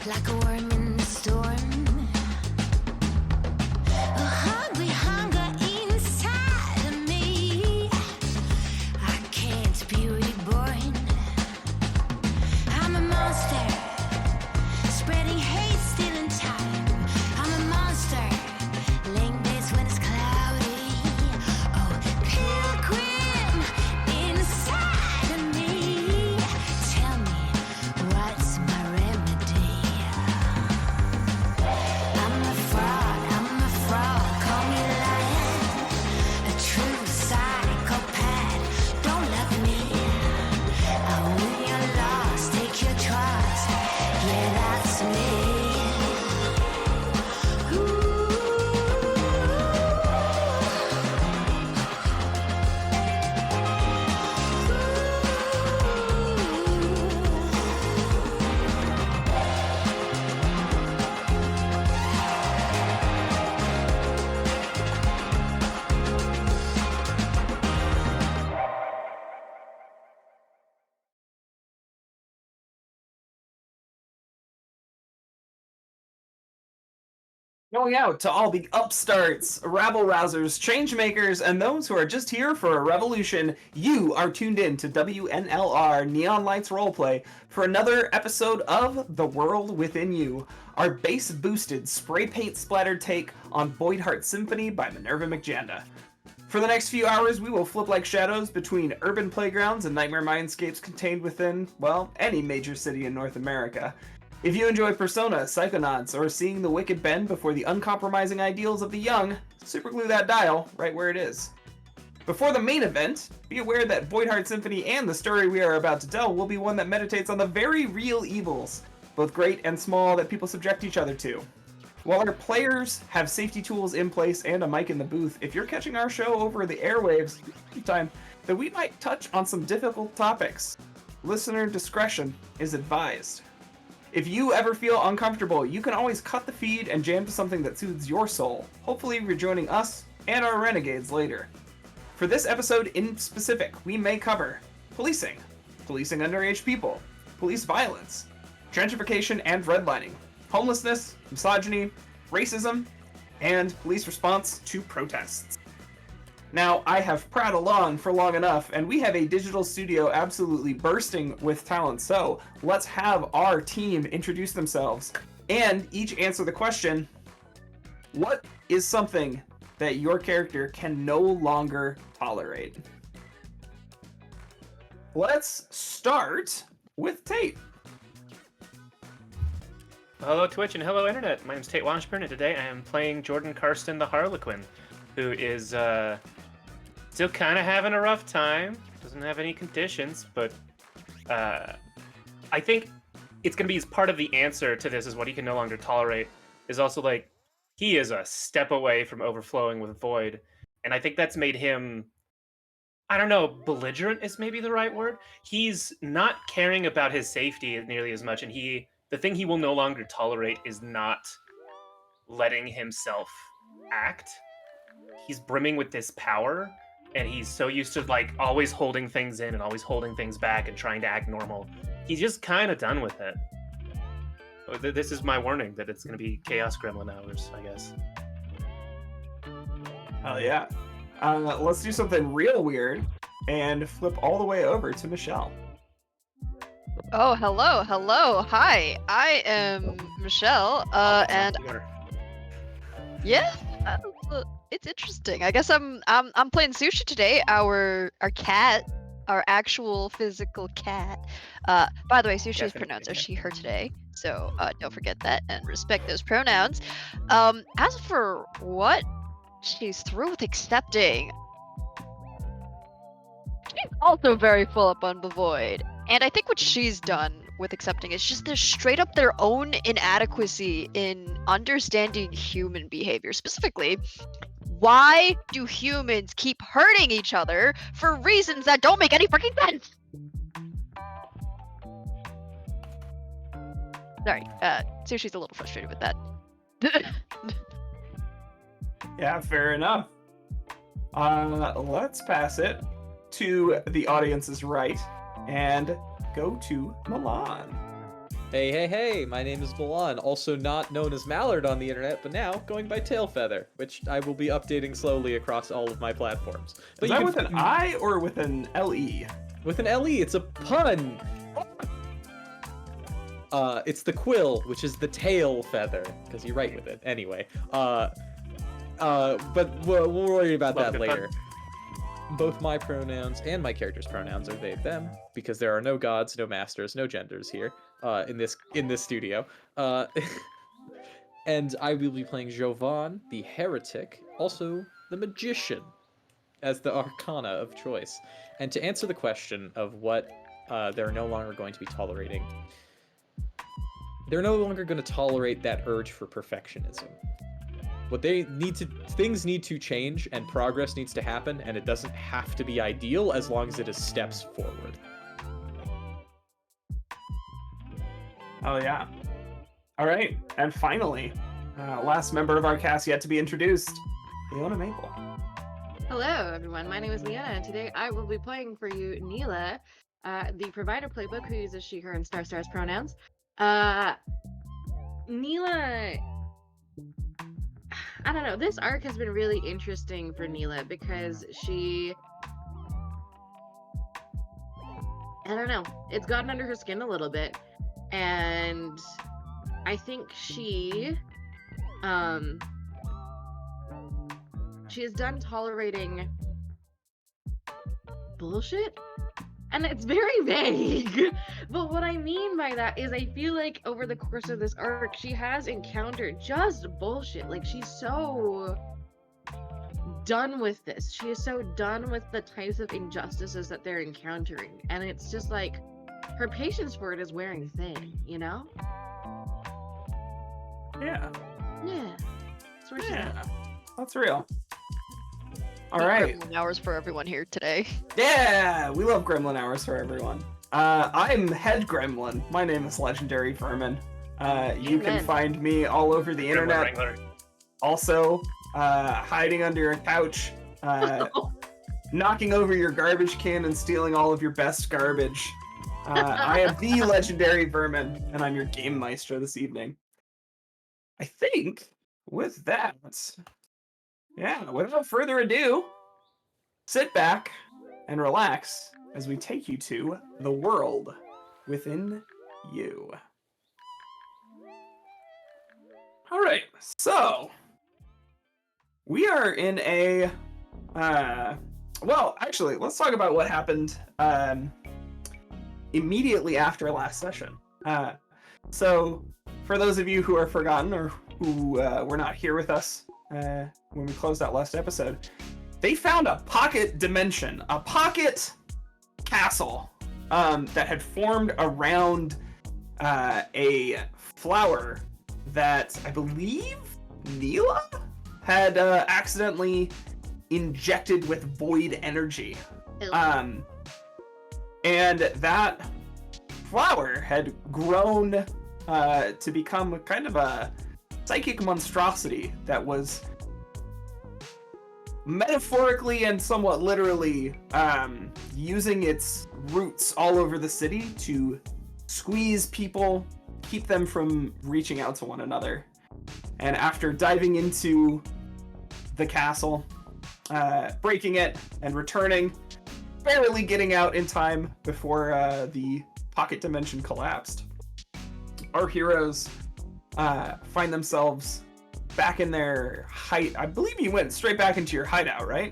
like a worm in the storm. A hungry hunger inside of me. I can't be reborn. I'm a monster, spreading hate, stealing time. I'm a monster, laying base when it's cloudy. Oh, pilgrim inside of me. Tell me, what's my remedy? I'm a fraud, call me lion. A true psychopath, don't love me. When you're lost, take your trust. Yeah, that's me. Going out to all the upstarts, rabble-rousers, change-makers, and those who are just here for a revolution, you are tuned in to WNLR Neon Lights Roleplay for another episode of The World Within You, our bass-boosted, spray-paint-splattered take on Boyd Heart Symphony by Minerva McJanda. For the next few hours, we will flip like shadows between urban playgrounds and nightmare mindscapes contained within, well, any major city in North America. If you enjoy Persona, Psychonauts, or seeing the wicked bend before the uncompromising ideals of the young, superglue that dial right where it is. Before the main event, be aware that Boyd Heart Symphony and the story we are about to tell will be one that meditates on the very real evils, both great and small, that people subject each other to. While our players have safety tools in place and a mic in the booth, if you're catching our show over the airwaves, time that we might touch on some difficult topics. Listener discretion is advised. If you ever feel uncomfortable, you can always cut the feed and jam to something that soothes your soul, hopefully rejoining us and our renegades later. For this episode in specific, we may cover policing underage people, police violence, gentrification and redlining, homelessness, misogyny, racism, and police response to protests. Now, I have prattled on for long enough, and we have a digital studio absolutely bursting with talent, so let's have our team introduce themselves and each answer the question, what is something that your character can no longer tolerate? Let's start with Tate. Hello Twitch and hello Internet. My name's Tate Washburn, and today I am playing Jordan Karsten the Harlequin, who is still kind of having a rough time. Doesn't have any conditions, but I think it's going to be as part of the answer to this is what he can no longer tolerate is also like he is a step away from overflowing with void, and I think that's made him, I don't know, belligerent is maybe the right word. He's not caring about his safety nearly as much, and the thing he will no longer tolerate is not letting himself act. He's brimming with this power, and he's so used to like always holding things in and always holding things back and trying to act normal. He's just kind of done with it. This is my warning that it's going to be Chaos Gremlin hours, I guess. Oh yeah. Let's do something real weird and flip all the way over to Michelle. Oh, hello. Hi, I am Michelle, and yeah, it's interesting. I guess I'm playing Sushi today. Our cat, our actual physical cat. By the way, Sushi's pronouns are she, her today, so don't forget that and respect those pronouns. As for what she's through with accepting, she's also very full up on the void. And I think what she's done with accepting is just straight up their own inadequacy in understanding human behavior. Specifically, why do humans keep hurting each other for reasons that don't make any freaking sense? Sorry, Sushi's a little frustrated with that. Yeah, fair enough. Let's pass it to the audience's right and go to Milan. Hey, hey, hey, my name is Milan, also not known as Mallard on the internet, but now going by Tailfeather, which I will be updating slowly across all of my platforms. But Is that with an I or with an LE? With an LE, it's a pun! It's the quill, which is the tail feather, because you write with it. Anyway, but we'll worry about that later. Both my pronouns and my character's pronouns are they, them, because there are no gods, no masters, no genders here, in this studio. And I will be playing Jovan, the heretic, also the magician, as the arcana of choice. And to answer the question of what they're no longer going to be tolerating, they're no longer going to tolerate that urge for perfectionism. What they need to, things need to change and progress needs to happen, and it doesn't have to be ideal as long as it is steps forward. Oh yeah. All right, and finally, last member of our cast yet to be introduced, Leona Maple. Hello, everyone. My name is Leona, and today I will be playing for you Neela, the provider playbook who uses she, her, and stars pronouns. Neela, I don't know. This arc has been really interesting for Neela because she, I don't know, it's gotten under her skin a little bit, and I think she is done tolerating bullshit. And it's very vague. But what I mean by that is I feel like over the course of this arc, she has encountered just bullshit. Like, she's so done with this. She is so done with the types of injustices that they're encountering. And it's just like, her patience for it is wearing thin, you know? Yeah. Yeah. That's where she's Yeah. at. That's real. All right. Gremlin hours for everyone here today. Yeah, we love Gremlin hours for everyone. I'm Head Gremlin. My name is Legendary Vermin. You can Amen. find me all over the internet. Wrangler. Also, hiding under a couch, knocking over your garbage can and stealing all of your best garbage. I am the Legendary Vermin, and I'm your game maestro this evening. I think with that, yeah, without further ado, sit back and relax as we take you to the world within you. All right, so we are in a, well, actually, let's talk about what happened immediately after last session. So for those of you who are forgotten or who were not here with us when we closed out last episode, they found a pocket dimension, a pocket castle that had formed around a flower that I believe Neela had accidentally injected with void energy. Ew. And that flower had grown to become kind of a psychic monstrosity that was metaphorically and somewhat literally using its roots all over the city to squeeze people, keep them from reaching out to one another. And after diving into the castle, breaking it and returning, barely getting out in time before the pocket dimension collapsed, our heroes find themselves back in their height. I believe you went straight back into your hideout, right?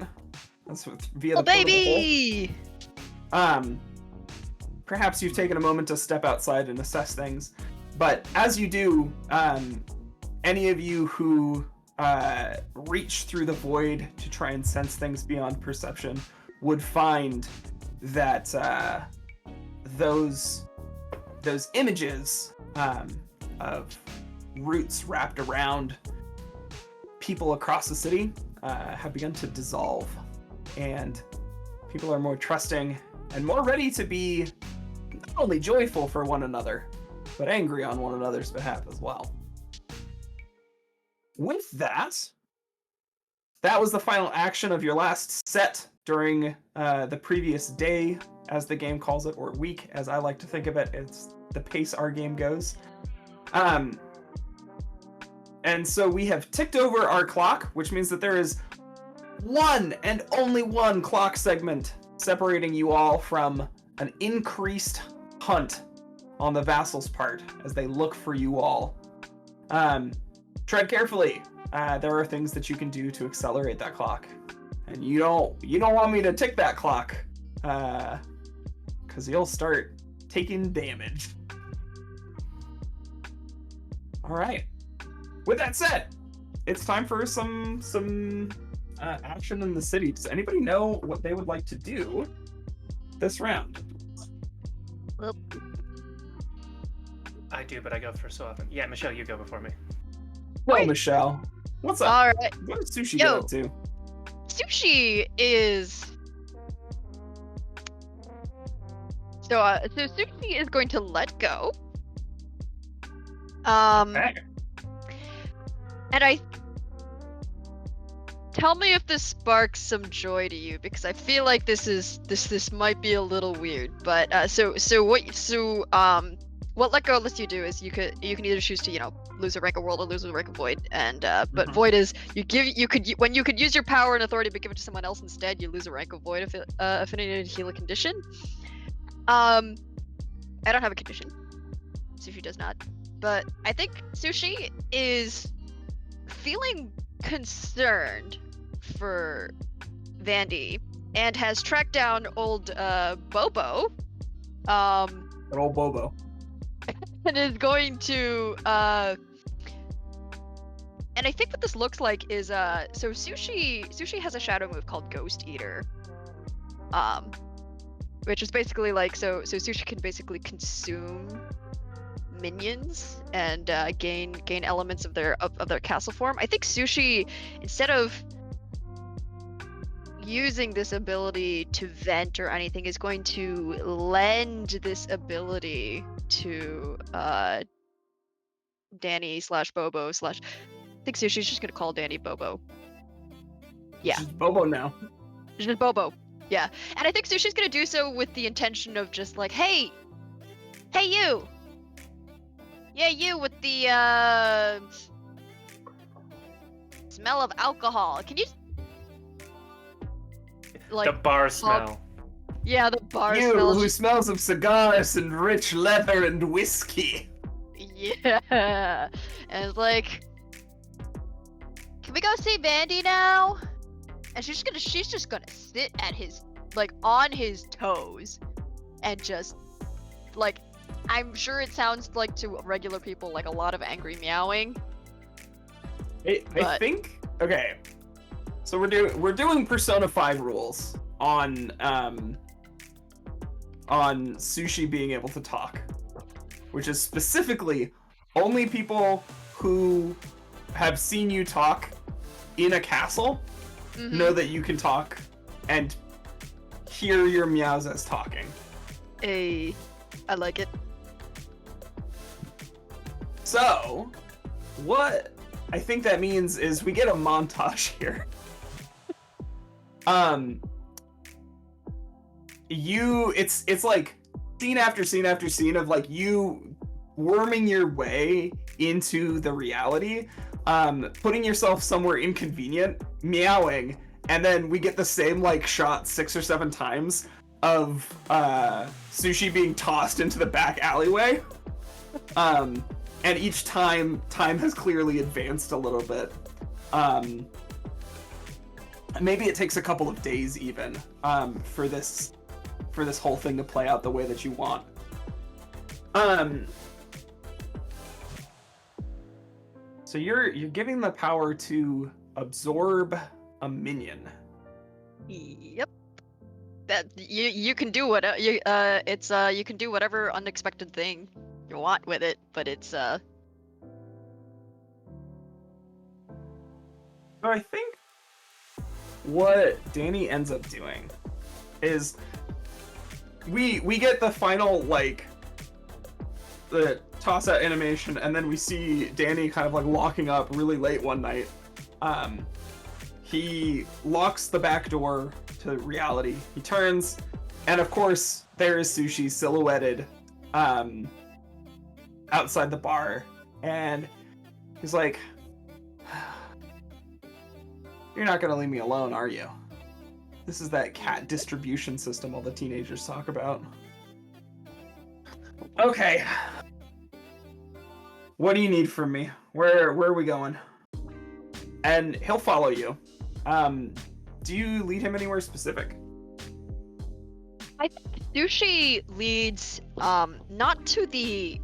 That's via the Oh, baby! portal. Perhaps you've taken a moment to step outside and assess things, but as you do, any of you who reach through the void to try and sense things beyond perception would find that those images of roots wrapped around people across the city have begun to dissolve, and people are more trusting and more ready to be not only joyful for one another, but angry on one another's behalf as well. With that was the final action of your last set during the previous day as the game calls it, or week, as I like to think of it. It's the pace our game goes. And so we have ticked over our clock, which means that there is one and only one clock segment separating you all from an increased hunt on the vassal's part as they look for you all. Tread carefully. There are things that you can do to accelerate that clock, and you don't want me to tick that clock, because you'll start taking damage. All right. With that said, it's time for some action in the city. Does anybody know what they would like to do this round? Well, I do, but I go first so often. Yeah, Michelle, you go before me. Well, Wait. Michelle, what's up? all right. What does Sushi Yo. get up to? Sushi is. So Sushi is going to let go. Okay. And I. Tell me if this sparks some joy to you, because I feel like this might be a little weird. But what let go lets you do is you can either choose to lose a rank of world or lose a rank of void, and but void is when you could use your power and authority but give it to someone else instead, you lose a rank of void affinity to heal a condition. I don't have a condition. Sushi does not, but I think Sushi is feeling concerned for Vandy and has tracked down old Bobo. An old Bobo. And is going to and I think what this looks like is so Sushi has a shadow move called Ghost Eater, which is basically like so Sushi can basically consume minions and gain elements of their castle form. I think Sushi, instead of using this ability to vent or anything, is going to lend this ability to Danny / Bobo / I think Sushi's just gonna call Danny Bobo. Yeah. She's Bobo now. Just Bobo. Yeah. And I think Sushi's gonna do so with the intention of just like, hey you! Yeah, you with the smell of alcohol. Can you The bar smell. Yeah, the bar You smell. who smells of cigars and rich leather and whiskey. Yeah. And it's like, can we go see Vandy now? And she's just gonna sit at his on his toes and just I'm sure it sounds like to regular people like a lot of angry meowing. I think okay. So we're doing Persona 5 rules on Sushi being able to talk, which is specifically only people who have seen you talk in a castle know that you can talk and hear your meows as talking. I like it. So, what I think that means is we get a montage here. It's like scene after scene after scene of like you worming your way into the reality, putting yourself somewhere inconvenient, meowing, and then we get the same shot 6 or 7 times of Sushi being tossed into the back alleyway. And each time has clearly advanced a little bit. Maybe it takes a couple of days even for this whole thing to play out the way that you want. So you're giving the power to absorb a minion. Yep. That you can do what you can do whatever unexpected thing you want with it, but it's So I think what Danny ends up doing is we get the final the toss out animation, and then we see Danny kind of locking up really late one night. He locks the back door to reality. He turns, And of course, there is Sushi silhouetted outside the bar, and he's like, "You're not gonna leave me alone, are you? This is that cat distribution system all the teenagers talk about." Okay. What do you need from me? Where are we going? And he'll follow you. Do you lead him anywhere specific? I think Sushi leads not to the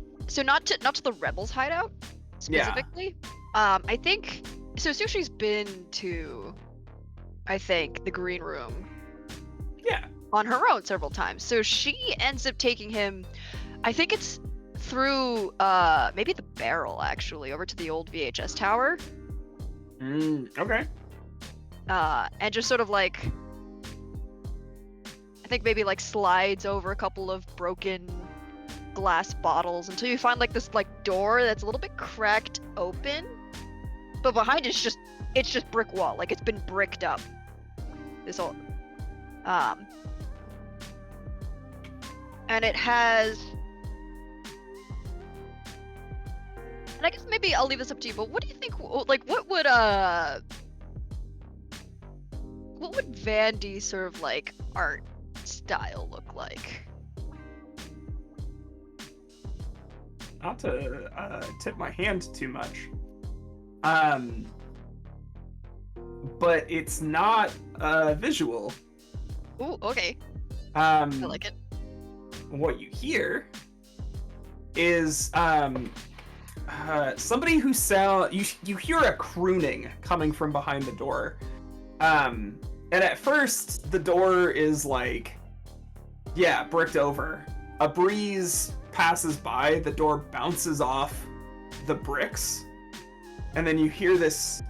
rebels hideout specifically. I think so. Sushi's been to, I think, the green room. Yeah. On her own several times. So she ends up taking him. I think it's through maybe the barrel actually over to the old VHS tower. Okay. And just sort of like, I think maybe like slides over a couple of broken glass bottles until you find like this like door that's a little bit cracked open, but behind it's just brick wall, like it's been bricked up. This whole, and it has. And I guess maybe I'll leave this up to you, but what do you think, like, what would Vandy's sort of, like, art style look like? Not to tip my hand too much. But it's not visual. Ooh, okay. I like it. What you hear is somebody who you hear a crooning coming from behind the door. And at first the door is like, yeah, bricked over. A breeze passes by, the door bounces off the bricks, and then you hear this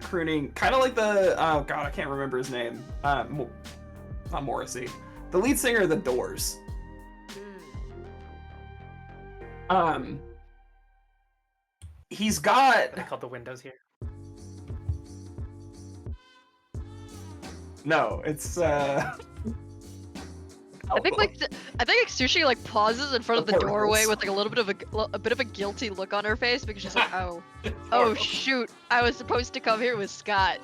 crooning, kind of like the oh god, I can't remember his name. Not Morrissey, the lead singer of the Doors. He's got. They called the windows here. No, it's I think like Sushi like pauses in front of the doorway with like a little bit of a bit of a guilty look on her face because she's like, oh shoot, I was supposed to come here with Scott.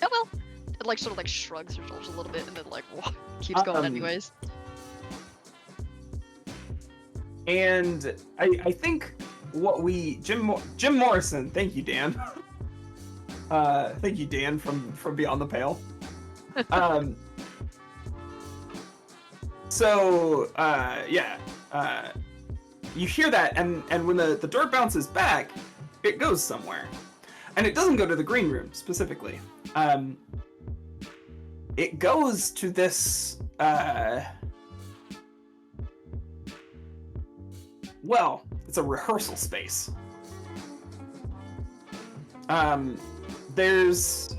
Oh well. It like sort of like shrugs her shoulders a little bit and then like keeps going anyways. And I think what Jim Morrison, thank you, Dan. Thank you, Dan from Beyond the Pale. You hear that, and when the door bounces back, it goes somewhere, and it doesn't go to the green room specifically. It goes to this. It's a rehearsal space.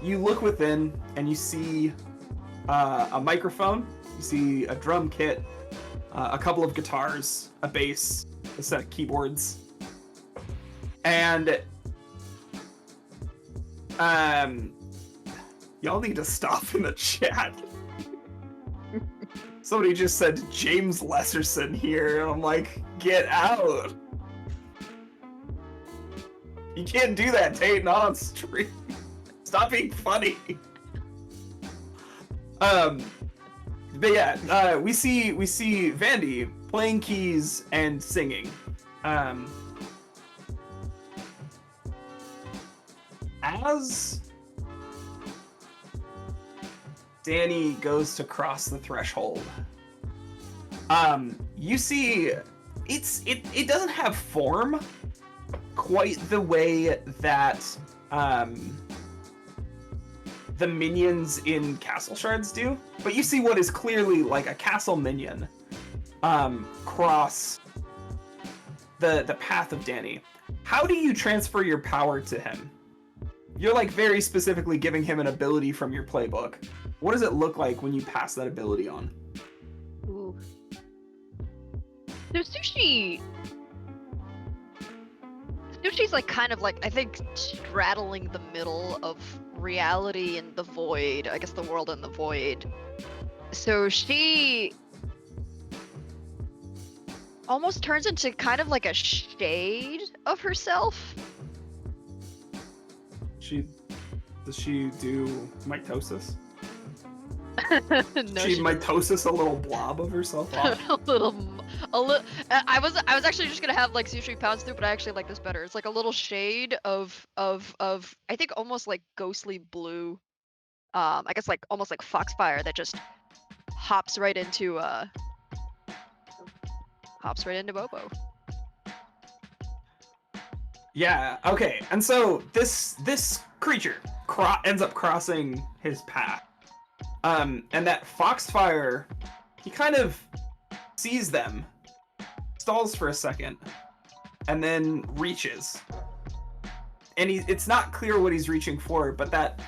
You look within and you see a microphone, you see a drum kit, a couple of guitars, a bass, a set of keyboards, and y'all need to stop in the chat. Somebody just said James Lesserson here, and I'm like, get out. You can't do that, Tate, not on stream. Stop being funny. But yeah, we see Vandy playing keys and singing. As Danny goes to cross the threshold, you see it doesn't have form quite the way that the minions in Castle Shards do, but you see what is clearly like a castle minion cross the path of Danny. How do you transfer your power to him? You're like very specifically giving him an ability from your playbook. What does it look like when you pass that ability on? Ooh. So Sushi's like kind of like, I think, straddling the middle of reality and the void, I guess the world and the void. So she almost turns into kind of like a shade of herself. Does she do mitosis? No, she she mitosis a little blob of herself off? a little. I was actually just gonna have like Sushi pounce through, but I actually like this better. It's like a little shade of I think almost like ghostly blue. I guess like almost like foxfire that just hops right into Bobo. Yeah. Okay. And so this creature ends up crossing his path. And that foxfire, he kind of sees them, stalls for a second, and then reaches. And it's not clear what he's reaching for, but that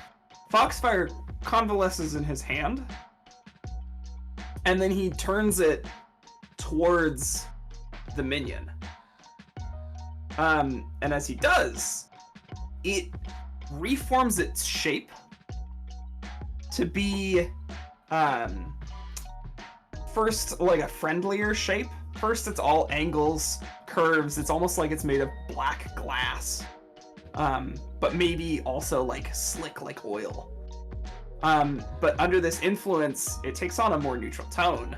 foxfire convalesces in his hand, and then he turns it towards the minion. And as he does, it reforms its shape to be first like a friendlier shape. First it's all angles, curves, it's almost like it's made of black glass, but maybe also like slick like oil. But under this influence, it takes on a more neutral tone.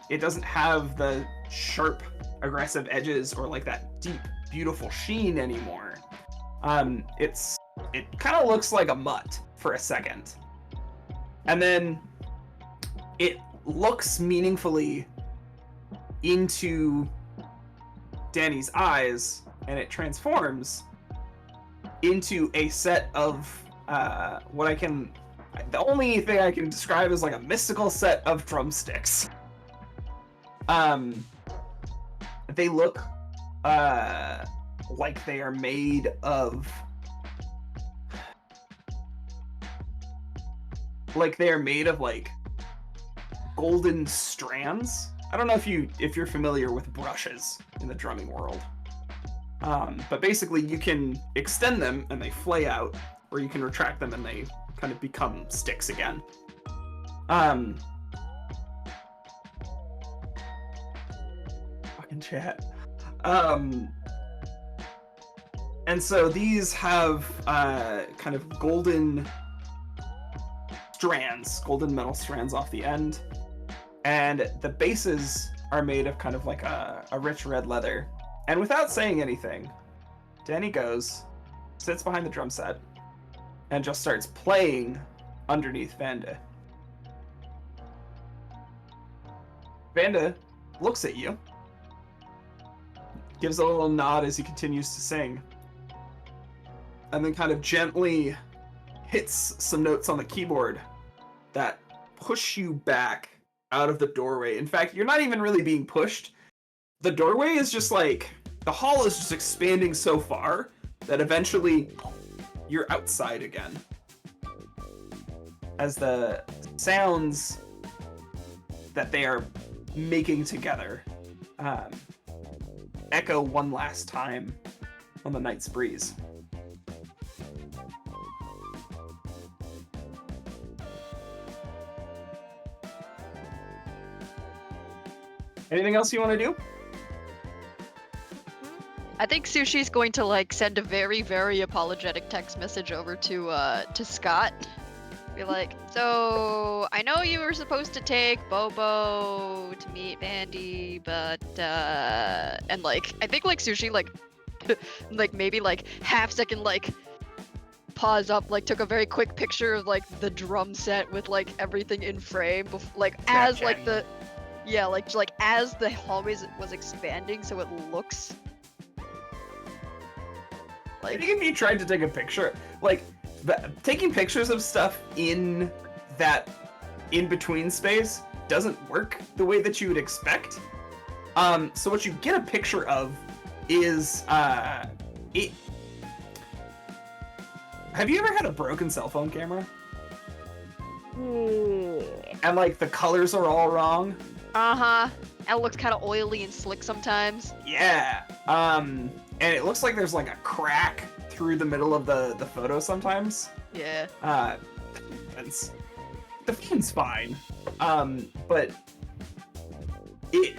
It doesn't have the sharp aggressive edges or like that deep beautiful sheen anymore. It kind of looks like a mutt for a second, and then it looks meaningfully into Danny's eyes, and it transforms into a set of the only thing I can describe as like a mystical set of drumsticks. They look like they are made of like golden strands. I don't know if you're familiar with brushes in the drumming world. But basically you can extend them and they flay out, or you can retract them and they kind of become sticks again. Fucking chat. And so these have kind of golden metal strands off the end, and the bases are made of kind of like a rich red leather. And without saying anything, Danny goes, sits behind the drum set, and just starts playing underneath Vanda. Vanda looks at you, gives a little nod as he continues to sing, and then kind of gently hits some notes on the keyboard that push you back out of the doorway. In fact, you're not even really being pushed. The doorway is just like, the hall is just expanding so far that eventually you're outside again. As the sounds that they are making together echo one last time on the night's breeze. Anything else you want to do? I think Sushi's going to like send a very, very apologetic text message over to Scott. Be like, so I know you were supposed to take Bobo to meet Bandy, but and like I think like Sushi like like maybe like half second like pause up, like took a very quick picture of like the drum set with like everything in frame, like as like the like as the hallways was expanding, so it looks like. I think if you tried to take a picture, like taking pictures of stuff in that in-between space doesn't work the way that you would expect. So what you get a picture of is it. Have you ever had a broken cell phone camera? And like the colors are all wrong? And it looks kind of oily and slick sometimes. Yeah. And it looks like there's like a crack through the middle of the photo sometimes. Yeah. the phone's fine. But it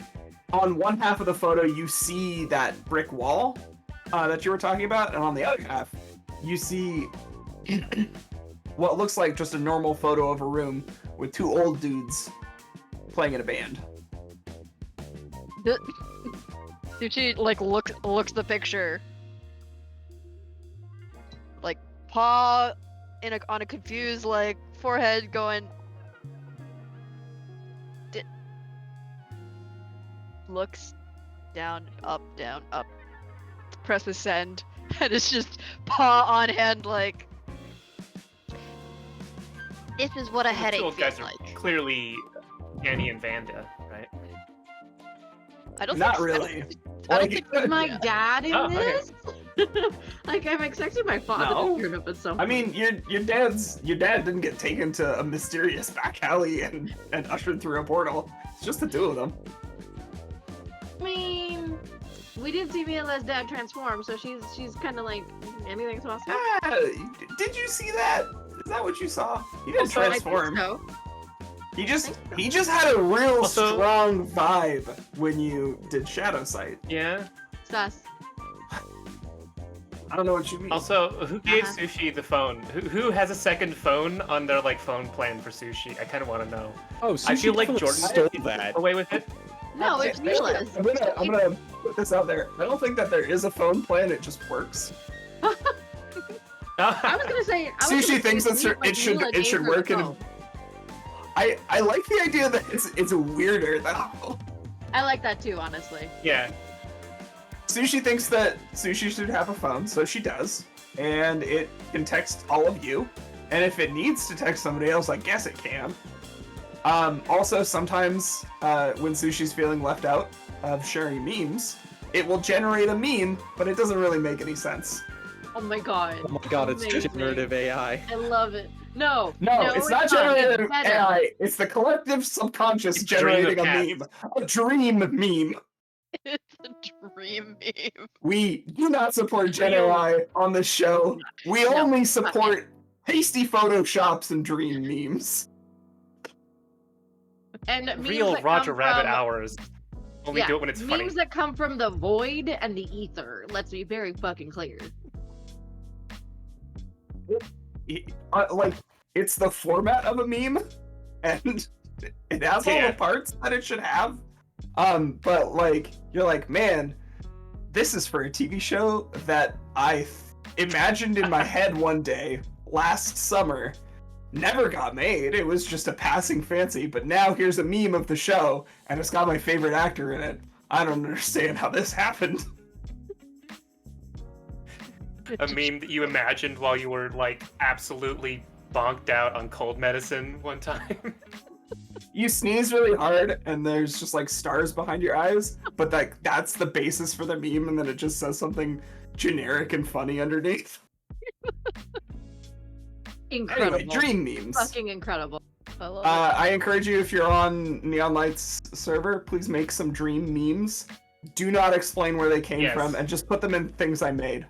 on one half of the photo you see that brick wall that you were talking about, and on the other half you see what looks like just a normal photo of a room with two old dudes playing in a band. Sushi like looks the picture, like paw on a confused like forehead, going. Looks down, up, presses send, and it's just paw on hand, like. This is what a The headache two old feels guys are like. clearly Danny and Vanda, right? I don't Not think really. I don't Like, Is my dad in Oh, okay. this? Like, I'm expecting my father No. to turn up at some I point. mean, your dad didn't get taken to a mysterious back alley and ushered through a portal. It's just the two of them. I mean, we did see Viola's dad transform, so she's kind of like, anything's possible. Yeah, did you see that? Is that what you saw? He didn't Also, I think transform. So, He just think so. he just had a real Also- strong vibe when you did Shadow Sight. Yeah. sus. I don't know what you mean. Also, who gave Uh-huh. Sushi the phone? Who has a second phone on their like phone plan for Sushi? I kind of want to know. Oh, I feel like definitely Jordan stole gets that. away with it. No, it's Viola's. I'm gonna put this out there. I don't think that there is a phone plan. It just works. I was gonna say. Sushi thinks it's that it should Mila gave her work the in. phone. I like the idea that it's weirder though. I like that too, honestly. Yeah. Sushi thinks that Sushi should have a phone, so she does, and it can text all of you. And if it needs to text somebody else, I guess it can. Also, sometimes when Sushi's feeling left out of sharing memes, it will generate a meme, but it doesn't really make any sense. Oh my god. Oh my god, it's Amazing. generative AI. I love it. No, No, it's not generated It's better. AI. It's the collective subconscious It's a dream generating of a cats. meme. A dream meme. It's a dream meme. We do not support Gen Real- AI on this show. We No, only fuck support hasty photoshops and dream memes. And memes Real that Roger come Rabbit from- hours. Only yeah, do it when it's memes funny. that come from the void and the ether. Let's be very fucking clear. Like, it's the format of a meme, and it has all Yeah. the parts that it should have. But like, you're like, man, this is for a TV show that I imagined in my head one day last summer. Never got made. It was just a passing fancy, but now here's a meme of the show, and it's got my favorite actor in it. I don't understand how this happened. A meme that you imagined while you were like absolutely bonked out on cold medicine one time. You sneeze really hard, and there's just like stars behind your eyes, but like that's the basis for the meme, and then it just says something generic and funny underneath. Incredible. Anyway, dream memes. Fucking incredible. I love I encourage you, if you're on Neon Lights server, please make some dream memes. Do not explain where they came Yes. from, and just put them in things I made.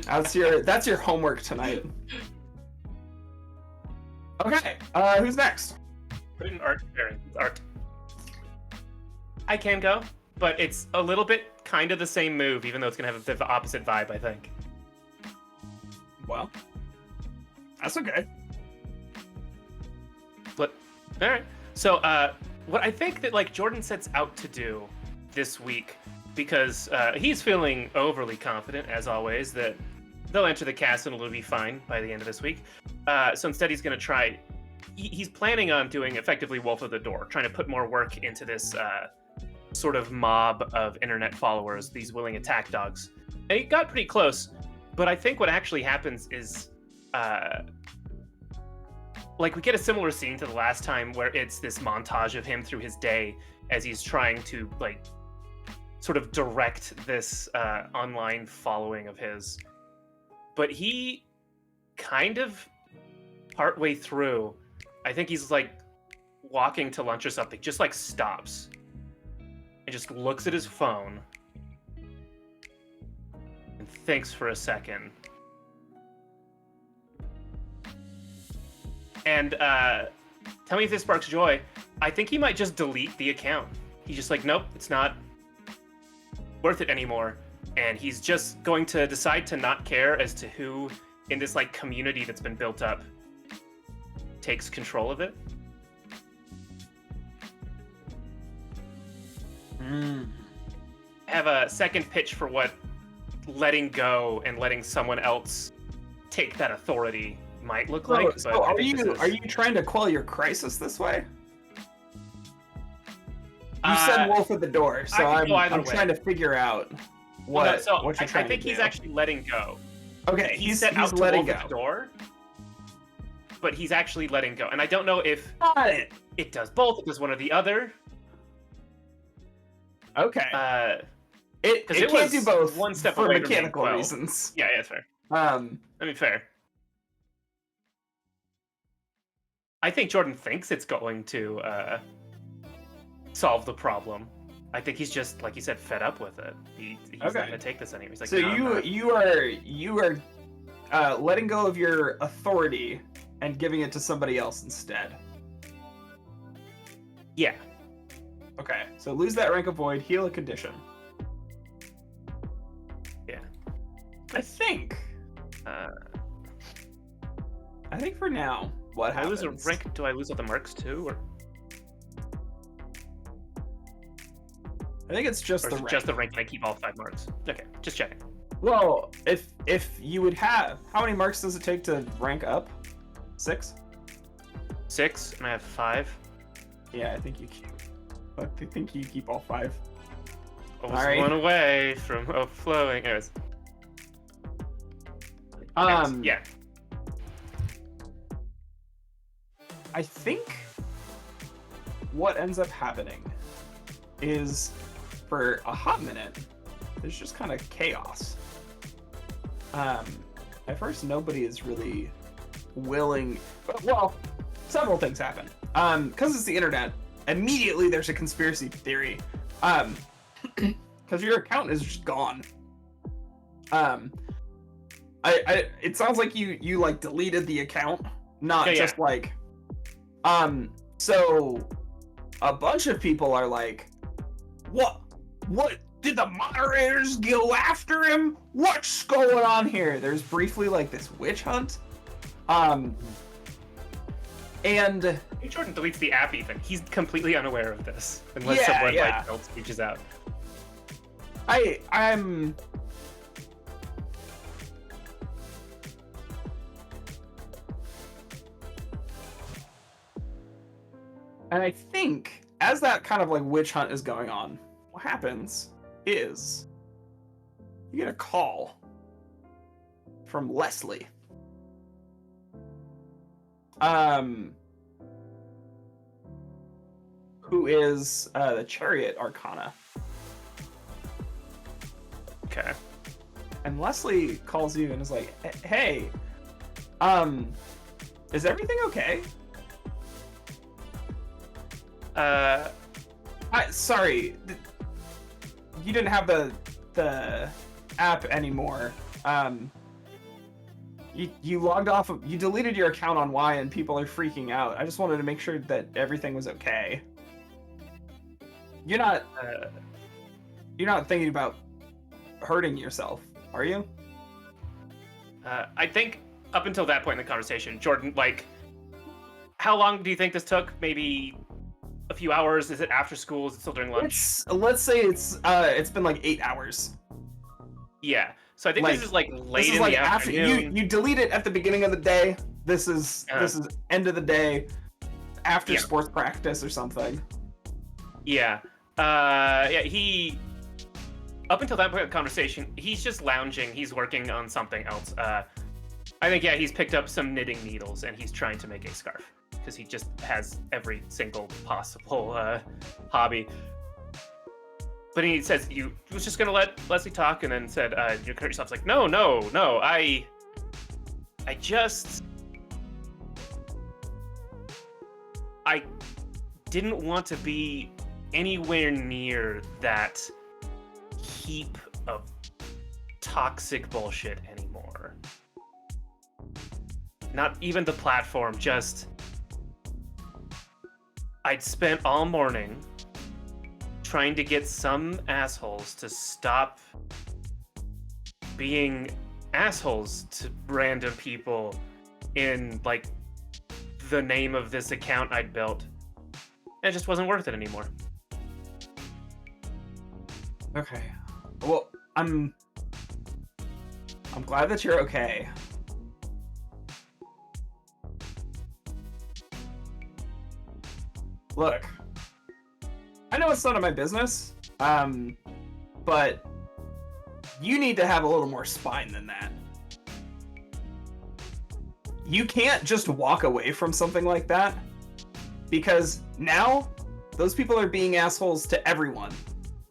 That's your homework tonight. Okay, who's next? Put it in art pairing. Art. I can go, but it's a little bit kind of the same move, even though it's gonna have a bit of the opposite vibe, I think. Well, that's okay. But all right. So, what I think that like Jordan sets out to do this week, because he's feeling overly confident as always that they'll enter the castle and it'll be fine by the end of this week. So instead, he's going to try. He's planning on doing effectively Wolf of the Door, trying to put more work into this sort of mob of internet followers, these willing attack dogs. And he got pretty close, but I think what actually happens is, like, we get a similar scene to the last time where it's this montage of him through his day as he's trying to, like, sort of direct this online following of his. But he kind of, partway through, I think he's, like, walking to lunch or something, just, like, stops and just looks at his phone and thinks for a second. And tell me if this sparks joy. I think he might just delete the account. He's just like, nope, it's not worth it anymore. And he's just going to decide to not care as to who in this like community that's been built up takes control of it. I have a second pitch for what letting go and letting someone else take that authority might look like. So But I are think you this is- are you trying to quell your crisis this way? You said wolf at the door, so I can go either I'm way. trying to figure out Well, what no, so what you're I trying think to he's do. actually letting go. Okay, He's set out to letting wolf go. at the door, but he's actually letting go. And I don't know if Got it. it does both, it does one or the other. Okay. It 'cause it it can't was do both one step for away from being mechanical quelled. reasons. Yeah, it's fair. I mean, fair. I think Jordan thinks it's going to solve the problem. I think he's just, like you said, fed up with it. He's not Okay. going to take this anymore. He's like, So no, I'm not. you are letting go of your authority and giving it to somebody else instead. Yeah. Okay. So lose that rank of void, heal a condition. Yeah. I think Uh, for now, what do I happens? lose a rank? Do I lose all the marks too? Or I think it's just is the it rank. just the rank and I keep all 5 marks? Okay, just checking. Well, if you would have, how many marks does it take to rank up? 6? 6, and I have 5. Yeah, I think you keep. I think you keep all 5. I was Alright. one away from overflowing. Anyways. Yeah. I think what ends up happening is, for a hot minute, there's just kind of chaos. At first, nobody is really willing. Well, several things happen. Because it's the internet, immediately there's a conspiracy theory. Because your account is just gone. It sounds like you like deleted the account, not Yeah, just like. So a bunch of people are like, what did the moderators go after him? What's going on here? There's briefly like this witch hunt. And If Jordan deletes the app even, he's completely unaware of this. Unless Yeah, someone yeah. like else reaches out. I'm and I think as that kind of like witch hunt is going on, what happens is you get a call from Leslie. Who is the Chariot Arcana. Okay. And Leslie calls you and is like, "Hey, is everything okay?" Sorry, you didn't have the app anymore. You logged off. You deleted your account on Y, and people are freaking out. I just wanted to make sure that everything was okay. You're not thinking about hurting yourself, are you? I think up until that point in the conversation, Jordan, like, how long do you think this took? Maybe a few hours? Is it after school? Is it still during lunch? Let's say it's been like 8 hours. Yeah. So I think Like, this is like late This is in like the after afternoon. you delete it at the beginning of the day. This is end of the day, after Yeah. sports practice or something. Yeah. He up until that point of the conversation, he's just lounging, he's working on something else. I think he's picked up some knitting needles and he's trying to make a scarf. Because he just has every single possible hobby. But he says, you was just gonna let Leslie talk, and then said, you hurt yourself. It's like, no, I didn't want to be anywhere near that heap of toxic bullshit anymore. Not even the platform, just I'd spent all morning trying to get some assholes to stop being assholes to random people in, like, the name of this account I'd built. And it just wasn't worth it anymore. Okay. Well, I'm glad that you're okay. Look, I know it's none of my business, but you need to have a little more spine than that. You can't just walk away from something like that, because now those people are being assholes to everyone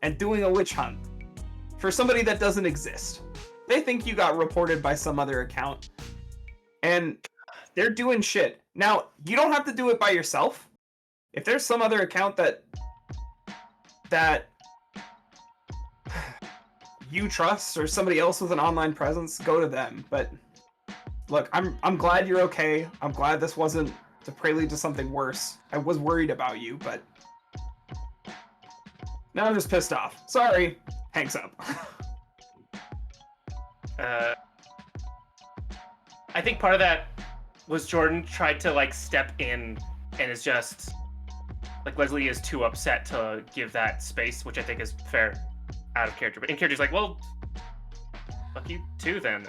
and doing a witch hunt for somebody that doesn't exist. They think you got reported by some other account, and they're doing shit. Now, you don't have to do it by yourself. If there's some other account that you trust, or somebody else with an online presence, go to them. But look, I'm glad you're okay. I'm glad this wasn't the prelude to something worse. I was worried about you, but now I'm just pissed off. Sorry. Hanks up. I think part of that was Jordan tried to, like, step in and is just, like, Leslie is too upset to give that space, which I think is fair out of character. But in character, he's like, well, fuck you too then.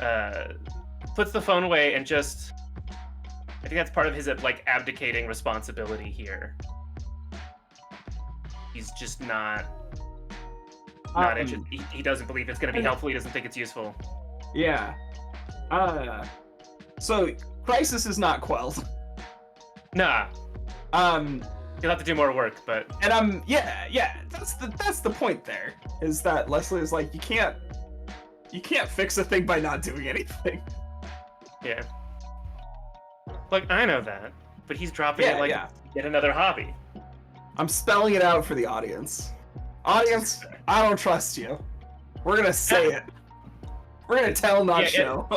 And puts the phone away and just, I think that's part of his, like, abdicating responsibility here. He's just not interested. He doesn't believe it's going to be helpful. He doesn't think it's useful. Yeah. So crisis is not quelled. Nah. You'll have to do more work, but... And yeah, that's the point there, is that Leslie is like, you can't fix a thing by not doing anything. Yeah. Like, I know that, but he's dropping it like yet another hobby. I'm spelling it out for the audience. Audience, I don't trust you. We're gonna say it. We're gonna tell, not show.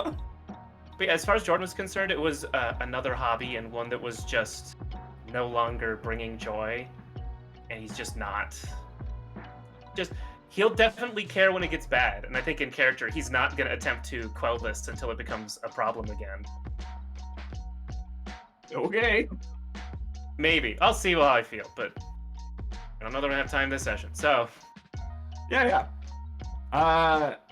But as far as Jordan was concerned, it was another hobby, and one that was just no longer bringing joy, and he's just not. He'll definitely care when it gets bad, and I think in character, he's not going to attempt to quell this until it becomes a problem again. Okay. Maybe. I'll see how I feel, but I don't know that we're going to have time this session, so... Yeah.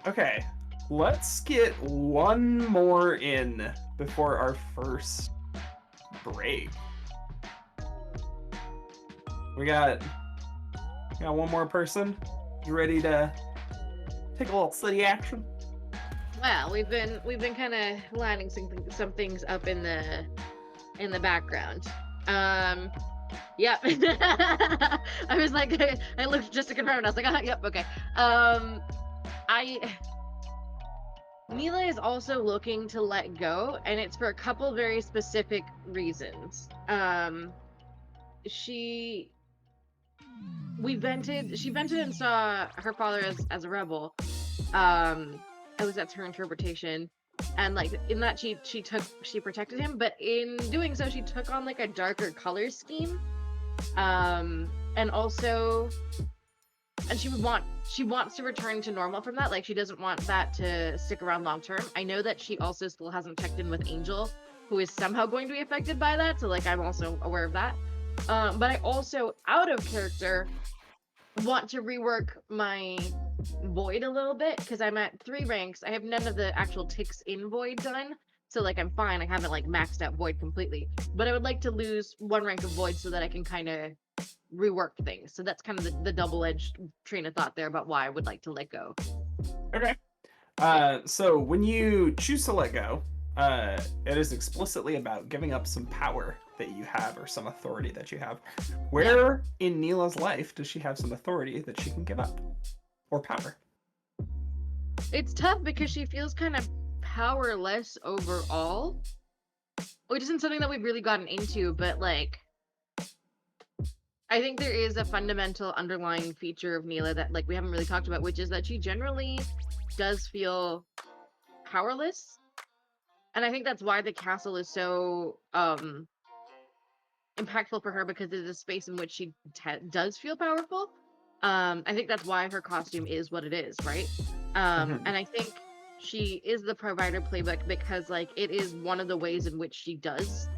Okay. Let's get one more in before our first break. We got one more person. You ready to take a little city action? Well, we've been kind of lining some things up in the background. Yep. I was like, I looked just to confirm, and I was like, yep, okay. Mila is also looking to let go, and it's for a couple very specific reasons. She vented and saw her father as a rebel. At least that's her interpretation. And like in that she protected him, but in doing so she took on like a darker color scheme. And also she wants to return to normal from that. Like she doesn't want that to stick around long term. I know that she also still hasn't checked in with Angel, who is somehow going to be affected by that, so like I'm also aware of that. But I also, out of character, want to rework my Void a little bit, because I'm at 3 ranks. I have none of the actual ticks in Void done, so like I'm fine. I haven't like maxed out Void completely, but I would like to lose 1 rank of Void so that I can kind of rework things. So that's kind of the double-edged train of thought there about why I would like to let go. Okay. So when you choose to let go, it is explicitly about giving up some power that you have, or some authority that you have. Where in Neela's life does she have some authority that she can give up? Or power? It's tough because she feels kind of powerless overall, which isn't something that we've really gotten into, but like I think there is a fundamental underlying feature of Neela that like we haven't really talked about, which is that she generally does feel powerless. And I think that's why the castle is so impactful for her because it is a space in which she does feel powerful. I think that's why her costume is what it is, right? And I think she is the provider playbook because like it is one of the ways in which she does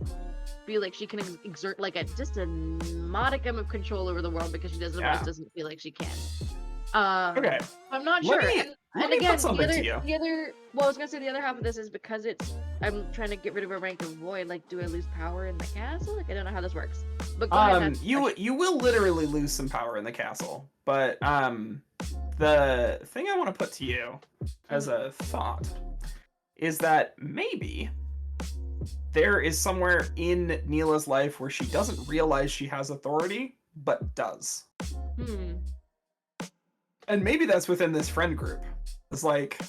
feel like she can exert like just a modicum of control over the world because she doesn't feel like she can. Okay. I'm not Let sure. me- And let me again, put something to you. the other, well, I was gonna say the other half of this is because I'm trying to get rid of a rank of void. Like, do I lose power in the castle? Like, I don't know how this works. But go ahead, Matt. You will literally lose some power in the castle, but the thing I want to put to you as a thought is that maybe there is somewhere in Neela's life where she doesn't realize she has authority, but does. And maybe that's within this friend group. It's like,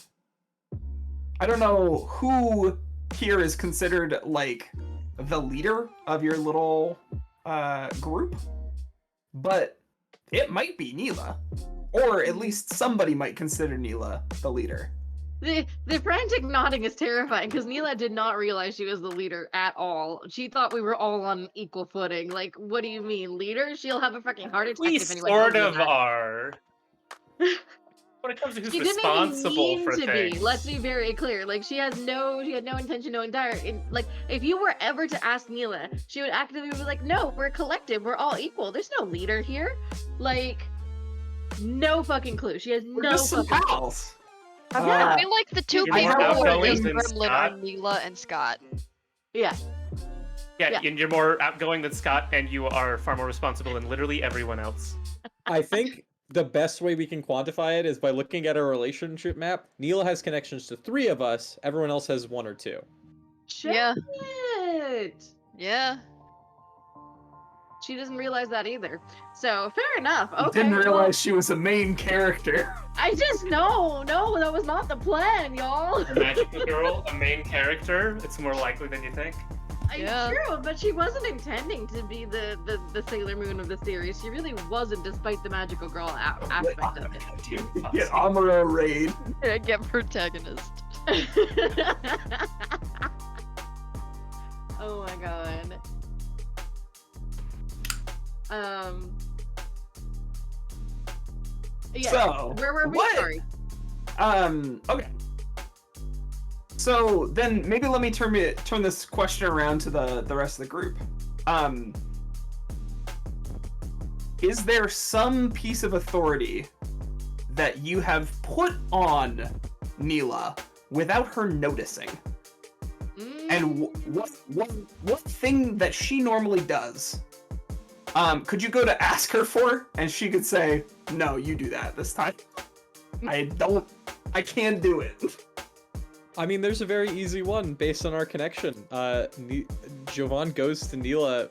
I don't know who here is considered like the leader of your little group, but it might be Neela, or at least somebody might consider Neela the leader. The frantic nodding is terrifying because Neela did not realize she was the leader at all. She thought we were all on equal footing. Like, what do you mean, leader? She'll have a fucking heart attack We if anyone sort tells you of that. are. When it comes to who's She didn't responsible even mean for to things. be. Let's be very clear. Like she had no intention, like if you were ever to ask Neela, she would actively be like, "No, we're a collective. We're all equal. There's no leader here." Like, no fucking clue. She has We're no just some fucking clue. pals. I feel like the two You're people more who are outgoing just than gremlin are Scott. Neela and Scott. Yeah. Yeah, Yeah. and you're more outgoing than Scott, and you are far more responsible than literally everyone else. I think the best way we can quantify it is by looking at our relationship map. Neela has connections to 3 of us. Everyone else has 1 or 2. Yeah. Shit. Yeah. She doesn't realize that either. So fair enough. I Okay. didn't well, realize she was a main character. I just no, that was not the plan, y'all. A magical girl, a main character, it's more likely than you think. Yeah. True, but she wasn't intending to be the Sailor Moon of the series. She really wasn't, despite the magical girl aspect of it. Get Amuro raid. I get protagonist. Oh my god. Yeah. So, where were we? what- Sorry. Okay. So then maybe let me turn this question around to the rest of the group. Is there some piece of authority that you have put on Neela without her noticing? And what thing that she normally does? Could you go to ask her for, and she could say, "No, you do that this time. I can't do it." I mean, there's a very easy one based on our connection. Jovan goes to Neela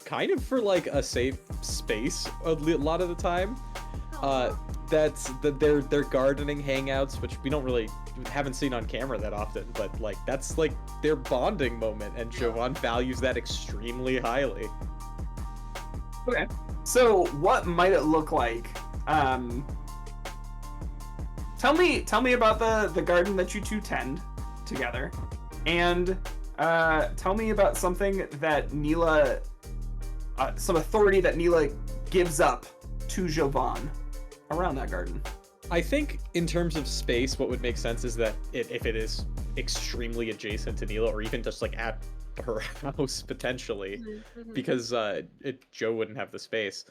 kind of for like a safe space a lot of the time. That's their gardening hangouts, which we haven't seen on camera that often, but like that's like their bonding moment, and Jovan values that extremely highly. Okay. So what might it look like? Tell me about the garden that you two tend together, and tell me about something that Neela, some authority that Neela gives up to Jovan around that garden. I think in terms of space, what would make sense is that if it is extremely adjacent to Neela, or even just like at her house potentially, because Joe wouldn't have the space.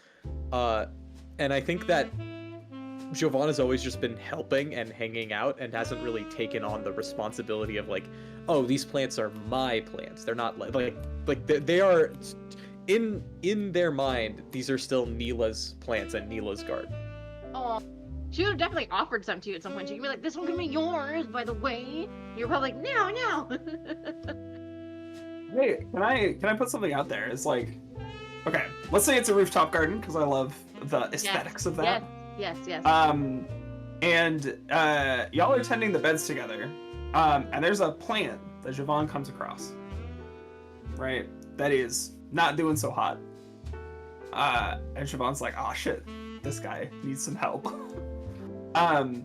And I think that Jovan has always just been helping and hanging out and hasn't really taken on the responsibility of like, oh, these plants are my plants. They're not like they are in their mind. These are still Neela's plants and Neela's garden. Oh, she would have definitely offered some to you at some point. She could be like, "This one can be yours, by the way." You're probably like, "No." Hey, can I put something out there? It's like, okay, let's say it's a rooftop garden because I love the aesthetics of that. Yes. And y'all are tending the beds together, and there's a plant that Jovan comes across, right? That is not doing so hot. And Jovan's like, "Oh shit, this guy needs some help." And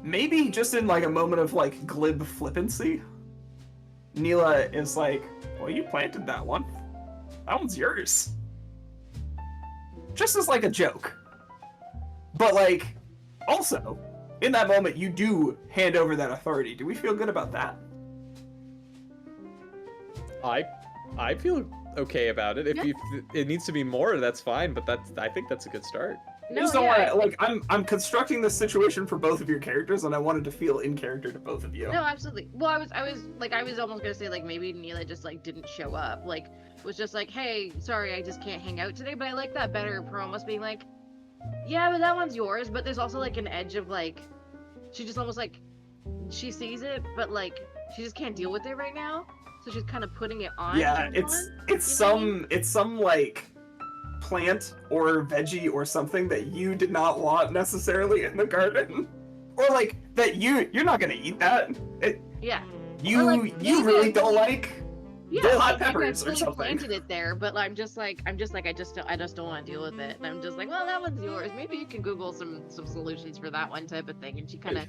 maybe just in like a moment of like glib flippancy, Neela is like, well, you planted that one. That one's yours. Just as like a joke. But like, also, in that moment, you do hand over that authority. Do we feel good about that? I feel okay about it. If it needs to be more, that's fine. But I think that's a good start. No, just don't want to, like, I'm constructing this situation for both of your characters, and I wanted to feel in character to both of you. No, absolutely. Well, I was almost gonna say like maybe Neela just like didn't show up, like was just like, hey, sorry, I just can't hang out today. But I like that better for almost being like, yeah, but that one's yours. But there's also like an edge of like, she just almost like, she sees it, but like she just can't deal with it right now, so she's kind of putting it on. Yeah, it's some like plant or veggie or something that you did not want necessarily in the garden, or like that you're not gonna eat that. You really don't like hot peppers or something. Planted it there, but I just don't want to deal with it. And I'm just like, well, that one's yours. Maybe you can Google some solutions for that one type of thing. And she kind of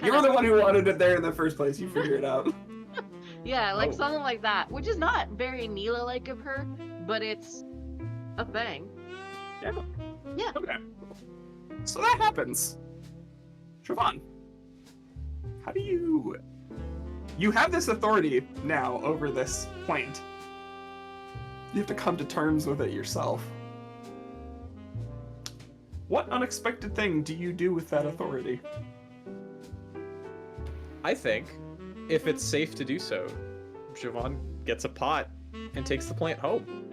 you were the one who wanted it there in the first place. You figure it out. Yeah, like something like that, which is not very Neela-like of her, but it's a thing. Yeah. Okay. So that happens. Siobhan, how do you have this authority now over this plant? You have to come to terms with it yourself. What unexpected thing do you do with that authority? I think, if it's safe to do so, Siobhan gets a pot and takes the plant home.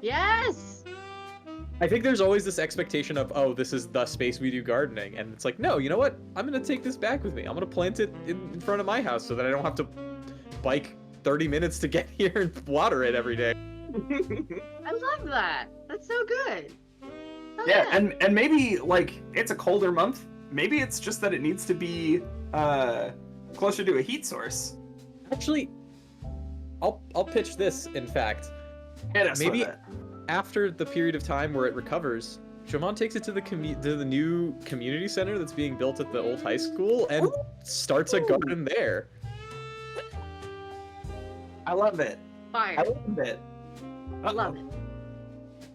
Yes! I think there's always this expectation of, oh, this is the space we do gardening. And it's like, no, you know what? I'm going to take this back with me. I'm going to plant it in front of my house so that I don't have to bike 30 minutes to get here and water it every day. I love that. That's so good. Oh, yeah, and maybe, like, it's a colder month. Maybe it's just that it needs to be closer to a heat source. Actually, I'll pitch this, in fact. Maybe after the period of time where it recovers, Siobhan takes it to the new community center that's being built at the old high school and starts a garden there. I love it. Fire. I love it. I love it.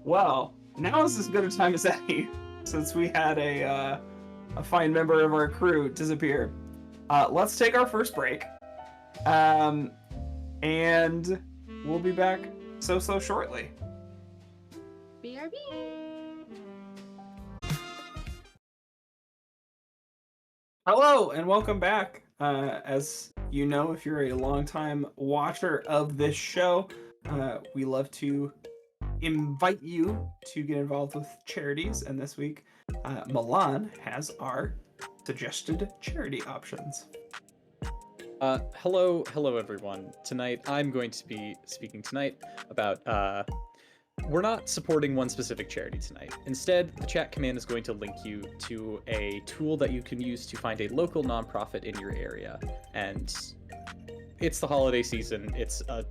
Well, now is as good a time as any, since we had a fine member of our crew disappear. Let's take our first break, and we'll be back so shortly. BRB. Hello and welcome back. As you know, if you're a longtime watcher of this show, we love to invite you to get involved with charities, and this week Milan has our suggested charity options. Hello everyone. Tonight I'm going to be speaking about we're not supporting one specific charity tonight. Instead, the chat command is going to link you to a tool that you can use to find a local nonprofit in your area. And it's the holiday season. It's a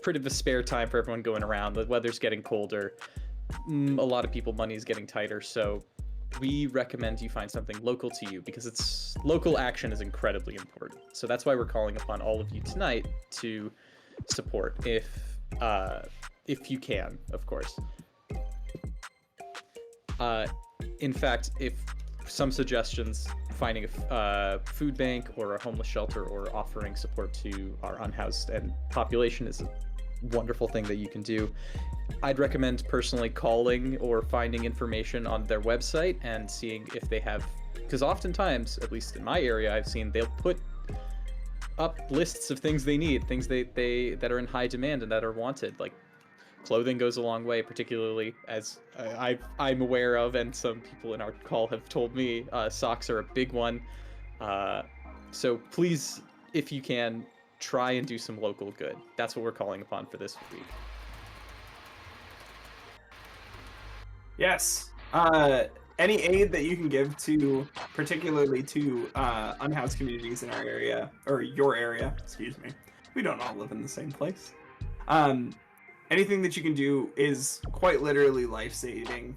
pretty of a spare time for everyone going around. The weather's getting colder. A lot of people, money is getting tighter. So we recommend you find something local to you because local action is incredibly important. So that's why we're calling upon all of you tonight to support if you can, of course. In fact, if some suggestions, finding a food bank or a homeless shelter or offering support to our unhoused and population is a wonderful thing that you can do. I'd recommend personally calling or finding information on their website and seeing if they have, because oftentimes, at least in my area, I've seen they'll put up lists of things they need, things that are in high demand and that are wanted. Like clothing goes a long way, particularly as I'm aware of, and some people in our call have told me socks are a big one. So please, if you can, try and do some local good. That's what we're calling upon for this week. Yes. Any aid that you can give to, particularly to unhoused communities in our area, or your area, excuse me. We don't all live in the same place. Anything that you can do is quite literally life-saving.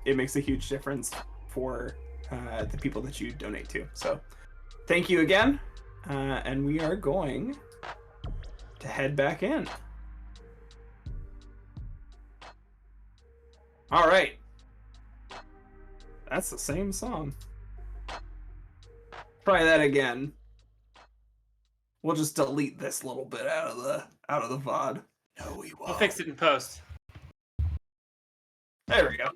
It makes a huge difference for the people that you donate to. So thank you again. And we are going to head back in. All right. That's the same song. Try that again. We'll just delete this little bit out of the VOD. No, we won't. We'll fix it in post. There we go.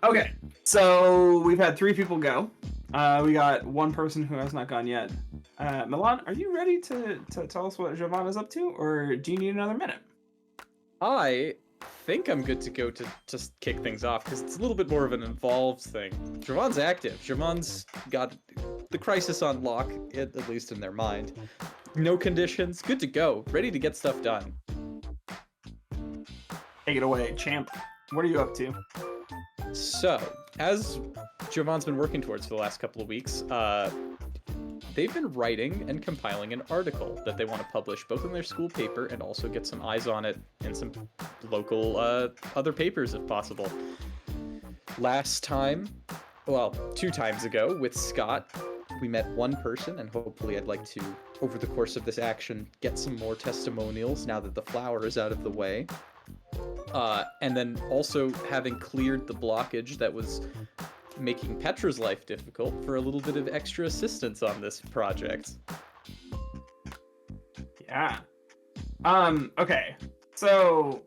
Okay, so we've had 3 people go. We got 1 person who has not gone yet. Milan, are you ready to tell us what Jovan is up to, or do you need another minute? I think I'm good to go to just kick things off, because it's a little bit more of an involved thing. Javon's active. Javon's got the crisis on lock, at least in their mind. No conditions. Good to go. Ready to get stuff done. Take it away, champ. What are you up to? So, as Javon's been working towards for the last couple of weeks, they've been writing and compiling an article that they want to publish both in their school paper and also get some eyes on it in some local other papers if possible. Last time, well, 2 times ago with Scott, we met 1 person, and hopefully I'd like to, over the course of this action, get some more testimonials now that the flower is out of the way. And then also having cleared the blockage that was making Petra's life difficult, for a little bit of extra assistance on this project. Yeah. Okay. So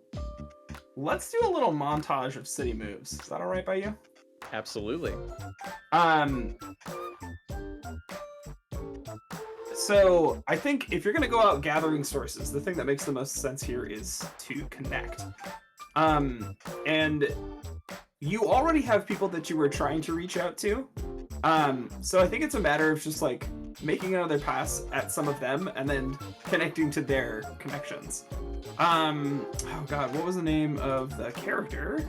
let's do a little montage of city moves. Is that all right by you? Absolutely. So I think if you're gonna go out gathering sources, the thing that makes the most sense here is to connect. And you already have people that you were trying to reach out to. So I think it's a matter of just like making another pass at some of them and then connecting to their connections. Oh god, what was the name of the character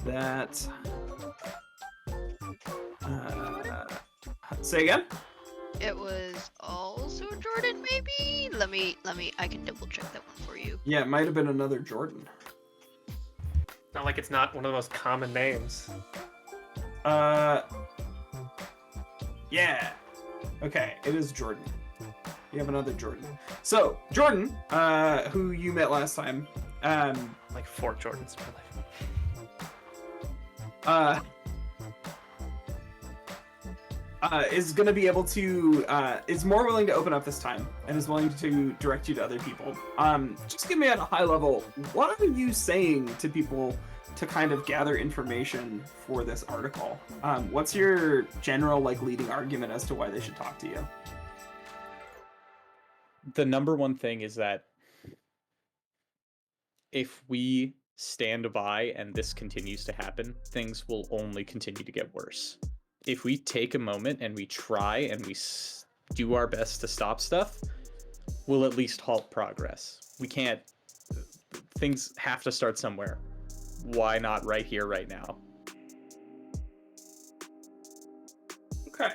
that say again? It was also Jordan, maybe? Let me, I can double check that one for you. Yeah, it might have been another Jordan. Not like it's not one of the most common names. Yeah. Okay, it is Jordan. You have another Jordan. So, Jordan, who you met last time, Like 4 Jordans in my life. is going to be able to, is more willing to open up this time and is willing to direct you to other people. Just give me at a high level, what are you saying to people to kind of gather information for this article? What's your general like leading argument as to why they should talk to you? The number one thing is that if we stand by and this continues to happen, things will only continue to get worse. If we take a moment and we try and we do our best to stop stuff, we'll at least halt progress. We can't, things have to start somewhere. Why not right here, right now? Okay.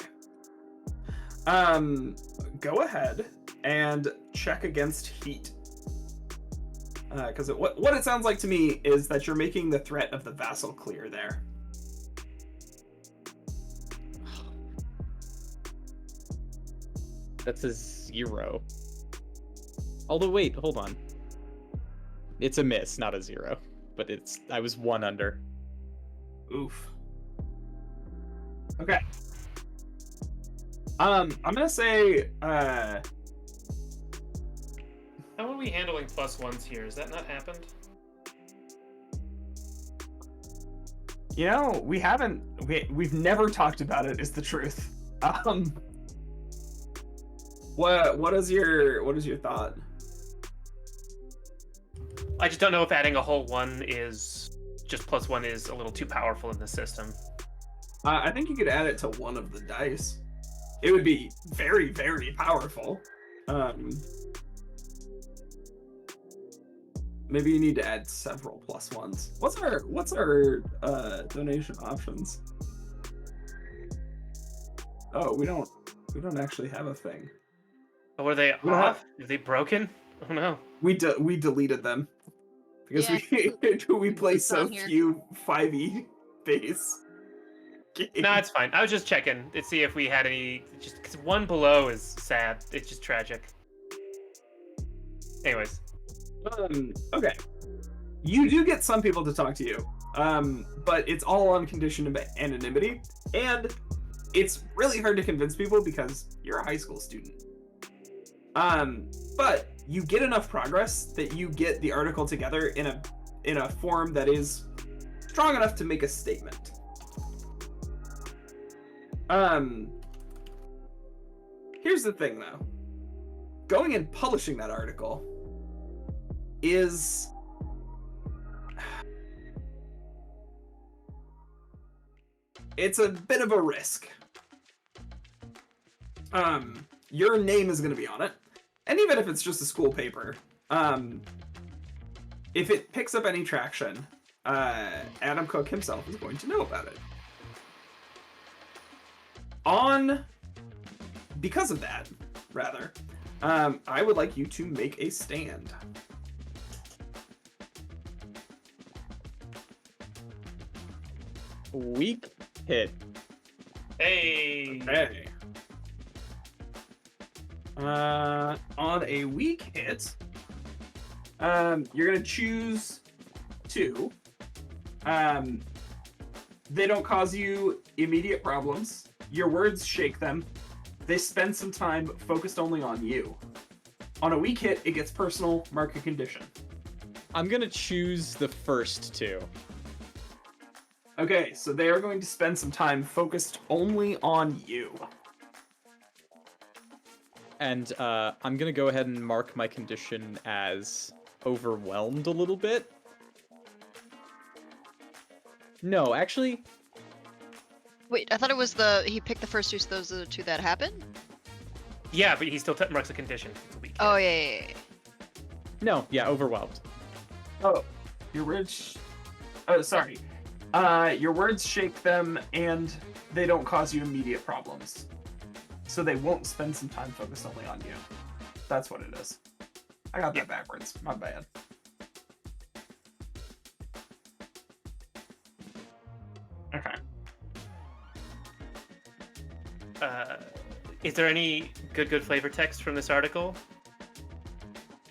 Go ahead and check against heat. Because what it sounds like to me is that you're making the threat of the vassal clear there. That's a 0. Although, wait, hold on. It's a miss, not a 0. But I was 1 under. Oof. Okay. I'm gonna say, How are we handling +1s here? Has that not happened? you know, we've never talked about it, is the truth. What is your thought? I just don't know if adding a whole 1 is just +1 is a little too powerful in the system. I think you could add it to one of the dice. It would be very, very powerful. Maybe you need to add several +1s. What's our donation options? Oh, we don't actually have a thing. Oh, were they We don't off? Are they broken? Oh no. We deleted them because we play It's so on here. few 5e base games. No, it's fine. I was just checking to see if we had any. Just because 1 below is sad. It's just tragic. Anyways, Okay. You do get some people to talk to you, but it's all on condition of anonymity, and it's really hard to convince people because you're a high school student. But you get enough progress that you get the article together in a form that is strong enough to make a statement. Here's the thing, though. Going and publishing that article is... it's a bit of a risk. Your name is going to be on it. And even if it's just a school paper, if it picks up any traction, Adam Cook himself is going to know about it. Because of that, rather, I would like you to make a stand. Weak hit. hey, Okay. On a weak hit, you're gonna choose 2. They don't cause you immediate problems. Your words shake them. They spend some time focused only on you. On a weak hit, it gets personal, mark a condition. I'm gonna choose the first 2. Okay, so they are going to spend some time focused only on you. And I'm gonna go ahead and mark my condition as overwhelmed a little bit. No, actually, Wait, I thought it was he picked the first 2, so those are the 2 that happened? yeah, but he still marks a condition. It's a weak Oh, hit. yeah. no, yeah, overwhelmed. Oh, your words... Oh, sorry. Your words shake them, and they don't cause you immediate problems. So they won't spend some time focused only on you. That's what it is. I got that backwards. My bad. Okay. Is there any good flavor text from this article?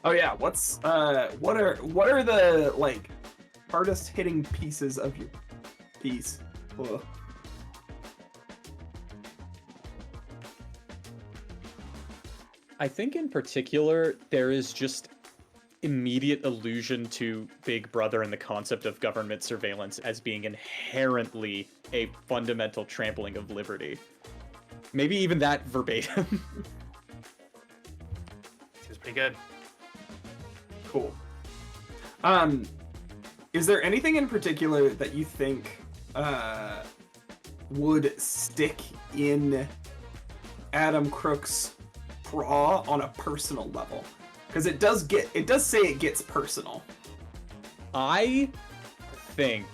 Oh yeah, what are the like hardest hitting pieces of your piece? Ugh. I think in particular, there is just immediate allusion to Big Brother and the concept of government surveillance as being inherently a fundamental trampling of liberty. Maybe even that verbatim. Seems pretty good. Cool. Is there anything in particular that you think would stick in Adam Crook's craw on a personal level? Because it does say it gets personal. I think,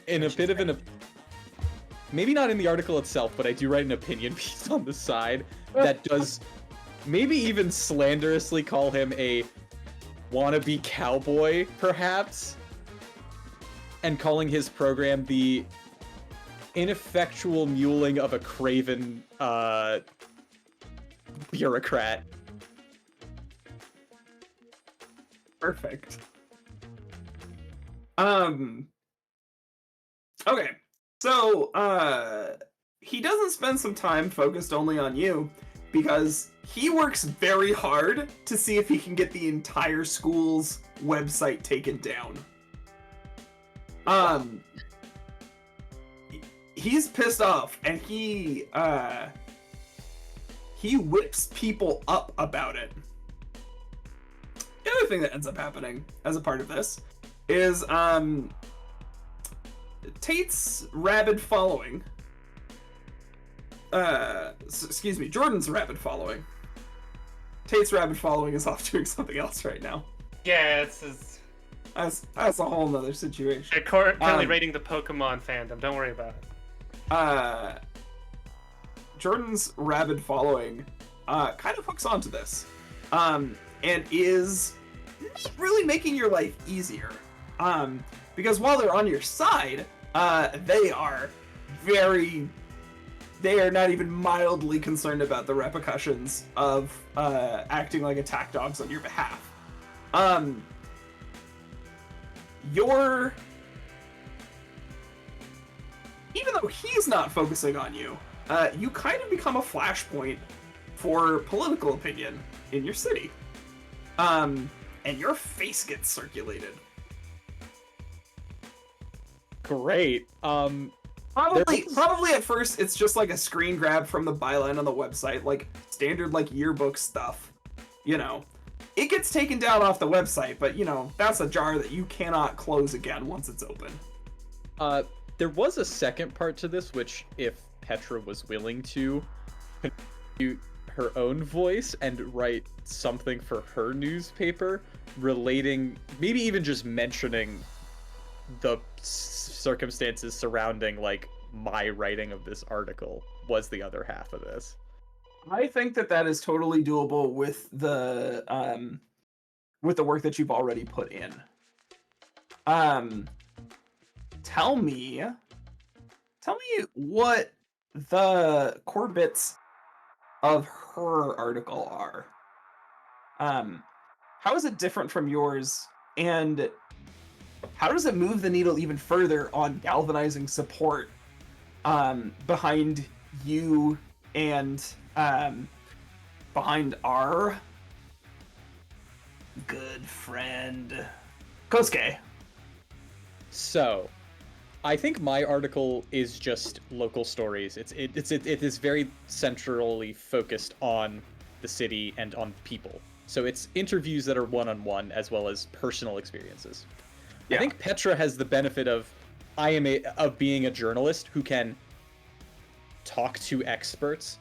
in a bit of maybe not in the article itself, but I do write an opinion piece on the side that does maybe even slanderously call him a wannabe cowboy, perhaps, and calling his program the ineffectual muling of a craven bureaucrat. Perfect. Okay. So, he doesn't spend some time focused only on you because he works very hard to see if he can get the entire school's website taken down. He's pissed off and he whips people up about it. The other thing that ends up happening as a part of this is Tate's rabid following. Jordan's rabid following. Tate's rabid following is off doing something else right now. Yeah, That's a whole nother situation. they're currently rating the Pokemon fandom. Don't worry about it. Jordan's rabid following kind of hooks onto this, and is not really making your life easier. Because while they're on your side, they are very, they are not even mildly concerned about the repercussions of acting like attack dogs on your behalf. Even though he's not focusing on you, you kind of become a flashpoint for political opinion in your city. And your face gets circulated. Great. Probably at first it's just like a screen grab from the byline on the website, like standard like yearbook stuff. You know, it gets taken down off the website, but you know, that's a jar that you cannot close again once it's open. There was a second part to this, which if Petra was willing to contribute her own voice and write something for her newspaper relating, maybe even just mentioning the circumstances surrounding like my writing of this article, was the other half of this. I think that is totally doable with the work that you've already put in. Tell me what the core bits of her article are. How is it different from yours, and how does it move the needle even further on galvanizing support behind you and behind our good friend Kosuke? So, I think my article is just local stories. It is very centrally focused on the city and on people. So it's interviews that are one-on-one as well as personal experiences. Yeah. I think Petra has the benefit of being a journalist who can talk to experts,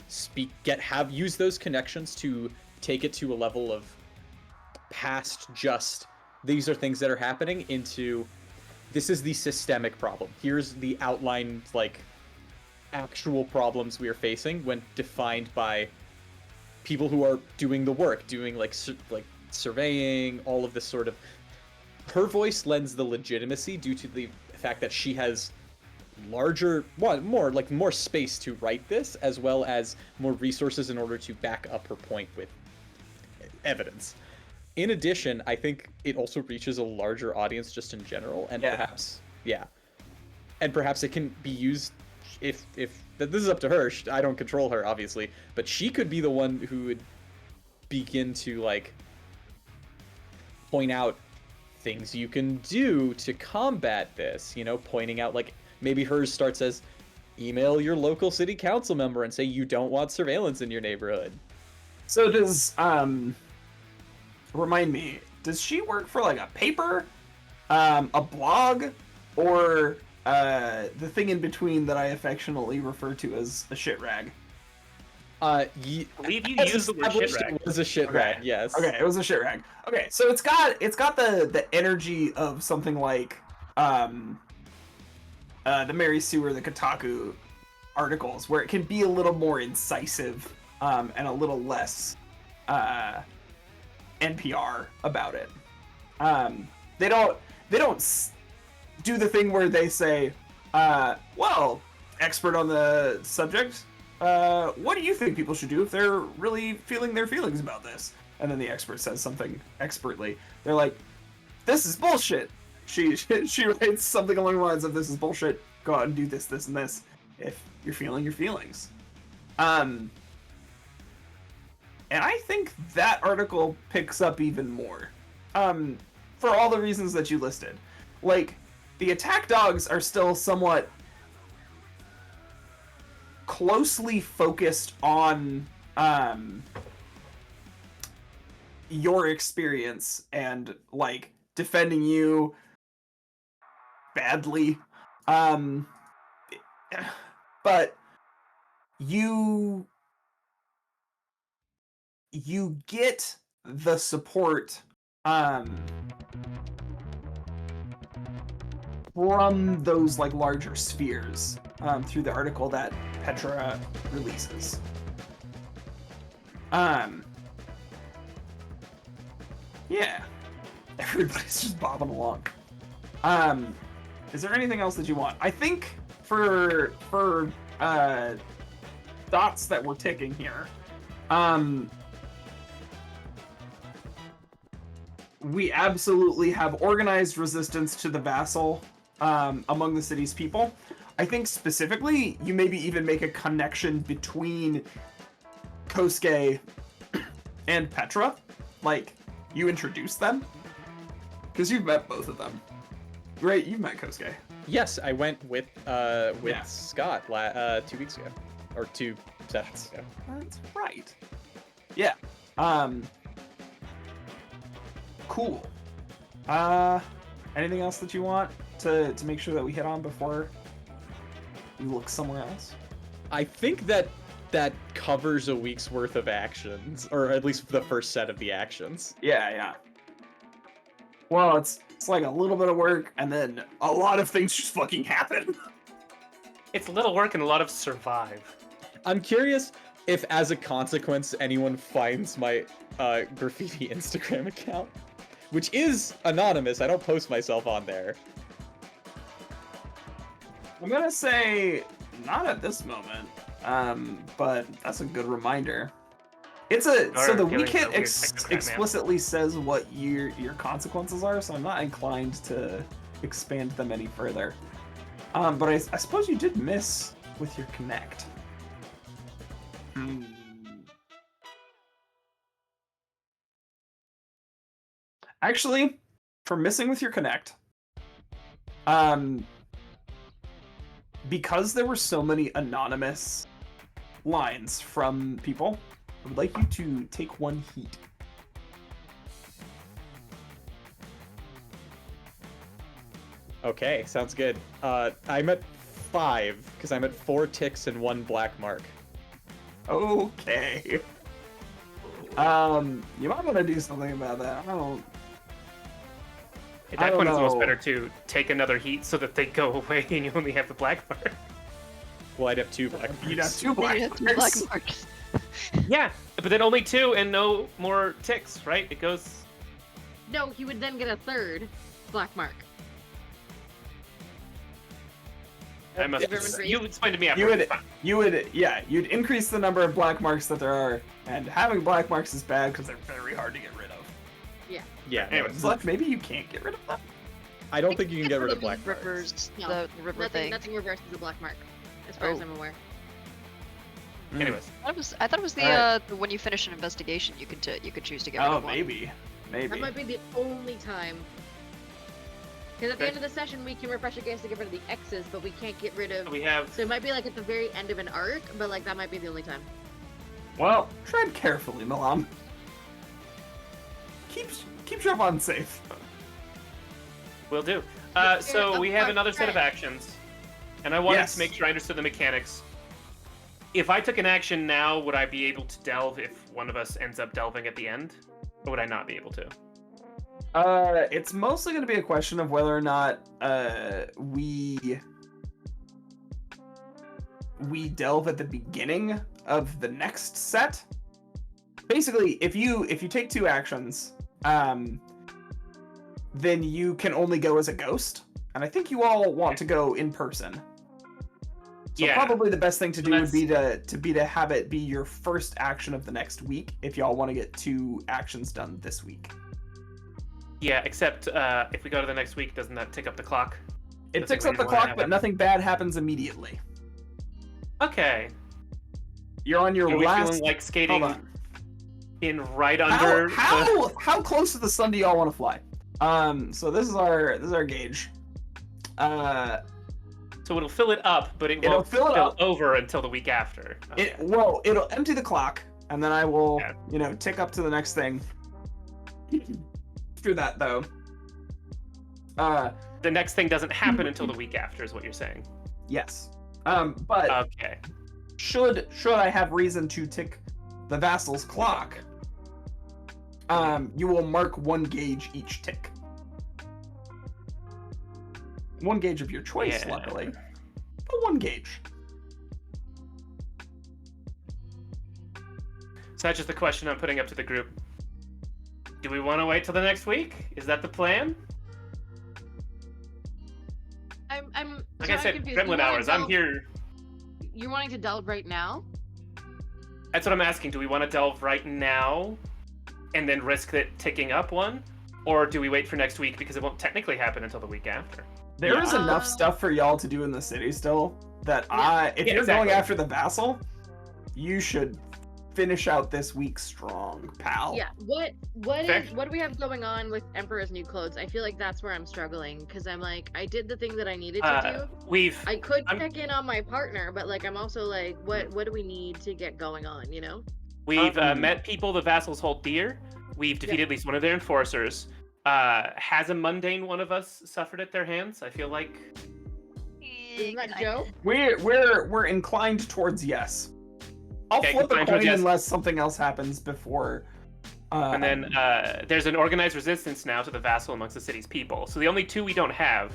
use those connections to take it to a level of past just these are things that are happening into this is the systemic problem. Here's the outlined, like, actual problems we are facing when defined by people who are doing the work, doing, like surveying, all of this sort of... Her voice lends the legitimacy due to the fact that she has more space to write this, as well as more resources in order to back up her point with evidence. In addition, I think it also reaches a larger audience just in general, and perhaps it can be used if this is up to her. I don't control her, obviously, but she could be the one who would begin to like point out things you can do to combat this. You know, pointing out like maybe hers starts as email your local city council member and say you don't want surveillance in your neighborhood. So does remind me, does she work for like a paper, a blog, or the thing in between that I affectionately refer to as a shit rag? I believe you used the word shit rag. It was a shit rag, yes. Okay, it was a shit rag. Okay, so it's got the energy of something like the Mary Sue or the Kotaku articles, where it can be a little more incisive and a little less NPR about it. They don't do the thing where they say, well, expert on the subject, what do you think people should do if they're really feeling their feelings about this? And then the expert says something expertly. They're like, this is bullshit. She writes something along the lines of, this is bullshit, go out and do this, this, and this if you're feeling your feelings. And I think that article picks up even more. For all the reasons that you listed. Like, the attack dogs are still somewhat closely focused on your experience and, like, defending you badly. But you get the support from those like larger spheres through the article that Petra releases. Yeah, everybody's just bobbing along. Is there anything else that you want? I think for dots that we're ticking here, we absolutely have organized resistance to the vassal among the city's people. I think specifically, you maybe even make a connection between Kosuke and Petra. Like, you introduce them. Because you've met both of them. Right, you've met Kosuke. Yes, I went with Yeah. Scott 2 weeks ago. Or 2 sessions ago. That's right. Yeah. Cool. Anything else that you want to make sure that we hit on before we look somewhere else? I think that covers a week's worth of actions, or at least the first set of the actions. Yeah. Well, it's like a little bit of work, and then a lot of things just fucking happen. It's little work and a lot of survive. I'm curious if, as a consequence, anyone finds my graffiti Instagram account, which is anonymous. I don't post myself on there. I'm gonna say not at this moment, but that's a good reminder. It's so the feeling wiki so weird technocrat, man. explicitly says what your consequences are, so I'm not inclined to expand them any further. But I suppose you did miss with your connect. Actually, for missing with your connect, because there were so many anonymous lines from people, I would like you to take 1 heat. Okay, sounds good. I'm at 5, because I'm at 4 ticks and 1 black mark. Okay. You might want to do something about that. At I that don't point, it's almost know. better to take another heat so that they go away and you only have the black mark. Well, I'd have 2 black marks. You'd have 2 Maybe black it's marks. black marks. Yeah, but then only 2 and no more ticks, right? It goes. No, he would then get a 3rd black mark. I must. Yes. You explained to me You after. would, you'd increase the number of black marks that there are, and having black marks is bad because they're very hard to get rid of. Yeah, no, Anyways. But maybe you can't get rid of them. I don't think you can get rid of black marks. Rivers, No, the river thing. Nothing reverses the black mark, as far as Oh. I'm aware. Anyways, I thought it was the Alright. when you finish an investigation, you could choose to get rid Oh, of one. maybe. That might be the only time. Because at the Okay. end of the session, we can refresh against to get rid of the X's, but we can't get rid of. we have. So it might be like at the very end of an arc, but like that might be the only time. Well, tread carefully, Milam. Keep Jovan safe. Will do. So Yeah, we have of another course, set of right. actions, and I wanted Yes. to make sure I understood the mechanics. If I took an action now, would I be able to delve if one of us ends up delving at the end, or would I not be able to? It's mostly going to be a question of whether or not we delve at the beginning of the next set. Basically, if you take 2 actions, then you can only go as a ghost, and I think you all want to go in person. So Yeah. probably the best thing to So do would be to have it be your first action of the next week if y'all want to get 2 actions done this week. Yeah, except if we go to the next week, doesn't that tick up the clock? It Does ticks it up the really wanna clock, have but it? nothing bad happens immediately. Okay. You're on your Are we last. feeling like skating Hold on. in right under? How close to the sun do y'all want to fly? So this is our gauge. So it'll fill it up, but it It'll won't fill it up. over until the week after. Okay. It'll empty the clock, and then I will, Yeah. tick up to the next thing. After that, though, The next thing doesn't happen until the week after, is what you're saying. yes. But Okay. should I have reason to tick the vassal's clock, you will mark 1 gauge each tick. 1 gauge of your choice, Yeah. luckily. But 1 gauge. So that's just the question I'm putting up to the group. Do we want to wait till the next week? Is that the plan? I'm Like so I said, confused. Gremlin You wanna hours. I'm delve- here. You're wanting to delve right now? That's what I'm asking. Do we want to delve right now and then risk it ticking up one? Or do we wait for next week because it won't technically happen until the week after? There is enough stuff for y'all to do in the city still that if you're exactly. going after the vassal, you should finish out this week strong, pal. Yeah. What Fair. do we have going on with Emperor's New Clothes? I feel like that's where I'm struggling because I'm like, I did the thing that I needed to do. I could check in on my partner, but like I'm also like, what do we need to get going on? You know? We've met people the vassals hold dear. We've defeated at least one of their enforcers. Has a mundane one of us suffered at their hands? I feel like. Isn't that Joe? We're inclined towards yes. I'll Okay, flip a inclined towards coin yes. unless something else happens before. And then there's an organized resistance now to the vassal amongst the city's people. So the only two we don't have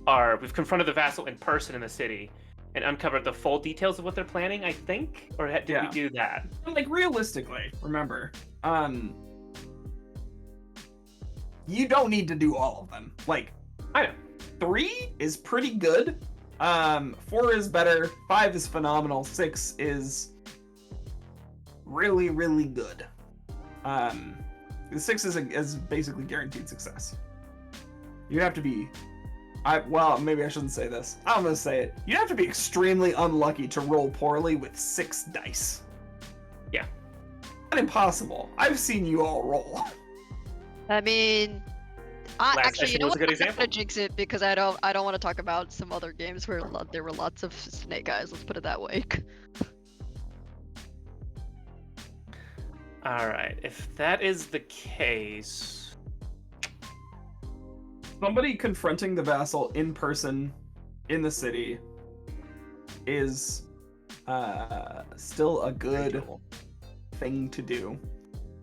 are we've confronted the vassal in person in the city and uncovered the full details of what they're planning, I think? Or did we do that? Like, realistically, remember, you don't need to do all of them. Like, I know. 3 is pretty good. 4 is better. 5 is phenomenal. 6 is really, really good. The 6 is basically guaranteed success. You have to be... well, maybe I shouldn't say this. I'm gonna say it. You have to be extremely unlucky to roll poorly with 6 dice. Yeah. Not impossible. I've seen you all roll. I mean, Last actually, you session know was a what? good I'm not example. gonna jinx it because I don't want to talk about some other games where there were lots of snake eyes. Let's put it that way. All right. If that is the case, Somebody confronting the vassal in person in the city is still a good thing to do.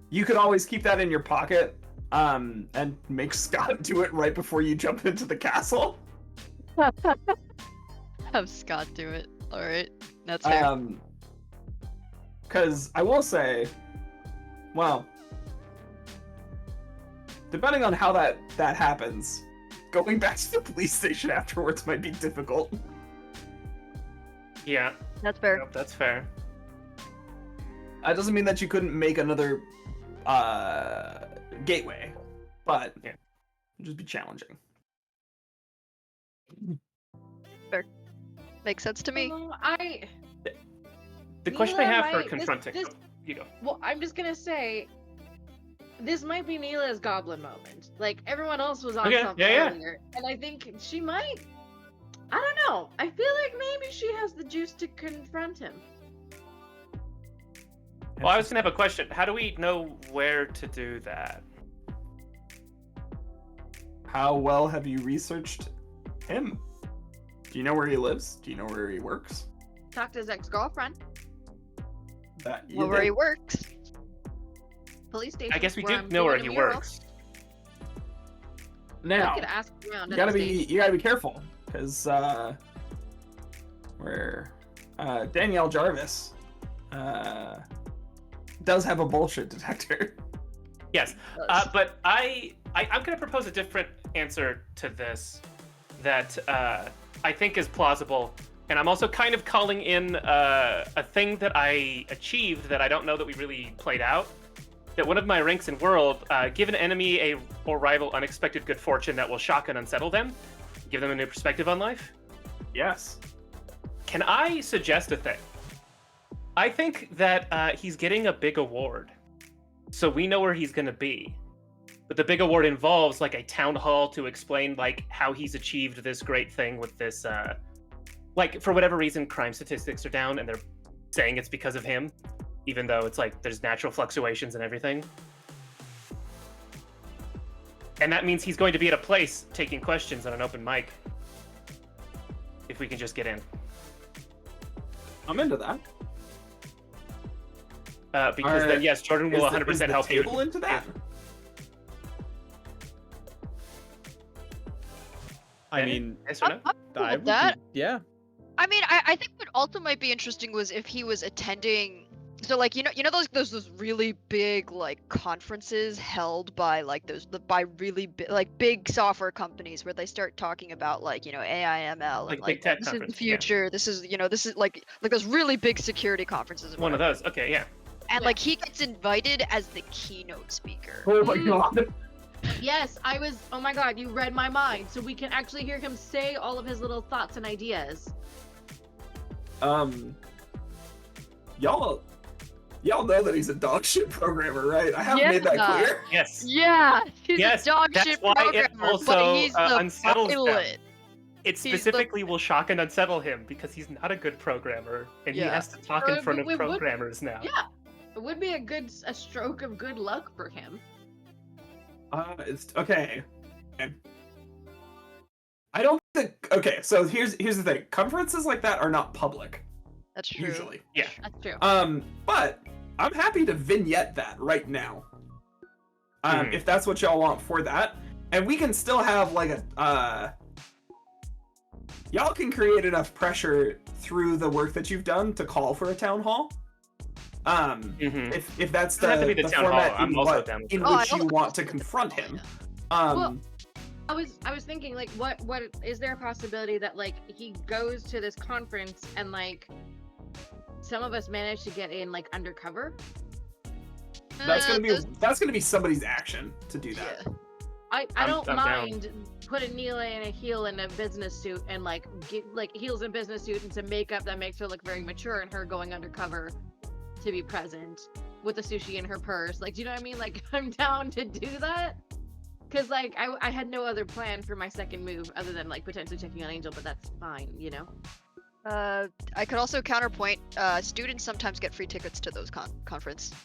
You could always keep that in your pocket and make Scott do it right before you jump into the castle. Have Scott do it. All right, that's fair. Because I will say, well, depending on how that happens, going back to the police station afterwards might be difficult. yeah, That's fair. nope, that's fair. That doesn't mean that you couldn't make another gateway, but Yeah. it'd just be challenging. Makes sense to me. The question I have for might- confronting. this- You go. Well, I'm just gonna say, this might be Neela's goblin moment. Like everyone else was on Okay, something yeah. earlier, and I think she might. I don't know. I feel like maybe she has the juice to confront him. Well, I was gonna have a question. How do we know where to do that? How well have you researched him? Do you know where he lives? Do you know where he works? Talk to his ex-girlfriend. That you Well, where he did. works. Police station. I guess we where do I'm know where doing he a mural. works. Now, I could ask around. you at gotta the be station. careful, because where Danielle Jarvis does have a bullshit detector. Yes, but I'm gonna propose a different answer to this that I think is plausible, and I'm also kind of calling in a thing that I achieved that I don't know that we really played out. That one of my ranks in World, give an enemy or rival unexpected good fortune that will shock and unsettle them, give them a new perspective on life. Yes. Can I suggest a thing? I think that he's getting a big award, so we know where he's gonna be. But the big award involves like a town hall to explain like how he's achieved this great thing with this, like for whatever reason, crime statistics are down, and they're saying it's because of him, even though it's like there's natural fluctuations and everything. And that means he's going to be at a place taking questions on an open mic. If we can just get in. I'm into that. Because then, yes, Jordan will 100% help you. Table into that? I mean, Yes or no? I'm cool I with would that. yeah. I mean, I think what also might be interesting was if he was attending So like you know those really big like conferences held by like by really big software companies where they start talking about like AI ML Like and big like tech this is the conference, yeah. future. This is like those really big security conferences. One of those. Okay, yeah. And Yeah. like he gets invited as the keynote speaker. Oh my Mm. god. Yes, I was. Oh my god, you read my mind. So we can actually hear him say all of his little thoughts and ideas. Y'all know that he's a dog shit programmer, right? I haven't made that Yeah. clear. Yes. Yeah, he's Yes, a dog that's shit why it programmer, also, but he's the unsettles them. pilot. It the- specifically will shock and unsettle him because he's not a good programmer, and he Yeah. has to talk in front of We would- programmers now. Yeah, it would be a stroke of good luck for him. It's okay. I don't think. Okay, so here's the thing. Conferences like that are not public That's true. usually. Yeah. That's true. But I'm happy to vignette that right now. Mhm. If that's what y'all want for that, and we can still have like a. Y'all can create enough pressure through the work that you've done to call for a town hall. Mhm. If that's Doesn't have to the be the town format hall. I'm in, also what, down with in that. Oh, which I you don't- want to confront him. Well, I was thinking like what is there a possibility that like he goes to this conference and like some of us manage to get in like undercover? That's gonna be those- that's gonna be somebody's action to do that. Yeah. I don't I'm down. mind putting Neela in a heel and a business suit and like get like heels and business suit and some makeup that makes her look very mature and her going undercover to be present with the sushi in her purse. Like, do you know what I mean? Like, I'm down to do that. Cause like I had no other plan for my second move other than like potentially checking on Angel, but that's fine, you know. I could also counterpoint. Students sometimes get free tickets to those conferences.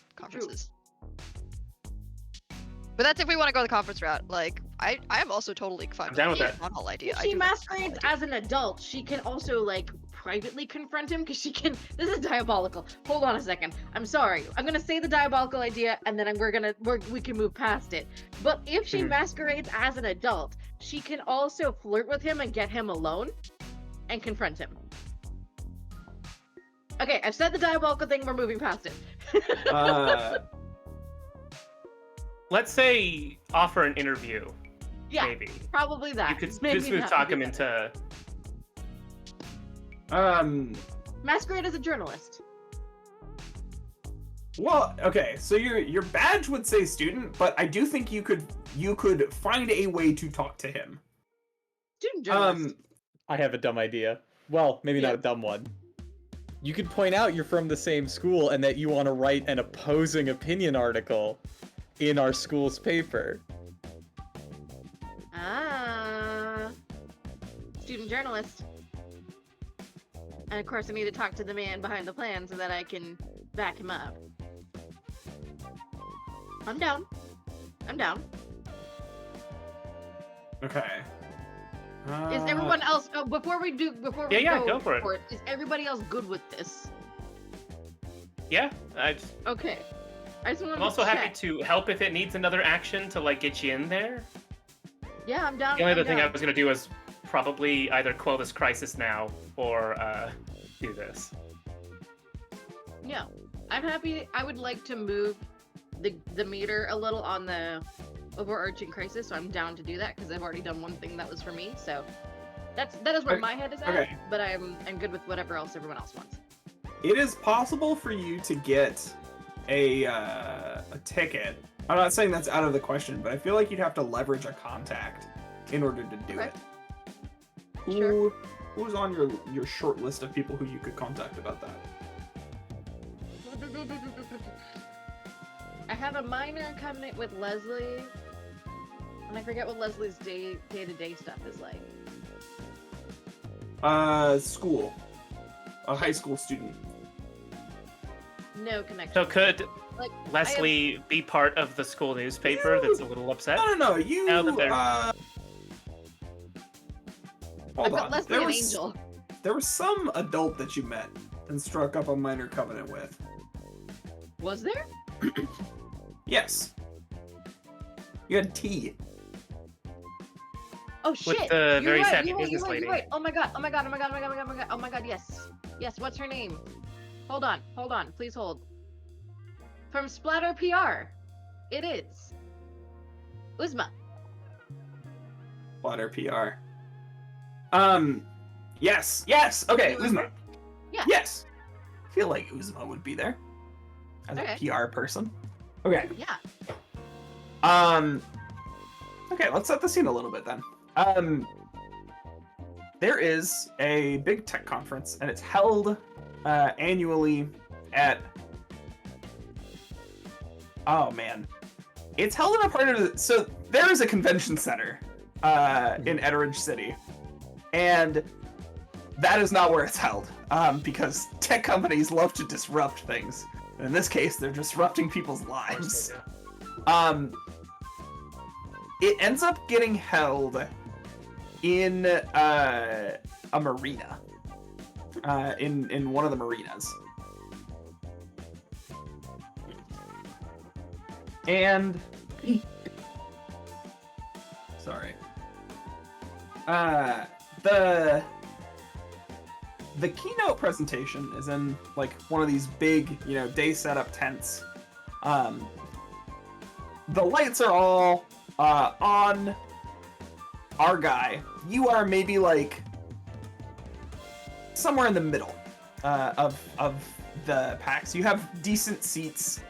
But that's if we want to go the conference route. Like, I am also totally fine I'm down with the that. town hall idea. If I she do like the town hall masquerades idea. as an adult, she can also like privately confront him because she can. This is diabolical. Hold on a second. I'm sorry. I'm gonna say the diabolical idea and then we can move past it. But if she Mhm. masquerades as an adult, she can also flirt with him and get him alone and confront him. Okay, I've said the diabolical thing. We're moving past it. Uh, Let's say offer an interview. Yeah, Maybe probably that. you could Maybe smooth that talk would him be better. into. Masquerade as a journalist. well, okay, so your badge would say student, but I do think you could find a way to talk to him. Student journalist. I have a dumb idea. Well, maybe Yeah. not a dumb one. You could point out you're from the same school and that you want to write an opposing opinion article in our school's paper. Student journalist. And of course I need to talk to the man behind the plan so that I can back him up. I'm down. I'm down. Okay. Is everyone else before we Yeah, go go for it. is everybody else good with this? Yeah, Okay. I just want I'm to also happy check. to help if it needs another action to like get you in there. Yeah, I'm down. The only I'm other thing I down. was gonna do is probably either quell this crisis now or do this. Yeah. I'm happy. I would like to move the meter a little on the overarching crisis, so I'm down to do that because I've already done one thing that was for me. So that is where Okay, my head is at. okay. But I'm good with whatever else everyone else wants. It is possible for you to get a ticket. I'm not saying that's out of the question, but I feel like you'd have to leverage a contact in order to do Okay. it. Sure. Who's on your short list of people who you could contact about that? I have a minor covenant with Leslie, and I forget what Leslie's day-to-day stuff is like. School. A high school student. No connection. So could Like, Leslie be part of the school newspaper that's a little upset? No, you. Now that they're- I've Hold got on. Leslie There and was, Angel. there was some adult that you met and struck up a minor covenant with. Was there? Yes. You had tea. Oh shit! the You're very right, savvy you're right, business you're right, lady. you're right. Oh my god! Oh my god! Oh my god! Oh my god! Oh my god! Oh my god! Yes. Yes. What's her name? Hold on. Please hold. From Splatter PR, it is Uzma. Water PR. Yes. Okay, Uzma. Yeah. Yes. I feel like Uzma would be there as Okay. a PR person. Okay. Yeah. Okay, let's set the scene a little bit then. There is a big tech conference, and it's held annually at. Oh man, it's held in a part of the. So there is a convention center in Etteridge City, and that is not where it's held because tech companies love to disrupt things. In this case, they're disrupting people's lives. It ends up getting held in a marina, in one of the marinas, and sorry, the keynote presentation is in like one of these big, day setup tents. The lights are all on our guy. You are maybe like somewhere in the middle of the packs. You have decent seats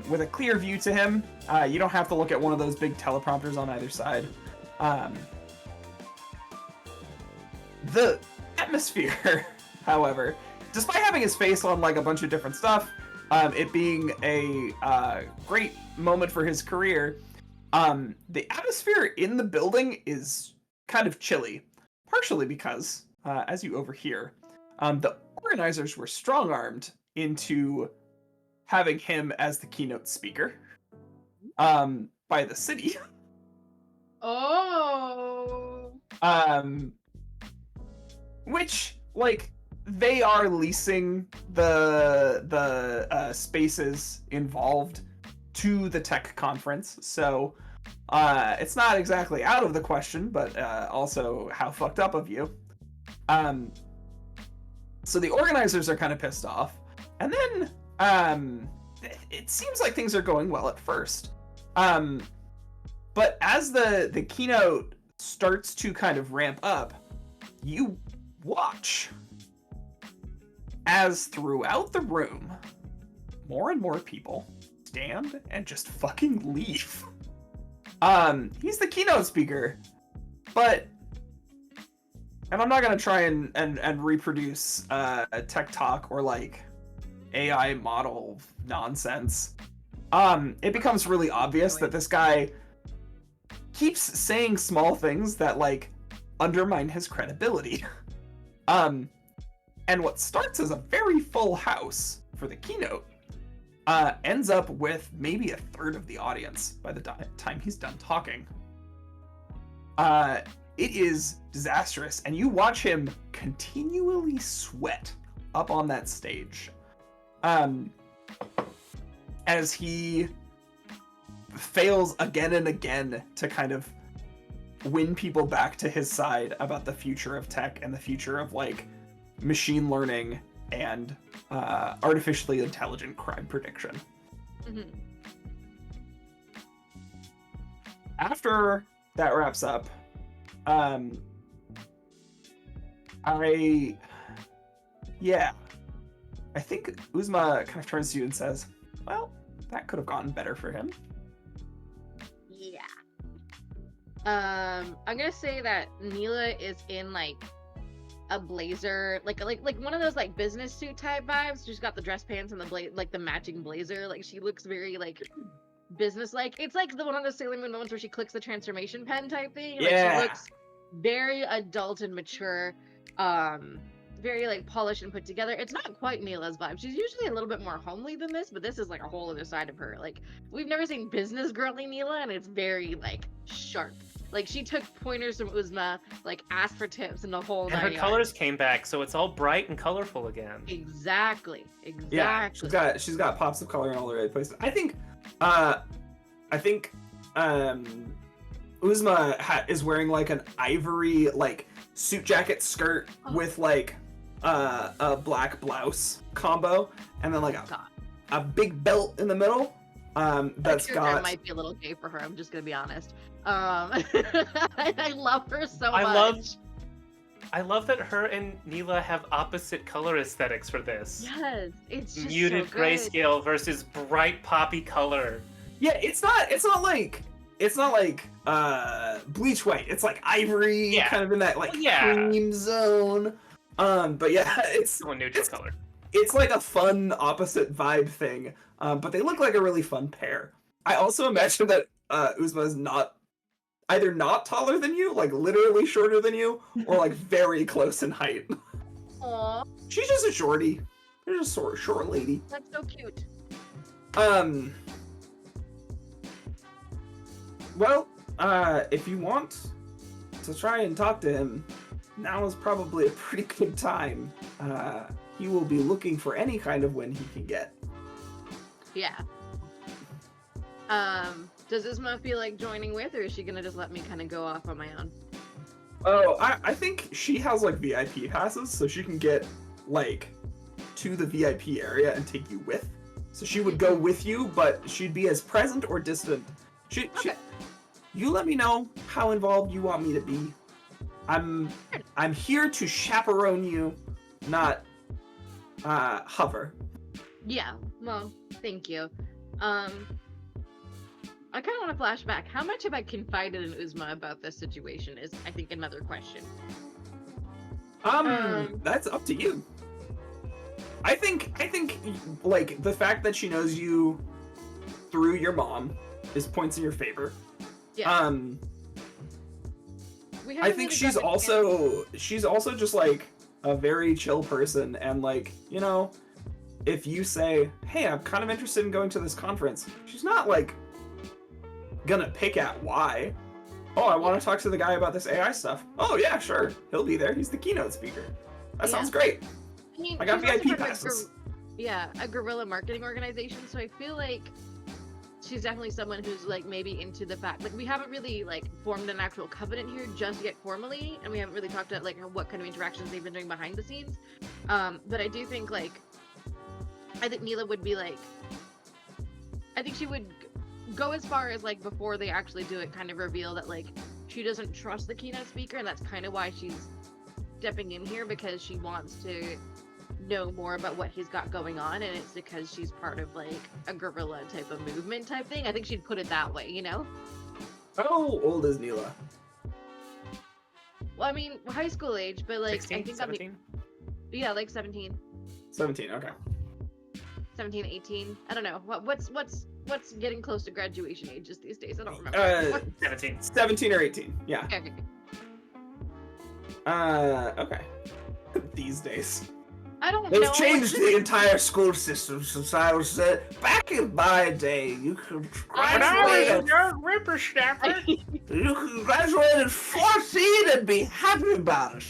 with a clear view to him. You don't have to look at one of those big teleprompters on either side. The atmosphere, however, despite having his face on like a bunch of different stuff, it being a great moment for his career, the atmosphere in the building is kind of chilly, partially because, as you overhear, the organizers were strong-armed into having him as the keynote speaker by the city. Oh. Which, like, they are leasing the spaces involved to the tech conference, so it's not exactly out of the question, but also how fucked up of you. So the organizers are kind of pissed off, and then it seems like things are going well at first. But as the keynote starts to kind of ramp up, you watch as throughout the room, more and more people stand and just fucking leave. He's the keynote speaker, but, and I'm not gonna try and reproduce tech talk or like AI model nonsense. It becomes really obvious that this guy keeps saying small things that like undermine his credibility. And what starts as a very full house for the keynote ends up with maybe a third of the audience by the time he's done talking. It is disastrous, and you watch him continually sweat up on that stage as he fails again and again to kind of win people back to his side about the future of tech and the future of like machine learning and artificially intelligent crime prediction. Mm-hmm. After that wraps up, I think Uzma kind of turns to you and says, well, that could have gotten better for him. Yeah. I'm gonna say that Neela is in like a blazer, like one of those like business suit type vibes. She's got the dress pants and the matching blazer. Like she looks very like business-like. It's like one of the Sailor Moon moments where she clicks the transformation pen type thing. Like Yeah. she looks very adult and mature, very like polished and put together. It's not quite Neela's vibe. She's usually a little bit more homely than this, but this is like a whole other side of her. Like we've never seen business girly Neela, and it's very like sharp. Like she took pointers from Uzma, like asked for tips, and the whole And her nine colors yards. came back, so it's all bright and colorful again. Exactly. Yeah, she's got pops of color in all the right places. I think Uzma is wearing like an ivory like suit jacket skirt with like a black blouse combo, and then like a God. a big belt in the middle. That's That got. might be a little gay for her. I'm just gonna be honest. I love her so I much. love that her and Neela have opposite color aesthetics for this. Yes, it's just Muted so good. grayscale versus bright poppy color. Yeah, it's not like bleach white. It's like ivory, Yeah. kind of in that like Yeah. cream zone. But yeah, it's A neutral color. it's like a fun opposite vibe thing. But they look like a really fun pair. I also imagine that Uzma is either not taller than you, like literally shorter than you, or like very close in height. Aw, She's just a shorty. She's just a short lady. that's so cute. Well, if you want to try and talk to him, now is probably a pretty good time. He will be looking for any kind of win he can get. Yeah. Does Isma feel like joining with, or is she gonna just let me kind of go off on my own? Oh, I think she has like VIP passes, so she can get like to the VIP area and take you with. So she would go with you, but she'd be as present or distant. Okay. You let me know how involved you want me to be. I'm here to chaperone you, not hover. Yeah. Well, thank you. I kind of want to flash back. How much have I confided in Uzma about this situation is, I think, another question. That's up to you. I think like the fact that she knows you through your mom is points in your favor. Yeah. We I haven't think really she's also just like a very chill person, and like, you know, if you say, hey, I'm kind of interested in going to this conference, she's not like gonna pick at why. Oh, I want to talk to the guy about this AI stuff. Oh yeah, sure, he'll be there. He's the keynote speaker. That sounds great. I mean, I got she's also VIP part of passes. a guerrilla marketing organization, so I feel like she's definitely someone who's like maybe into the fact, like, we haven't really like formed an actual covenant here just yet formally, and we haven't really talked about like what kind of interactions they've been doing behind the scenes. But I do think like, I think Neela would be like, I think she would go as far as like before they actually do it, kind of reveal that like she doesn't trust the keynote speaker, and that's kind of why she's stepping in here, because she wants to know more about what he's got going on, and it's because she's part of like a guerrilla type of movement type thing. I think she'd put it that way, you know? How old is Neela? Well, I mean, high school age, but like 16, I think 17? yeah, like 17, 17, okay. 17, 18. I don't know. What's getting close to graduation ages these days? I don't remember. 17. 17 or 18, yeah. Okay. Okay. These days. I don't They've know. changed the entire school system since I was back in my day. You could graduate at, young whippersnapper. you could graduate at 14 and be happy about it.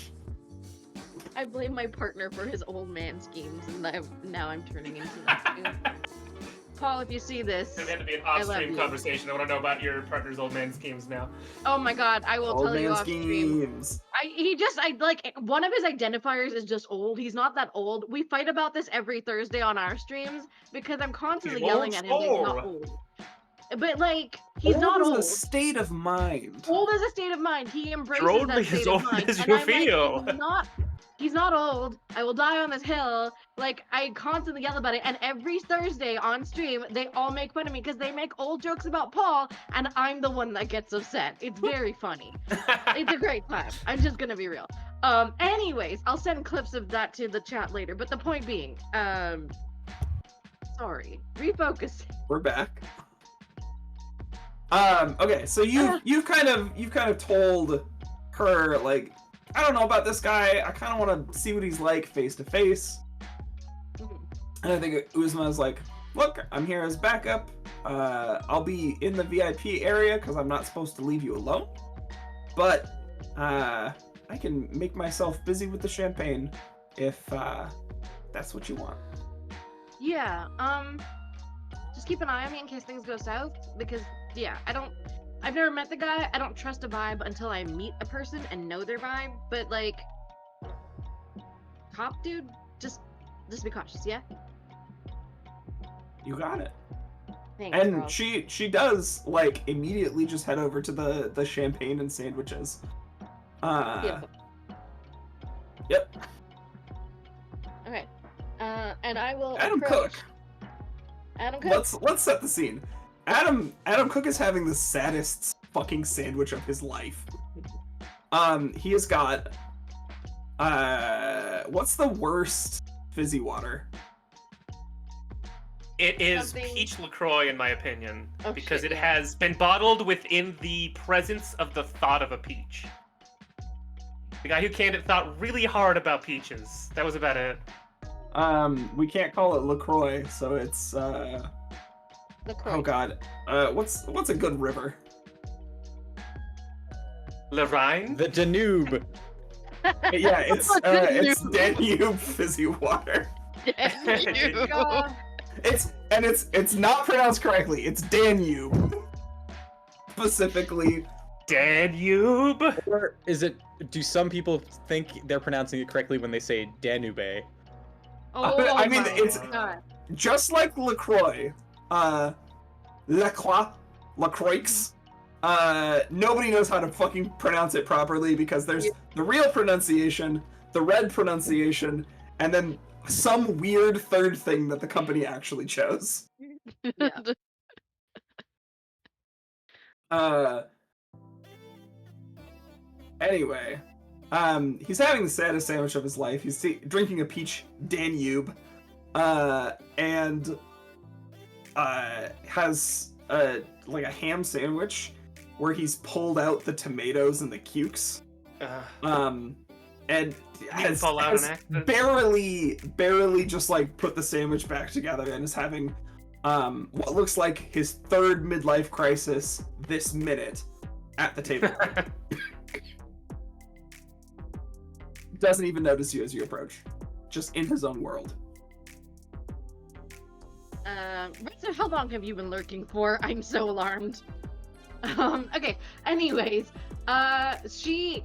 I blame my partner for his old man schemes, and now I'm turning into that too. Paul, if you see this, It had to be an I love off-stream you. conversation. I want to know about your partner's old man schemes now. Oh my god, I will Old tell you man off stream. schemes. I like, one of his identifiers is just old. He's not that old. We fight about this every Thursday on our streams because I'm constantly He's yelling at him that he's not old. old. But like, he's not is old. a state of mind. Old is a state of mind. He embraces You're only that as state old of mind. as And you I'm like, feel. he's not old. I will die on this hill. Like, I constantly yell about it. And every Thursday on stream, they all make fun of me because they make old jokes about Paul, and I'm the one that gets upset. It's very funny. It's a great time. I'm just gonna be real. Anyways, I'll send clips of that to the chat later. But the point being, sorry, refocus. We're back. Okay, so you've kind of told her, like, I don't know about this guy. I kind of want to see what he's like face to face. And I think Uzma's like, look, I'm here as backup. I'll be in the VIP area because I'm not supposed to leave you alone. But I can make myself busy with the champagne if that's what you want. Yeah, just keep an eye on me in case things go south, because yeah, I've never met the guy. I don't trust a vibe until I meet a person and know their vibe, but like, cop dude, just be cautious, yeah? You got it. Thanks, And Charles. she does like immediately just head over to the champagne and sandwiches. Beautiful. Yep. Okay. And I will Adam approach... Cook. Adam Cook. Let's set the scene. Adam Cook is having the saddest fucking sandwich of his life. He has got what's the worst fizzy water? It is Something- peach LaCroix, in my opinion, Oh, because shit, it yeah. has been bottled within the presence of the thought of a peach. The guy who canned it thought really hard about peaches. That was about it. We can't call it LaCroix, so it's LaCroix. oh god. What's a good river? Le Rhine? The Danube. Yeah, it's Danube. Danube fizzy water. Danube. God. It's not pronounced correctly. It's Danube. Specifically. Danube? Or is it? Do some people think they're pronouncing it correctly when they say Danube? Oh, I mean, my it's- God. Just like LaCroix, LaCroix, nobody knows how to fucking pronounce it properly because there's the real pronunciation, the red pronunciation, and then some weird third thing that the company actually chose. Anyway, he's having the saddest sandwich of his life. He's drinking a peach Danube, and has like a ham sandwich where he's pulled out the tomatoes and the cukes, and has fall out an accident. barely just like put the sandwich back together and is having what looks like his third midlife crisis this minute at the table. Doesn't even notice you as you approach, just in his own world. Richard, how long have you been lurking for? I'm so alarmed. Okay. Anyways, she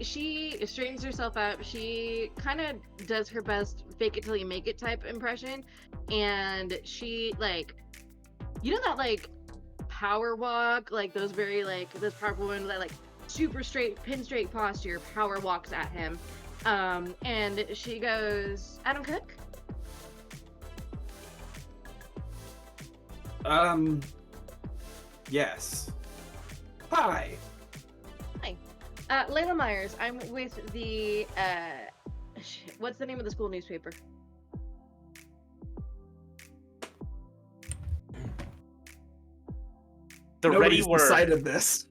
straightens herself up. She kind of does her best fake it till you make it type impression, and she like, you know that like power walk, like those very like those powerful women that like super straight, pin straight posture, power walks at him. And she goes, Adam Cook? Yes. Hi. Layla Myers. I'm with the, what's the name of the school newspaper? The Nobody's ready word. decided this.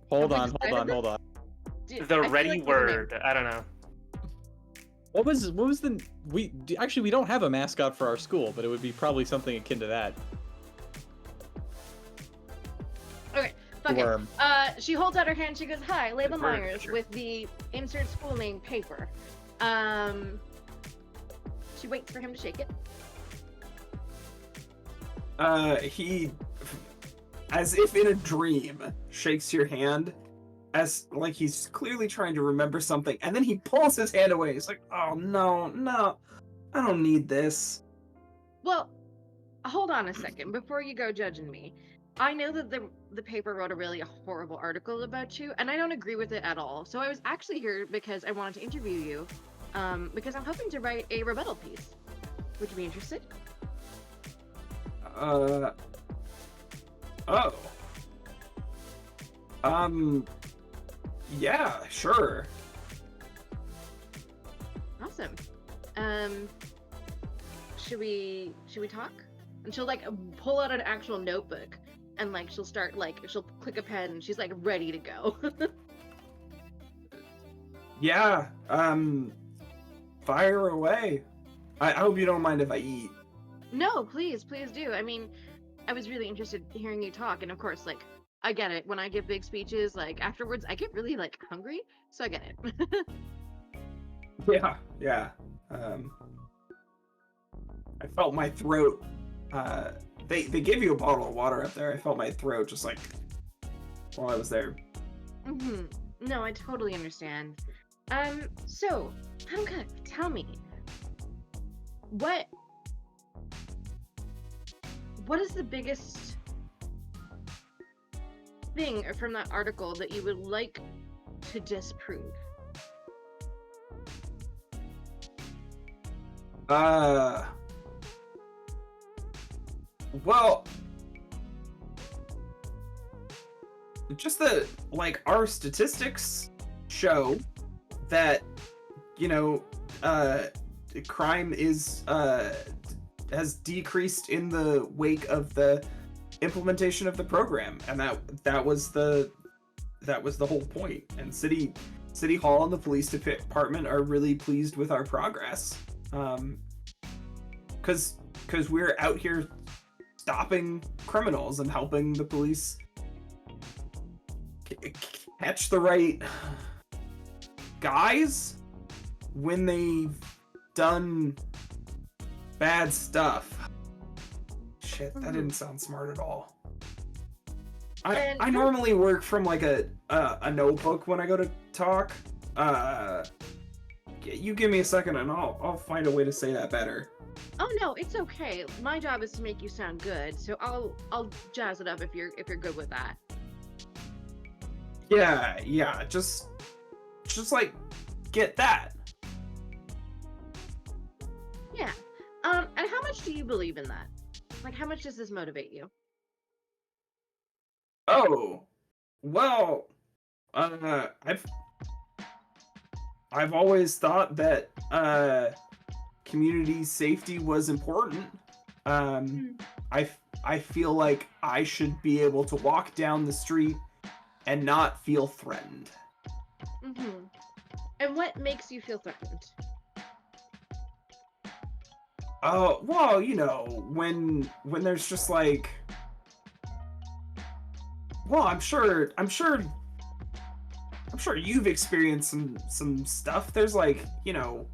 Hold I'm on. excited. The I feel ready like there's a name. word. I don't know. What was the actually we don't have a mascot for our school, but it would be probably something akin to that. Okay, fuck it. Worm. She holds out her hand. She goes, "Hi, Layla Bird Myers picture. with the insert school name paper." She waits for him to shake it. He, as if in a dream, shakes your hand, as like he's clearly trying to remember something, and then he pulls his hand away. He's like, "Oh no, I don't need this." Well, hold on a second before you go judging me. I know that the paper wrote a really horrible article about you, and I don't agree with it at all. So I was actually here because I wanted to interview you, because I'm hoping to write a rebuttal piece. Would you be interested? Oh. Yeah, sure. Awesome. Should we talk? And she'll like pull out an actual notebook and like she'll start like she'll click a pen and she's like ready to go. Yeah, fire away. I hope you don't mind if I eat. No, please do. I mean, I was really interested in hearing you talk, and of course, like I get it. When I give big speeches, like afterwards, I get really like hungry, so I get it. Yeah. I felt my throat. They gave you a bottle of water up there. I felt my throat just like while I was there. Mm-hmm. No, I totally understand. So, Adam Cook, tell me, what what is the biggest thing from that article that you would like to disprove? Well, just that, like, our statistics show that, you know, crime is, has decreased in the wake of the implementation of the program, and that was the whole point. And City Hall and the police department are really pleased with our progress, because we're out here stopping criminals and helping the police catch the right guys when they've done bad stuff. Shit, that didn't sound smart at all. I normally work from like a notebook when I go to talk. You give me a second and I'll find a way to say that better. Oh no, it's okay. My job is to make you sound good, so I'll jazz it up if you're good with that. Yeah, just like get that. Yeah. And how much do you believe in that? Like, how much does this motivate you? Oh, well, I've always thought that community safety was important. I feel like I should be able to walk down the street and not feel threatened. Mm-hmm. And what makes you feel threatened? Oh, well, you know, when there's just like, well, I'm sure you've experienced some stuff. There's like, you know,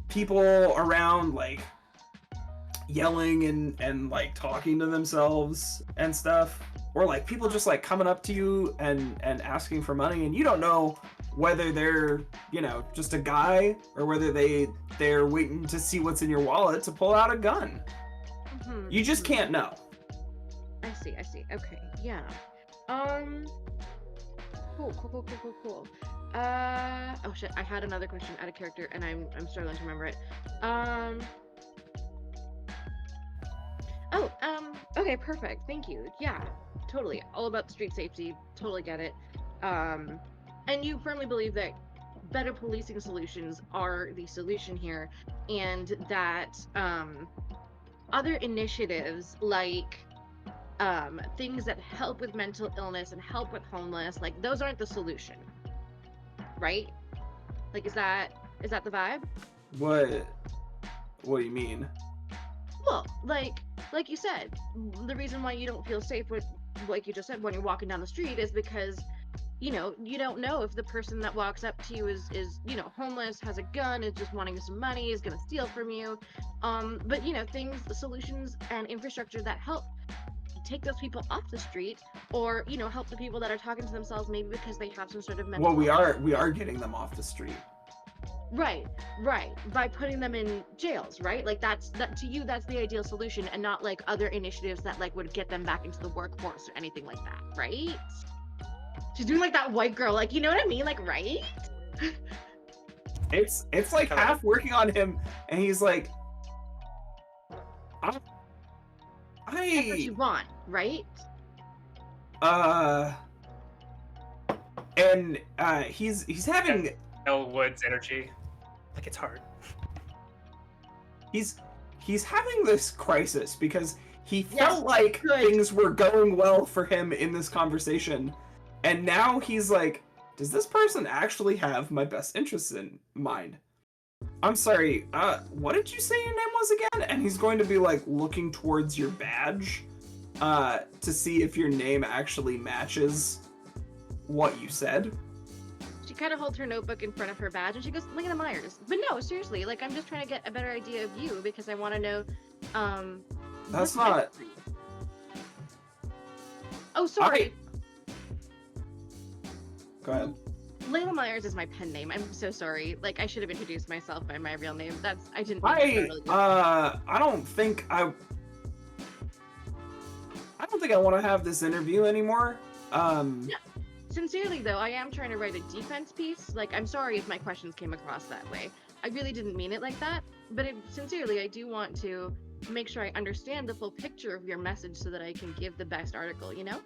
people around like yelling and like talking to themselves and stuff, or like people just like coming up to you and asking for money, and you don't know whether they're, you know, just a guy or whether they're waiting to see what's in your wallet to pull out a gun. Mm-hmm. You just can't know. I see. Okay, yeah. Cool. Oh shit, I had another question out of character and I'm struggling to remember it. Okay, perfect. Thank you. Yeah, totally. All about the street safety. Totally get it. And you firmly believe that better policing solutions are the solution here, and that other initiatives like things that help with mental illness and help with homeless, like those aren't the solution, right? Like, is that the vibe? What do you mean? Well, like you said, the reason why you don't feel safe with, like you just said, when you're walking down the street is because, you know, you don't know if the person that walks up to you is you know, homeless, has a gun, is just wanting some money, is gonna steal from you. But you know, solutions and infrastructure that help take those people off the street, or, you know, help the people that are talking to themselves maybe because they have some sort of mental Well, we are getting them off the street. Right, by putting them in jails, right? Like that to you, that's the ideal solution, and not like other initiatives that like would get them back into the workforce or anything like that, right? She's doing like that white girl, like, you know what I mean, like, right? It's like half working on him, and he's like, That's what you want, right? And he's having Elwood's energy. Like, it's hard. he's having this crisis because he felt like good. things were going well for him in this conversation, and now he's like, does this person actually have my best interests in mind? I'm sorry, what did you say your name was again? And he's going to be like looking towards your badge to see if your name actually matches what you said. She kind of holds her notebook in front of her badge and she goes, Lena Myers. But no, seriously, like, I'm just trying to get a better idea of you because I want to know, That's not... Oh, sorry. Go ahead. Layla Myers is my pen name. I'm so sorry. Like, I should have introduced myself by my real name. I didn't. I don't think think I want to have this interview anymore. Sincerely, though, I am trying to write a defense piece. Like, I'm sorry if my questions came across that way. I really didn't mean it like that. But sincerely, I do want to make sure I understand the full picture of your message so that I can give the best article, you know?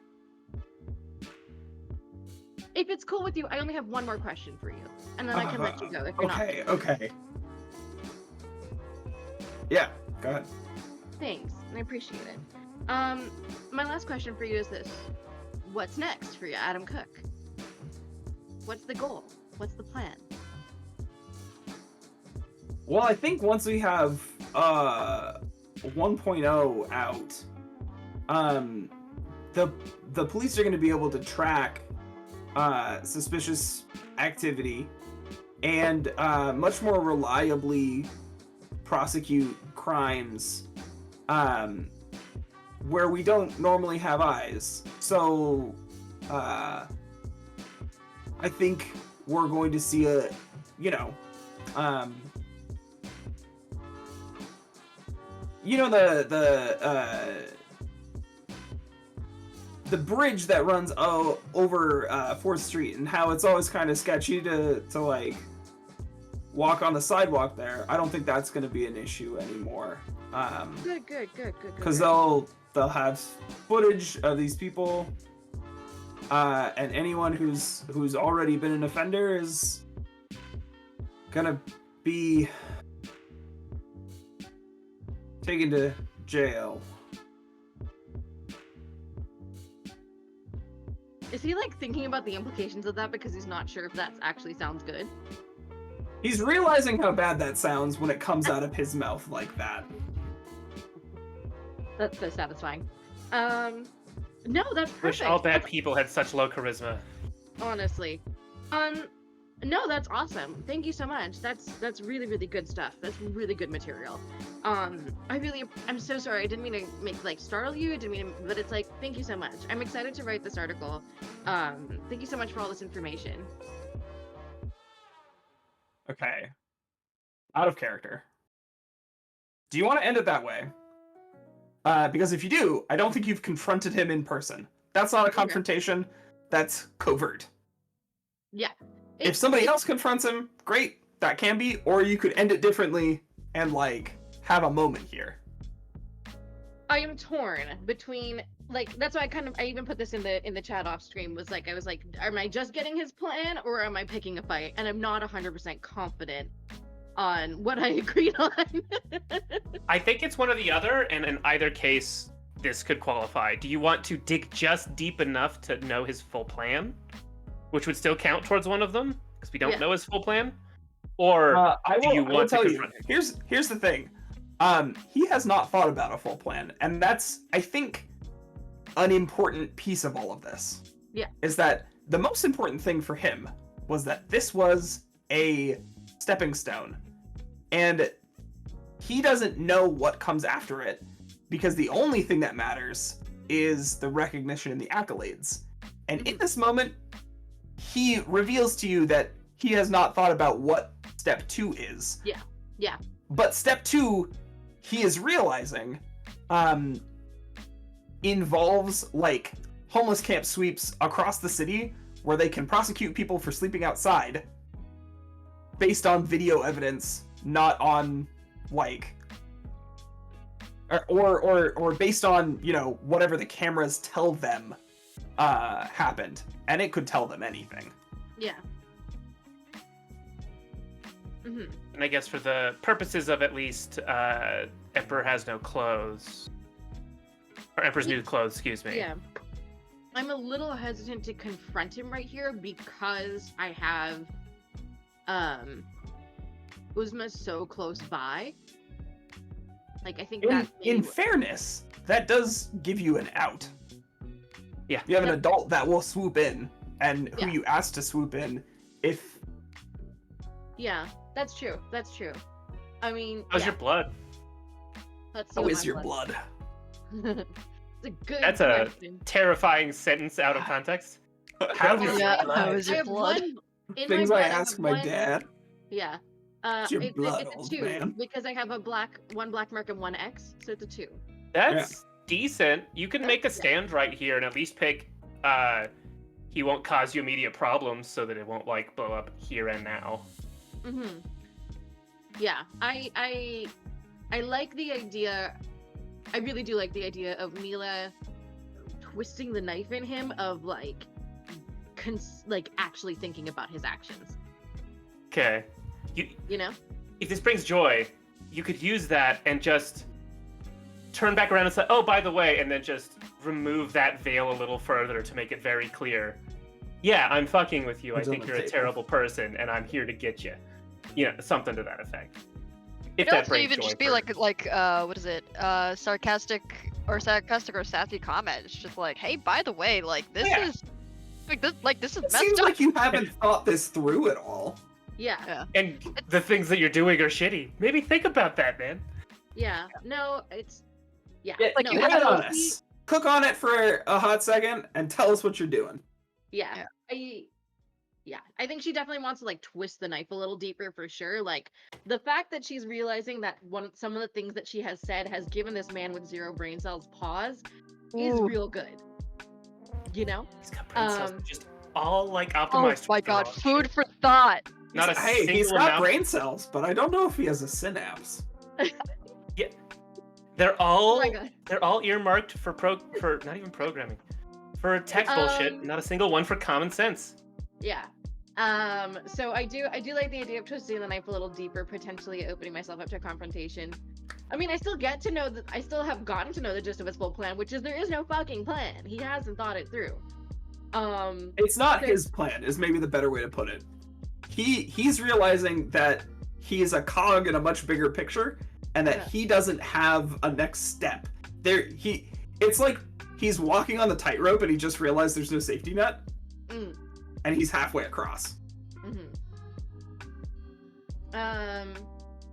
If it's cool with you, I only have one more question for you. And then I can let you go if you're not. Okay. Yeah, go ahead. Thanks. I appreciate it. My last question for you is this. What's next for you, Adam Cook? What's the goal? What's the plan? Well, I think once we have 1.0 out, the police are going to be able to track suspicious activity and much more reliably prosecute crimes where we don't normally have eyes. So I think we're going to see a, the bridge that runs over 4th Street and how it's always kind of sketchy to like walk on the sidewalk there. I don't think that's going to be an issue anymore. Good. Because they'll have footage of these people, and anyone who's already been an offender is gonna be taken to jail. Is he like thinking about the implications of that because he's not sure if that actually sounds good? He's realizing how bad that sounds when it comes out of his mouth like that. That's so satisfying. No, that's perfect. Wish all bad people had such low charisma. Honestly. No, that's awesome. Thank you so much. That's really, really good stuff. That's really good material. I'm so sorry. I didn't mean to startle you. I didn't mean to, but it's like, thank you so much. I'm excited to write this article. Thank you so much for all this information. Okay. Out of character. Do you want to end it that way? Because if you do, I don't think you've confronted him in person. That's not a confrontation. That's covert. Yeah. If somebody else confronts him, great. That can be. Or you could end it differently and, have a moment here. I am torn between, that's why I even put this in the chat off stream, I was like, am I just getting his plan or am I picking a fight? And I'm not 100% confident on what I agreed on. I think it's one or the other, and in either case, this could qualify. Do you want to dig just deep enough to know his full plan, which would still count towards one of them, because we don't know his full plan? Or do you want to confront him? Here's the thing. He has not thought about a full plan, and that's, I think, an important piece of all of this. Yeah. Is that the most important thing for him was that this was a stepping stone. And he doesn't know what comes after it, because the only thing that matters is the recognition and the accolades. And in this moment, he reveals to you that he has not thought about what step 2 is. Yeah. But step 2, he is realizing, involves homeless camp sweeps across the city where they can prosecute people for sleeping outside based on video evidence, not on or based on whatever the cameras tell them happened, and it could tell them anything. Yeah. Mm-hmm. And I guess for the purposes of at least Emperor has no clothes, or Emperor's new clothes, excuse me. Yeah. I'm a little hesitant to confront him right here because I have Uzma so close by. I think in fairness, that does give you an out. Yeah. You have an adult that will swoop in, and who you ask to swoop in if... Yeah, that's true. I mean, How's your blood? How is your blood? It's a good That's question. a terrifying sentence out of context. How is your blood? Things I ask my dad. Yeah. It's your blood, it's a old 2 man. because I have one black mark and 1 X, so it's a 2. That's decent. You can make a stand right here and at least pick he won't cause you immediate problems so that it won't like blow up here and now. Mm-hmm. Yeah, I like the idea. I really do like the idea of Mila twisting the knife in him, of like actually thinking about his actions. Okay. You know? If this brings joy, you could use that and just turn back around and say, oh, by the way, and then just remove that veil a little further to make it very clear. Yeah, I'm fucking with you. I think you're a terrible person, and I'm here to get you. You know, something to that effect. If It that also brings even joy just be for- like what is it? Sarcastic or sassy comment. It's just like, hey, by the way, like this Yeah. is this is It messed seems up. like you haven't thought this through at all. Yeah. And the things that you're doing are shitty. Maybe think about that, man. Yeah. No, it's yeah. Like no, you it's hit on mostly- us. Cook on it for a hot second and tell us what you're doing. Yeah. I think she definitely wants to like twist the knife a little deeper for sure. Like the fact that she's realizing that some of the things that she has said has given this man with 0 brain cells pause is Ooh. real good. You know? He's got brain cells just all like Oh optimized. my for god, wrong food shit. for thought. Not a Hey, he's single got amount. brain cells, but I don't know if he has a synapse. They're Oh all my god. they're all earmarked for not even programming, for tech bullshit. Not a single one for common sense. Yeah. So I do like the idea of twisting the knife a little deeper, potentially opening myself up to confrontation. I mean, I still have gotten to know the gist of his full plan, which is there is no fucking plan. He hasn't thought it through. It's not Okay. his plan, is maybe the better way to put it. He's realizing that he's a cog in a much bigger picture, and that Yeah. he doesn't have a next step. It's like he's walking on the tightrope and he just realized there's no safety net, Mm. and he's halfway across. Mm-hmm.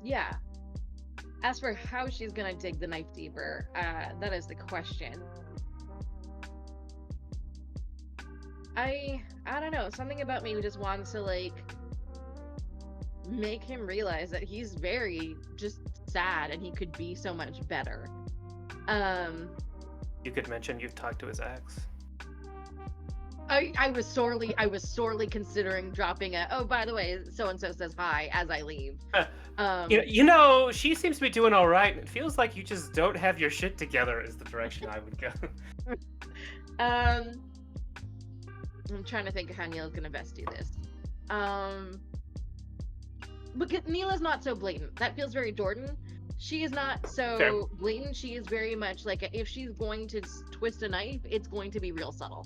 Yeah. As for how she's gonna dig the knife deeper, that is the question. I don't know. Something about me just wants to like make him realize that he's very just sad and he could be so much better. You could mention you've talked to his ex. I was sorely considering dropping a, oh, by the way, so and so says hi as I leave. You know, she seems to be doing all right. It feels like you just don't have your shit together. Is the direction I would go. I'm trying to think of how Neil's gonna best do this. Because Neela's not so blatant. That feels very Jordan. She is not so Fair. blatant. She is very much like if she's going to twist a knife, it's going to be real subtle.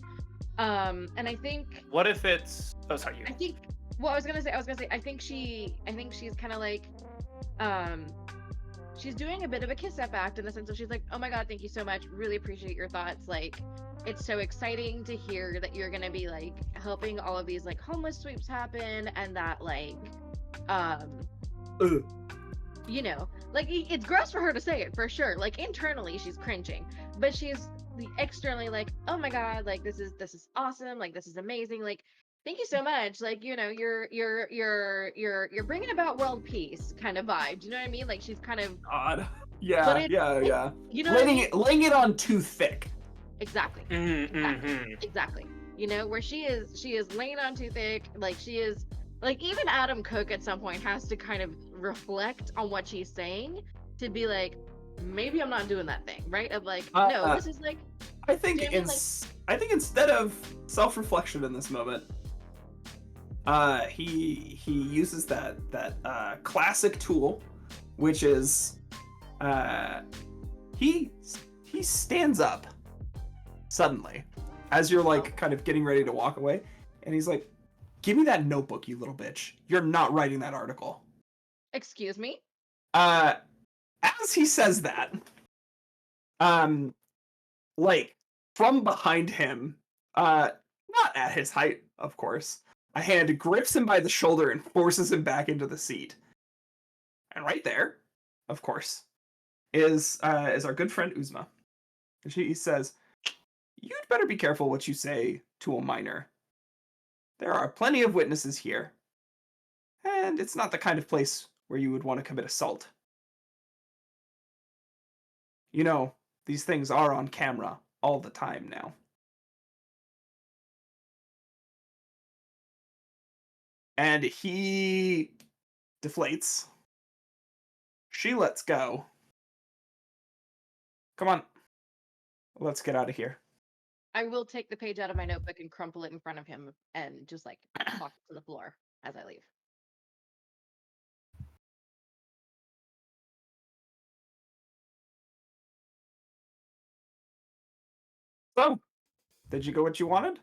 And I think What if it's? Oh, sorry, you. I think well, I was gonna say I think she's kind of like she's doing a bit of a kiss up act in the sense of she's like, oh my god, thank you so much, really appreciate your thoughts, like it's so exciting to hear that you're gonna be like helping all of these like homeless sweeps happen, and that like Ugh. you know, like it's gross for her to say it for sure, like internally she's cringing, but she's externally like, oh my god, like this is awesome, like this is amazing, like thank you so much, like you know you're bringing about world peace kind of vibe. Do you know what I mean? Like she's kind of God. Yeah, But yeah. you know what I mean? Laying it on too thick. Exactly. Mm-hmm. Exactly. You know, where she is laying on too thick, like she is like even Adam Cook at some point has to kind of reflect on what she's saying to be like, maybe I'm not doing that thing, right? Of like, no, this is like I think Jamie, I think instead of self-reflection in this moment, he uses that classic tool, which is he stands up suddenly as you're like kind of getting ready to walk away, and he's like, "Give me that notebook, you little bitch. You're not writing that article." excuse me? As he says that, like from behind him, not at his height, of course, a hand grips him by the shoulder and forces him back into the seat. And right there, of course, is our good friend Uzma. She says, "You'd better be careful what you say to a minor. There are plenty of witnesses here, and it's not the kind of place where you would want to commit assault. You know, these things are on camera all the time now. And he deflates. She lets go. Come on. Let's get out of here. I will take the page out of my notebook and crumple it in front of him and just like toss it to the floor as I leave. So, did you get what you wanted?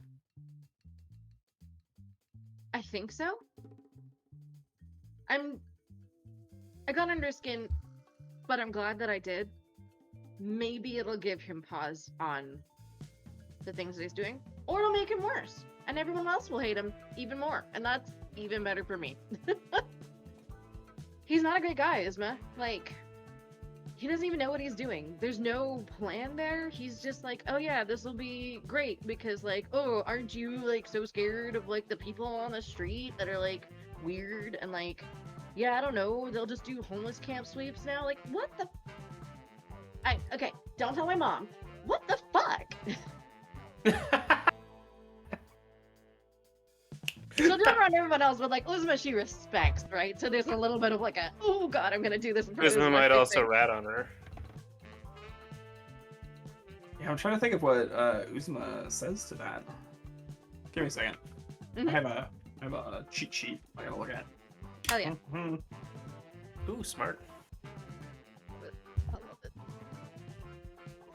I think so. I got under his skin, but I'm glad that I did. Maybe it'll give him pause on the things that he's doing, or it'll make him worse, and everyone else will hate him even more, and that's even better for me. He's not a great guy, Isma. Like, he doesn't even know what he's doing. There's no plan there. He's just like, oh yeah, this will be great because like, oh, aren't you like so scared of like the people on the street that are like weird and like, yeah, I don't know, they'll just do homeless camp sweeps now? Like, what the? Okay, don't tell my mom. What the fuck? She'll do it around everyone else, but like Uzma, she respects, right? So there's a little bit of like a, oh god, I'm gonna do this. In front of Uzma Uzma might thing. also rat on her. Yeah, I'm trying to think of what Uzma says to that. Give me a second. Mhm. I have a cheat sheet I gotta look at. Hell yeah. Mhm. Ooh, smart. I love it.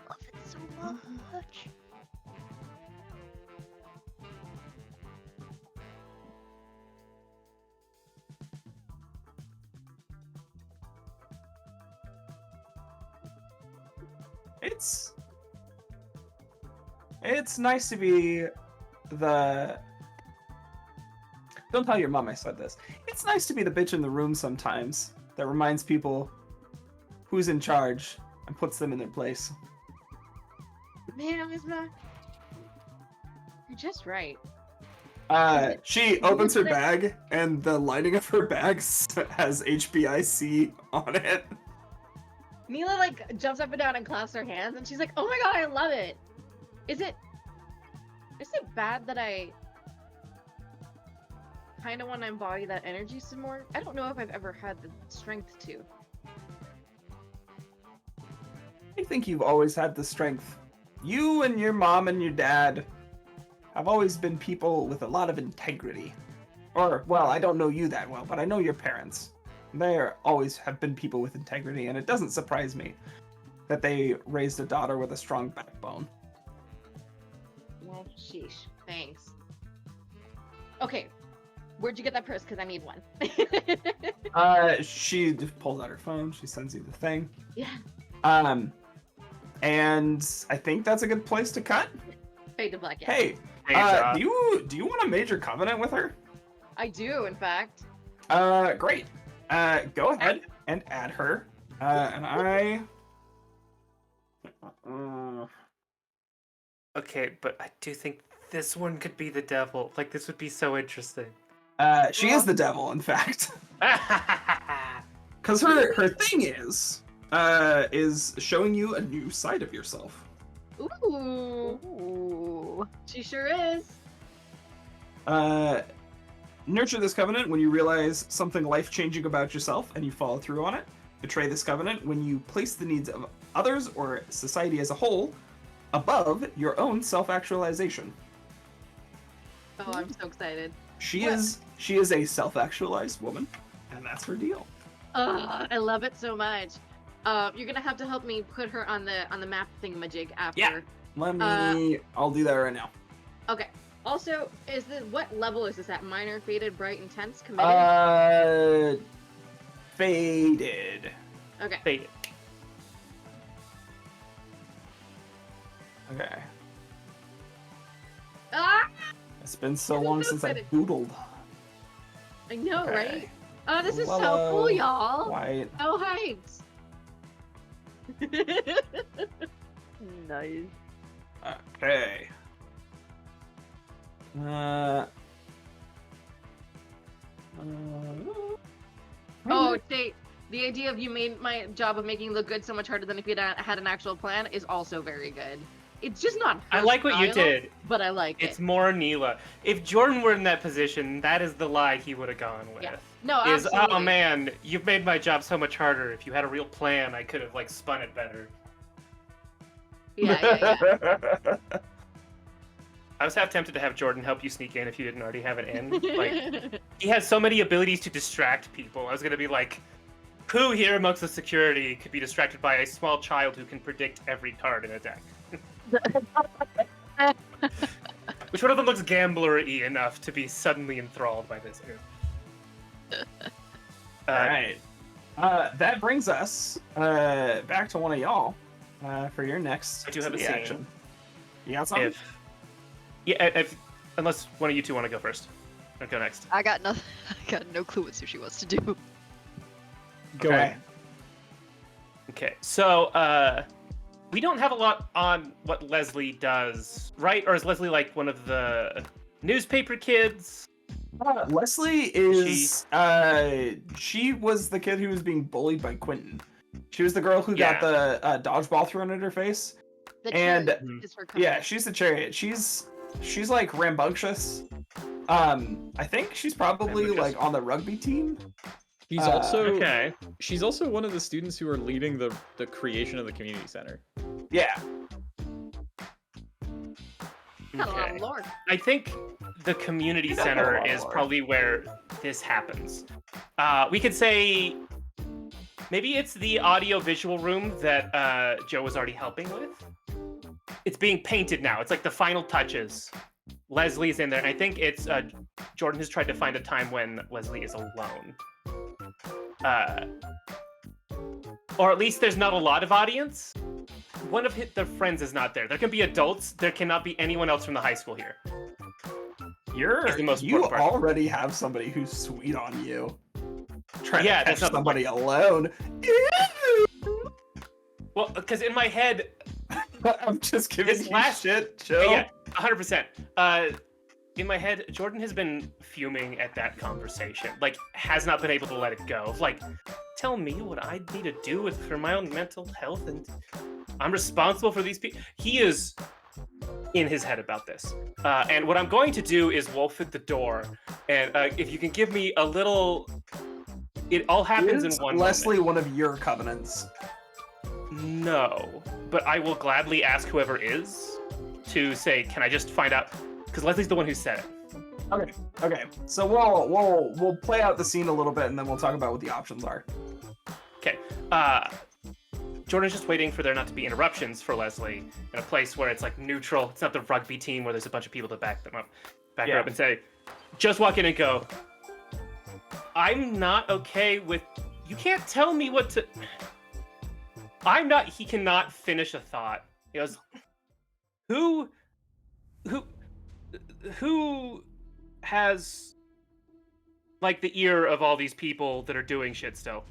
Love it so much. It's nice to be the. Don't tell your mom I said this. It's nice to be the bitch in the room sometimes that reminds people who's in charge and puts them in their place. Man, Uzma, you're just right. She opens her bag and the lining of her bag has HBIC on it. Mila like jumps up and down and claps her hands, and she's like, "Oh my god, I love it." Is it bad that I kind of want to embody that energy some more? I don't know if I've ever had the strength to. I think you've always had the strength. You and your mom and your dad have always been people with a lot of integrity. Or, well, I don't know you that well, but I know your parents. They always have been people with integrity, and it doesn't surprise me that they raised a daughter with a strong backbone. Well, sheesh. Thanks. Okay, where'd you get that purse? Because I need one. She just pulls out her phone. She sends you the thing. Yeah. And I think that's a good place to cut. Fade to black. Yeah. Hey, Hey, do you want a major covenant with her? I do, in fact. Great. Go ahead and add her. And I. Okay, but I do think this one could be the devil. Like, this would be so interesting. She is the devil, in fact. Because her thing is showing you a new side of yourself. Ooh. Ooh. She sure is. Nurture this covenant when you realize something life-changing about yourself and you follow through on it. Betray this covenant when you place the needs of others or society as a whole above your own self-actualization. Oh, I'm so excited. She What? is a self-actualized woman, and that's her deal. I love it so much. You're gonna have to help me put her on the map thingamajig after. Yeah. Let me. I'll do that right now. Okay. Also, what level is this at? Minor, faded, bright, intense, committed? Faded. Okay. Fade it. Okay. Ah! It's been so I'm long so since I excited. doodled. I know, Okay. right? Oh, this is so Hello, cool, y'all. White. So hyped. Nice. Okay. Oh, Tate. The idea of you made my job of making look good so much harder than if you had an actual plan is also very good. It's just not. I like what you style, did. but I like It's it. more Neela. If Jordan were in that position, that is the lie he would have gone with. Yeah. No, Is, absolutely. oh man, you've made my job so much harder. If you had a real plan, I could have like spun it better. Yeah. I was half tempted to have Jordan help you sneak in if you didn't already have it in. Like, he has so many abilities to distract people. I was gonna be like, who here amongst the security could be distracted by a small child who can predict every card in a deck? Which one of them looks gambler-y enough to be suddenly enthralled by this? All right. That brings us back to one of y'all for your next I do have a city scene. action. You got something? Unless one of you two want to go first. I'll go next. I got nothing. I got no clue what Sushi wants to do. Go Okay. ahead. Okay, so we don't have a lot on what Leslie does, right? Or is Leslie like one of the newspaper kids? Leslie is she was the kid who was being bullied by Quentin. She was the girl who got the dodgeball thrown at her face. The And- chariot is her company. Yeah, she's the chariot. She's like rambunctious. I think she's probably Rambunctious. like on the rugby team. She's also Okay. she's also one of the students who are leading the creation of the community center. Yeah. Got a lot Okay. of lore. I think the community You got a center lot of is lore. probably where this happens. We could say maybe it's the audio-visual room that Joe was already helping with. It's being painted now. It's like the final touches. Leslie's in there. And I think it's Jordan has tried to find a time when Leslie is alone. Or at least there's not a lot of audience. One of the friends is not there. There can be adults. There cannot be anyone else from the high school here. Is the most You important part. already have somebody who's sweet on you. Trying Yeah, to that's catch not the somebody alone. Well, because in my head, I'm just giving This you last- shit, Joe. yeah, 100%. In my head, Jordan has been fuming at that conversation. Like, has not been able to let it go. Like, tell me what I need to do for my own mental health, and I'm responsible for these people. He is in his head about this. And what I'm going to do is wolf at the door. And if you can give me a little... It all happens in Is one Leslie moment. one of your covenants? No, but I will gladly ask whoever is to say, can I just find out? Because Leslie's the one who said it. Okay. So we'll play out the scene a little bit, and then we'll talk about what the options are. Okay. Jordan's just waiting for there not to be interruptions for Leslie in a place where it's like neutral. It's not the rugby team where there's a bunch of people to back her up and say, just walk in and go, I'm not okay with, you can't tell me what to, he cannot finish a thought. He goes, who has like the ear of all these people that are doing shit still?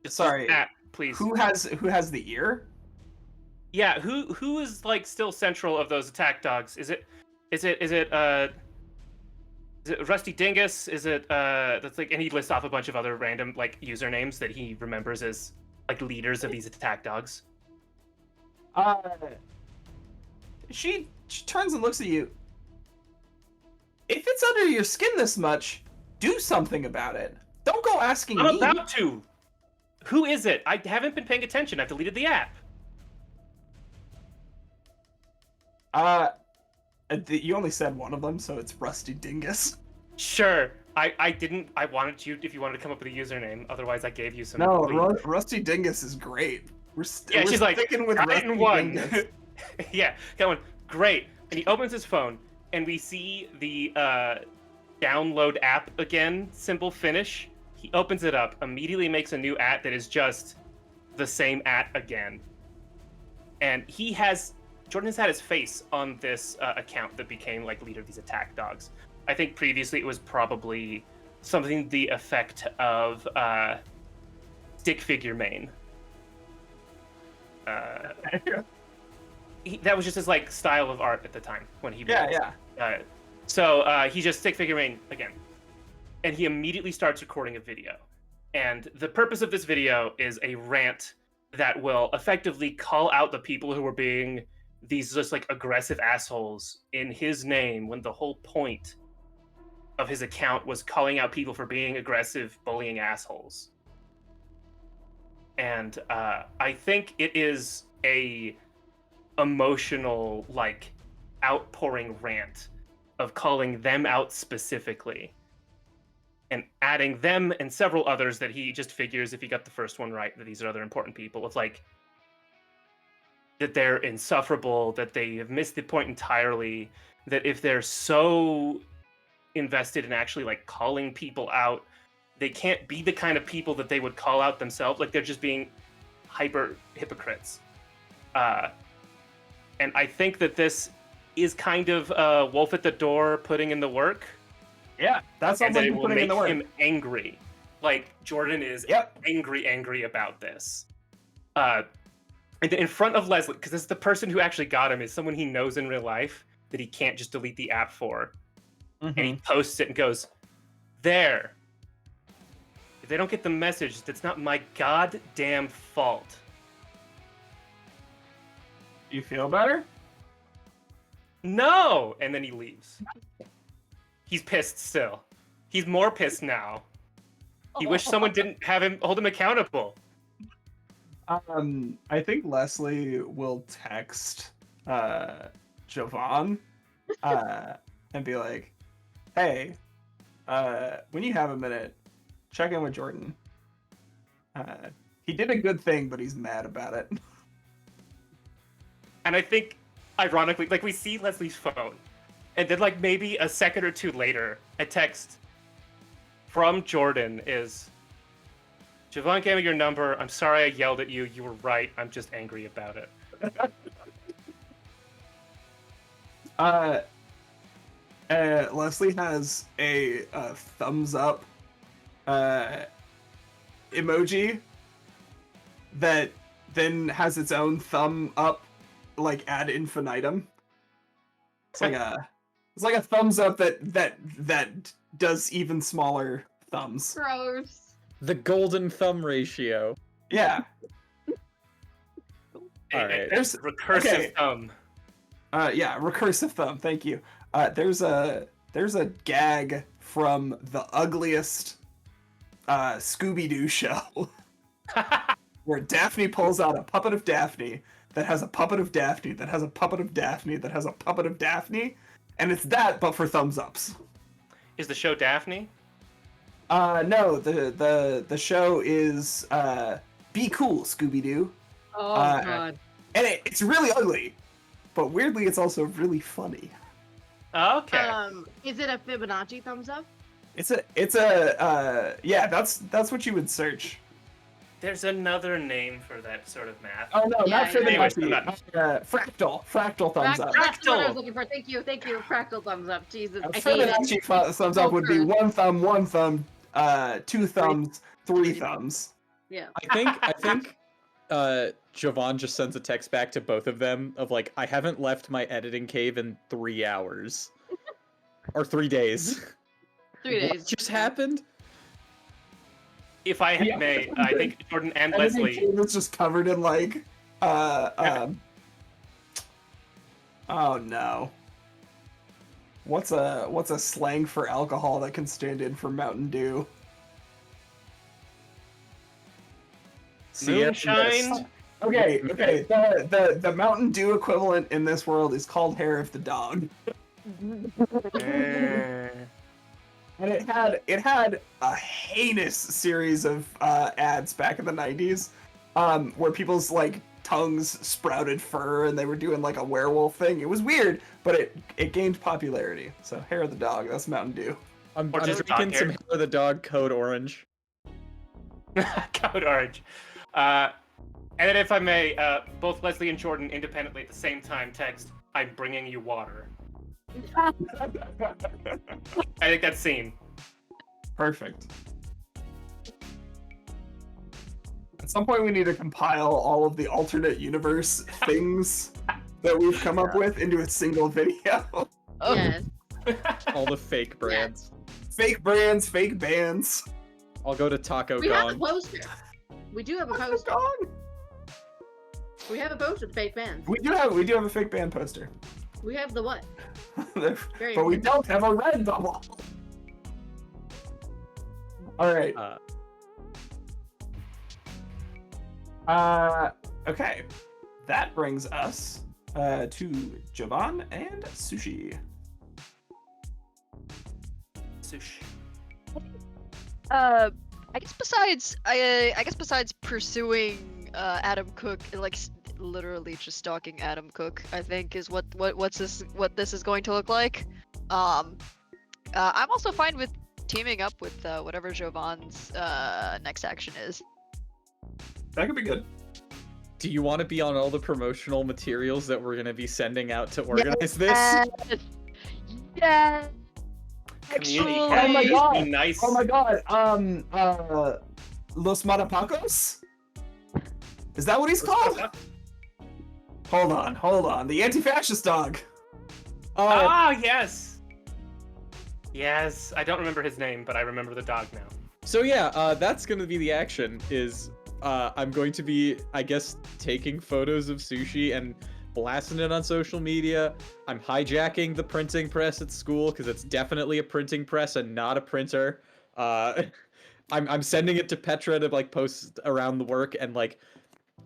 Just Sorry, that, please. Who has the ear? Yeah, who is like still central of those attack dogs? Is it Rusty Dingus? Is it that's like, and he lists off a bunch of other random like usernames that he remembers as like leaders of these attack dogs. She turns and looks at you. If it's under your skin this much, do something about it. Don't go asking I'm me. about to. Who is it? I haven't been paying attention. I've deleted the app. You only said one of them, so it's Rusty Dingus. Sure. I didn't. I wanted you if you wanted to come up with a username. Otherwise, I gave you some. No, lead. Rusty Dingus is great. We're Yeah, she's like, sticking with "Got it Rusty in one." Dingus. Yeah, going great. And he opens his phone, and we see the download app again symbol finish. He opens it up, immediately makes a new at that is just the same at again. And Jordan has had his face on this account that became like leader of these attack dogs. I think previously it was probably something the effect of stick figure main. That was just his like style of art at the time when he Yeah. so he just stick figure main again. and he immediately starts recording a video. And the purpose of this video is a rant that will effectively call out the people who are being these just like aggressive assholes in his name, when the whole point of his account was calling out people for being aggressive, bullying assholes. And I think it is a emotional, like, outpouring rant of calling them out specifically and adding them and several others that he just figures, if he got the first one right, that these are other important people, of like that they're insufferable, that they have missed the point entirely, that if they're so invested in actually like calling people out, they can't be the kind of people that they would call out themselves. Like, they're just being hyper hypocrites. And I think that this is kind of Wolf at the Door putting in the work. Yeah, that sounds like it you're will putting in make the work. him angry. Like, Jordan is angry about this. And in front of Leslie, because this is the person who actually got him, is someone he knows in real life that he can't just delete the app for. And he posts it and goes, there. If they don't get the message, that's not my goddamn fault. You feel better? No! And then he leaves. He's pissed still. He's more pissed now. He wished someone didn't hold him accountable. I think Leslie will text Jovan and be like, hey, when you have a minute, check in with Jordan. He did a good thing, but he's mad about it. And I think, ironically, like, we see Leslie's phone, and then like maybe a second or two later, a text from Jordan is, Jovan gave me your number. I'm sorry I yelled at you. You were right. I'm just angry about it. Leslie has a thumbs up emoji that then has its own thumb up, like, ad infinitum. It's like a thumbs up that does even smaller thumbs. Gross. The golden thumb ratio. Yeah. All right. There's Recursive thumb. Yeah, recursive thumb. Thank you. There's a gag from the ugliest Scooby-Doo show where Daphne pulls out a puppet of Daphne that has a puppet of Daphne that has a puppet of Daphne that has a puppet of Daphne, and it's that but for thumbs ups. Is the show Daphne? No, the show is Be Cool, Scooby-Doo. Oh god. And it's really ugly, but weirdly it's also really funny. Okay. Is it a Fibonacci thumbs up? It's a yeah, that's what you would search. There's another name for that sort of math. Oh no, Yeah, not Fibonacci. anyways, Fractal thumbs up. That's what I Fractal. was looking for. Thank you. Fractal thumbs up. Jesus. I hate it. Fibonacci thumbs up would be one thumb, two thumbs, three thumbs. Yeah. I think Jovan just sends a text back to both of them of like, I haven't left my editing cave in 3 hours. Or 3 days. 3 days. What just happened? If I may, I think Jordan and I think Leslie. it's just covered in like oh no. What's a slang for alcohol that can stand in for Mountain Dew? Moonshine? Okay. The Mountain Dew equivalent in this world is called Hair of the Dog. And it had a heinous series of ads back in the 90s, where people's like tongues sprouted fur and they were doing like a werewolf thing. It was weird, but it gained popularity. So Hair of the Dog, that's Mountain Dew. I'm just drinking dog some hair. Hair of the Dog Code Orange. Code Orange. And then if I may, both Leslie and Jordan independently at the same time text, I'm bringing you water. I think that's seen. Perfect. At some point we need to compile all of the alternate universe things that we've come up with into a single video. Oh, Yes. All the fake brands. Fake brands, fake bands. I'll go to Taco We have a Gong. poster. We do have a poster. We have a poster with fake bands. We do have a fake band poster. We have the what? Very But we good. don't have a red bubble. All right. Okay. That brings us to Jovan and Sushi. Sushi. I guess besides pursuing Adam Cook, like literally just stalking Adam Cook, I think is what this is going to look like. I'm also fine with teaming up with whatever Jovan's next action is. That could be good. Do you want to be on all the promotional materials that we're going to be sending out to organize this? Yeah. Community. Actually- Oh my god. Be nice. Oh my god. Los Matapacos? Is that what he's called? Hold on. The anti-fascist dog. Ah, yes. Yes, I don't remember his name, but I remember the dog now. So yeah, that's going to be the action. Is I'm going to be, I guess, taking photos of Sushi and blasting it on social media. I'm hijacking the printing press at school because it's definitely a printing press and not a printer. I'm sending it to Petra to like post around the work, and like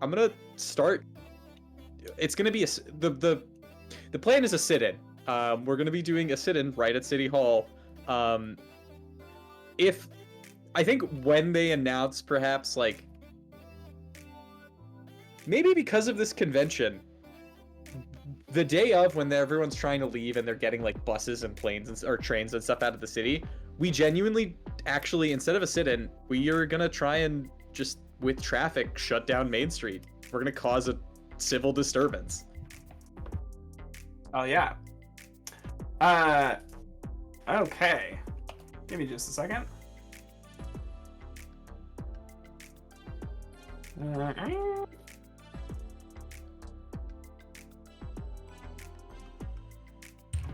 I'm gonna start. It's gonna be the plan is a sit-in. We're gonna be doing a sit-in right at City Hall. If I think when they announce, perhaps like maybe because of this convention, the day of when everyone's trying to leave and they're getting like buses and planes or trains and stuff out of the city, we genuinely actually, instead of a sit-in, we are gonna try and just with traffic shut down Main Street. We're gonna cause a civil disturbance. Oh yeah. Okay. Give me just a second.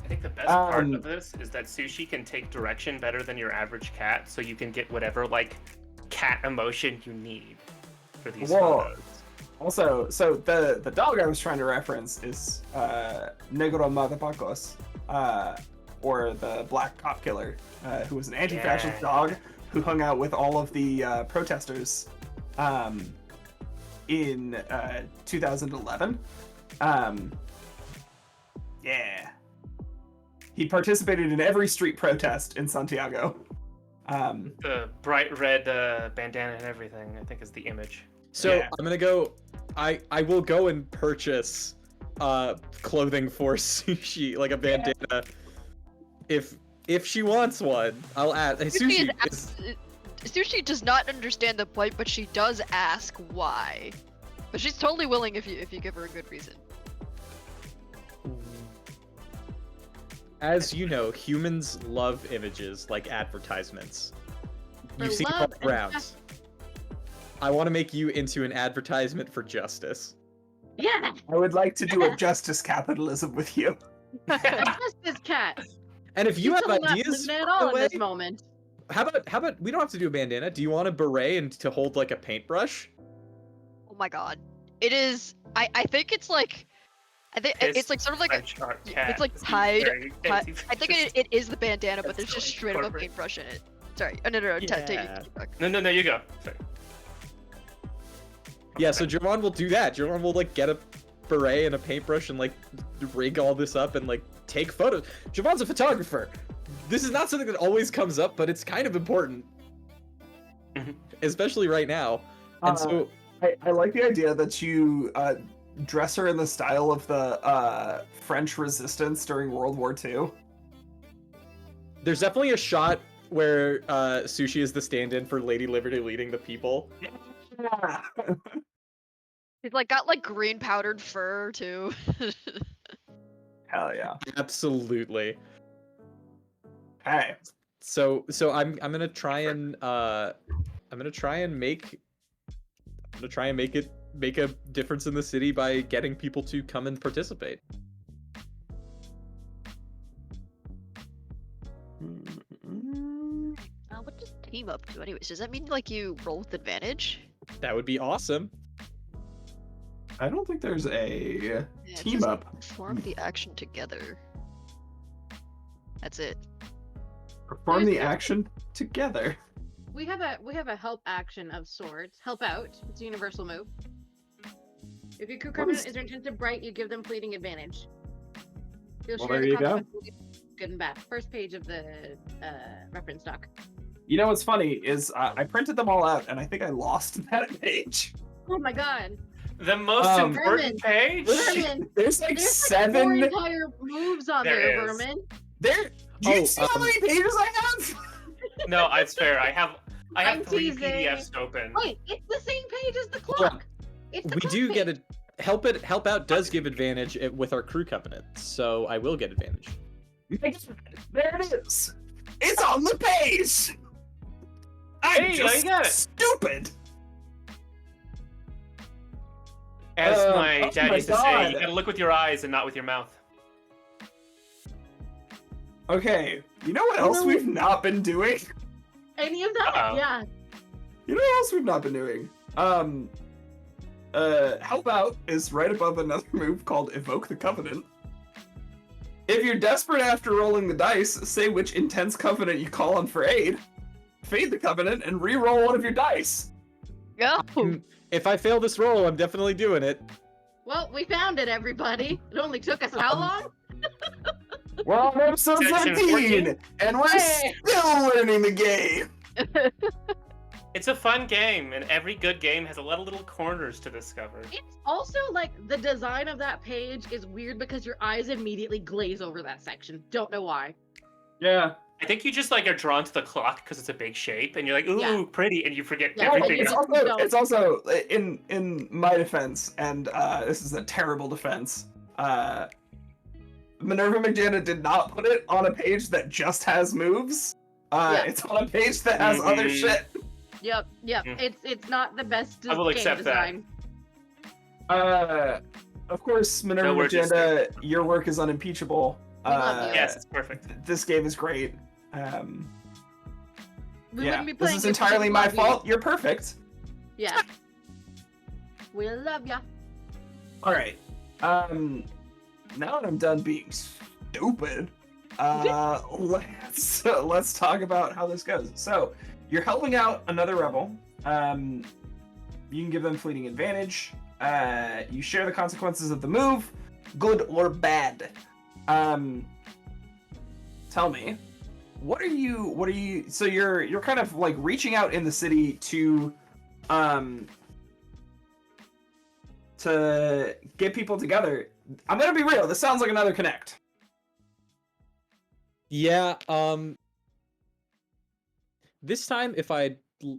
I think the best part of this is that Sushi can take direction better than your average cat, so you can get whatever like cat emotion you need for these Whoa. photos. Also, so the dog I was trying to reference is Negro Matapacos, or the Black Cop Killer, who was an anti-fascist dog who hung out with all of the protesters in 2011. Yeah. He participated in every street protest in Santiago. The bright red bandana and everything, I think, is the image. So Yeah. I'm gonna go. I will go and purchase clothing for Sushi, like a bandana. If she wants one, I'll add. Hey, Sushi is Sushi does not understand the plight, but she does ask why. But she's totally willing if you give her a good reason. As you know, humans love images like advertisements. For You've seen love all and around. I want to make you into an advertisement for justice. Yeah, I would like to do a justice capitalism with you. justice cat. And if you have People not ideas, listening at by all the in way, this moment. how about we don't have to do a bandana. Do you want a beret and to hold like a paintbrush? Oh my god. It is. I think it's like. I think it's like sort of like a, French art cat. it's like is tied. very I anti-fascist. think it is the bandana, but That's there's just so straight up a corporate. paintbrush in it. Sorry. Oh, no, take Yeah. it back. No, you go. Sorry. Yeah, so Javon will do that. Javon will like get a beret and a paintbrush and like rig all this up and like take photos. Javon's a photographer. This is not something that always comes up, but it's kind of important, Mhm. especially right now. And so I like the idea that you dress her in the style of the French resistance during World War II. there's definitely a shot where Sushi is the stand-in for Lady Liberty leading the people. Yeah. He's like got like green powdered fur too. Hell yeah. Absolutely. Hey. So I'm gonna try and make a difference in the city by getting people to come and participate. team up do anyways? Does that mean like you roll with advantage? That would be awesome. I don't think there's a Yeah, it team says up. Perform the action together. That's it. Perform the There's- action together. We have a help action of sorts. Help out. It's a universal move. If your crew What covenant is- is intensive bright, you give them fleeting advantage. You'll Well, share there the you go. consequences of good and bad. First page of the reference doc. You know what's funny is I printed them all out, and I think I lost that page. Oh my god. The most important page. Vermin. There's like There's like 4 7. entire moves on There there, is. Vermin. There. Do you Oh, see how many pages I have? No, it's fair. I have I'm 3 teasing. PDFs open. Wait, it's the same page as the clock. It's the We clock do get page. it. Help out does give advantage with our crew covenant, so I will get advantage. There it is. It's on the page. I'm Hey, just I got it. stupid. As Oh my dad my used to say, you God. gotta look with your eyes and not with your mouth. Okay, you know what else we've not been doing? Any of that? Uh-oh. Yeah. You know what else we've not been doing? Help out is right above another move called Evoke the Covenant. If you're desperate after rolling the dice, say which intense covenant you call on for aid. Fade the covenant and re-roll one of your dice. Go. If I fail this roll, I'm definitely doing it. Well, we found it, everybody. It only took us how long? We're on episode Section 17, 14. and we're Hey. still learning the game. It's a fun game, and every good game has a lot of little corners to discover. It's also like the design of that page is weird because your eyes immediately glaze over that section. Don't know why. Yeah. I think you just like are drawn to the clock because it's a big shape, and you're like, ooh, Yeah. pretty, and you forget Yeah, everything It's else. also in my defense, and this is a terrible defense. Minerva McJana did not put it on a page that just has moves. Yeah. It's on a page that has other Mhm. shit. Yep. Mm. It's not the best I will game accept that. design. Of course, Minerva No, we're just- McJana, your work is unimpeachable. We love you. Yes, it's perfect. This game is great. We Yeah, wouldn't be this playing is if we entirely didn't my love you. fault. You're perfect. Yeah. We love ya. All right. Now that I'm done being stupid, let's talk about how this goes. So, you're helping out another rebel. You can give them fleeting advantage. You share the consequences of the move, good or bad. Tell me, what are you? So you're kind of like reaching out in the city to get people together. I'm gonna be real. This sounds like another Connect. Yeah, this time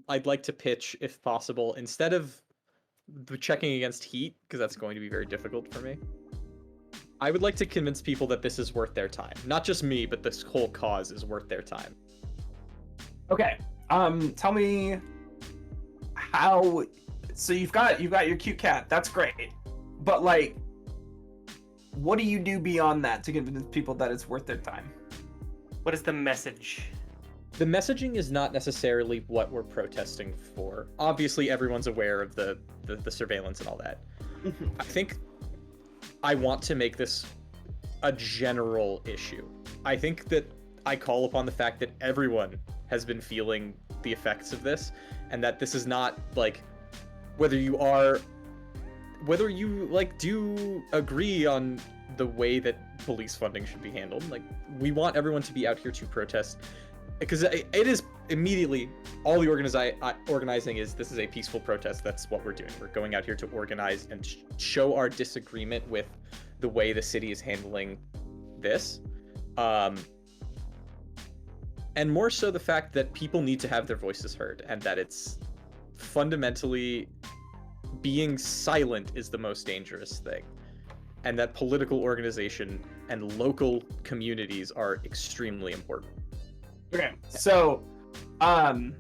I'd like to pitch, if possible, instead of checking against heat, because that's going to be very difficult for me. I would like to convince people that this is worth their time. Not just me, but this whole cause is worth their time. Okay. Tell me how. So you've got your cute cat. That's great. But like, what do you do beyond that to convince people that it's worth their time? What is the message? The messaging is not necessarily what we're protesting for. Obviously, everyone's aware of the surveillance and all that. I think I want to make this a general issue. I think that I call upon the fact that everyone has been feeling the effects of this, and that this is not like whether you like do agree on the way that police funding should be handled. Like, we want everyone to be out here to protest, because it is immediately all the organizing is, this is a peaceful protest. That's what we're doing. We're going out here to organize and show our disagreement with the way the city is handling this, and more so the fact that people need to have their voices heard, and that it's fundamentally being silent is the most dangerous thing, and that political organization and local communities are extremely important. Okay, so, one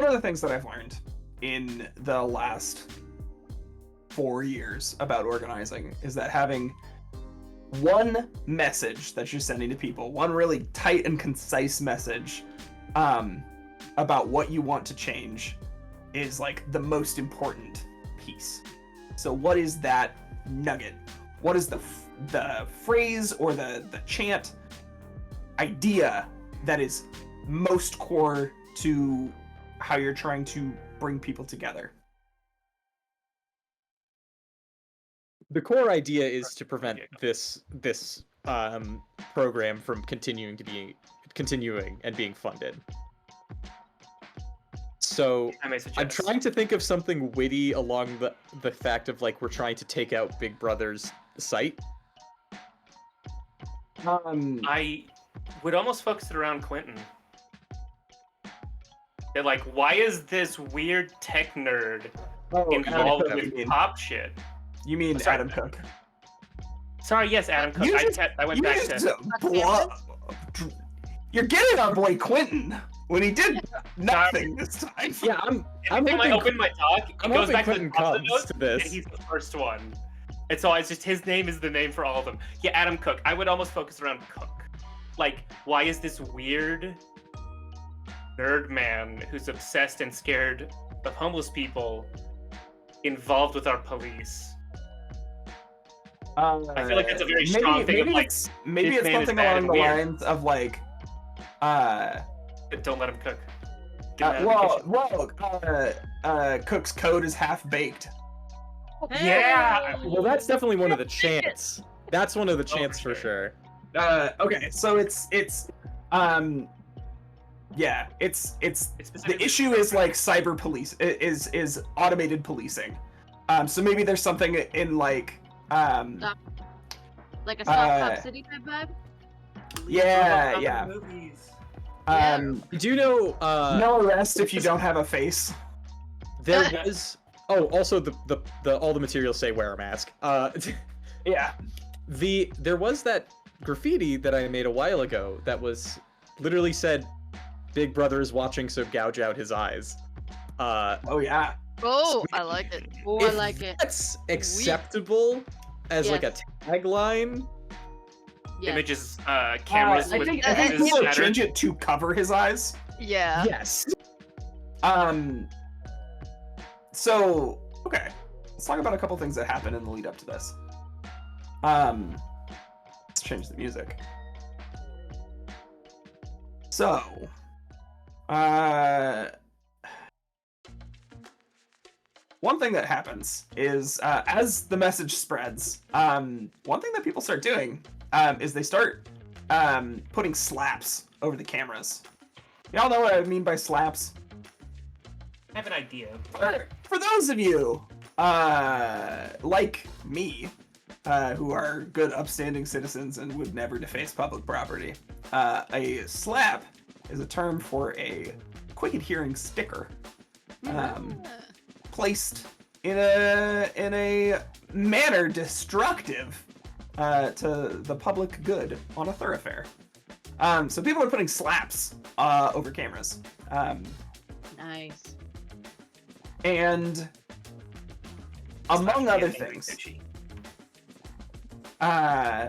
of the things that I've learned in the last 4 years about organizing is that having one message that you're sending to people, one really tight and concise message, about what you want to change is like the most important piece. So what is that nugget? What is the phrase or the chant idea that is most core to how you're trying to bring people together? The core idea is to prevent this program from continuing and being funded. So I'm trying to think of something witty along the fact of like we're trying to take out Big Brother's site. I would almost focus it around Quentin. They're like, why is this weird tech nerd involved with pop shit? You mean Adam Cook? Sorry, yes, Adam Cook. I went back to. You're getting our boy Quentin when he did nothing this time. Yeah, I'm hoping I open my talk. It goes back Quentin comes to this. And he's the first one. And so it's just his name is the name for all of them. Yeah, Adam Cook. I would almost focus around Cook. Like, why is this weird nerd man who's obsessed and scared of homeless people involved with our police? I feel like that's a very strong thing. Maybe it's something along the lines of like, don't let him cook. Cook's code is half baked. Yeah. Well, that's definitely one of the chants. That's one of the chants for sure. Okay, so it's the issue is like cyber police is automated policing. So maybe there's something in like like a Stop City type vibe. Yeah. Do you know no arrest if you don't have a face? There was also the all the materials say wear a mask. Yeah. There was that graffiti that I made a while ago that was literally said Big Brother is watching, so gouge out his eyes. Oh yeah. Oh, I like it. Oh, I like it. That's acceptable as like a tagline. Yeah. Images, cameras I with think images people scattered. change it to cover his eyes. Yeah. Yes. So, okay. Let's talk about a couple things that happened in the lead up to this. Let's change the music. So, one thing that happens is as the message spreads, one thing that people start doing is they start putting slaps over the cameras. Y'all know what I mean by slaps? I have an idea. For those of you like me, who are good, upstanding citizens and would never deface public property, a slap is a term for a quick adhering sticker. Placed in a manner destructive to the public good on a thoroughfare. So people are putting slaps over cameras. Nice. And among other things, that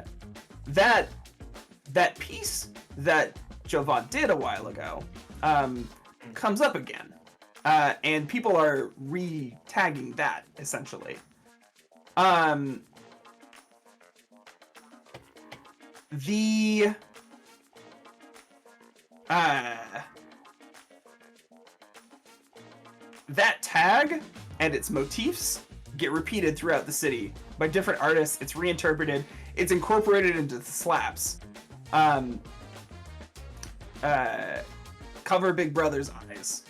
piece that Jovan did a while ago comes up again. And people are re-tagging that, essentially. That tag and its motifs get repeated throughout the city by different artists. It's reinterpreted. It's incorporated into the slaps. Cover Big Brother's eyes.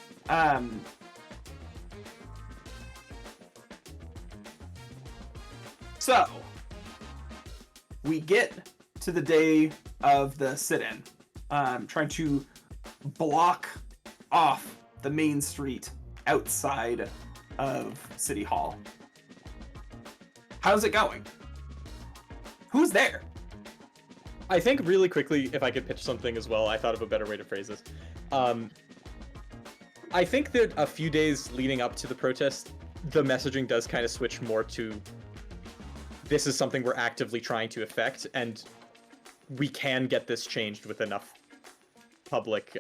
So we get to the day of the sit-in, trying to block off the main street outside of City Hall. How's it going? Who's there? I think really quickly, if I could pitch something as well, I thought of a better way to phrase this. I think that a few days leading up to the protest, the messaging does kind of switch more to this is something we're actively trying to affect, and we can get this changed with enough public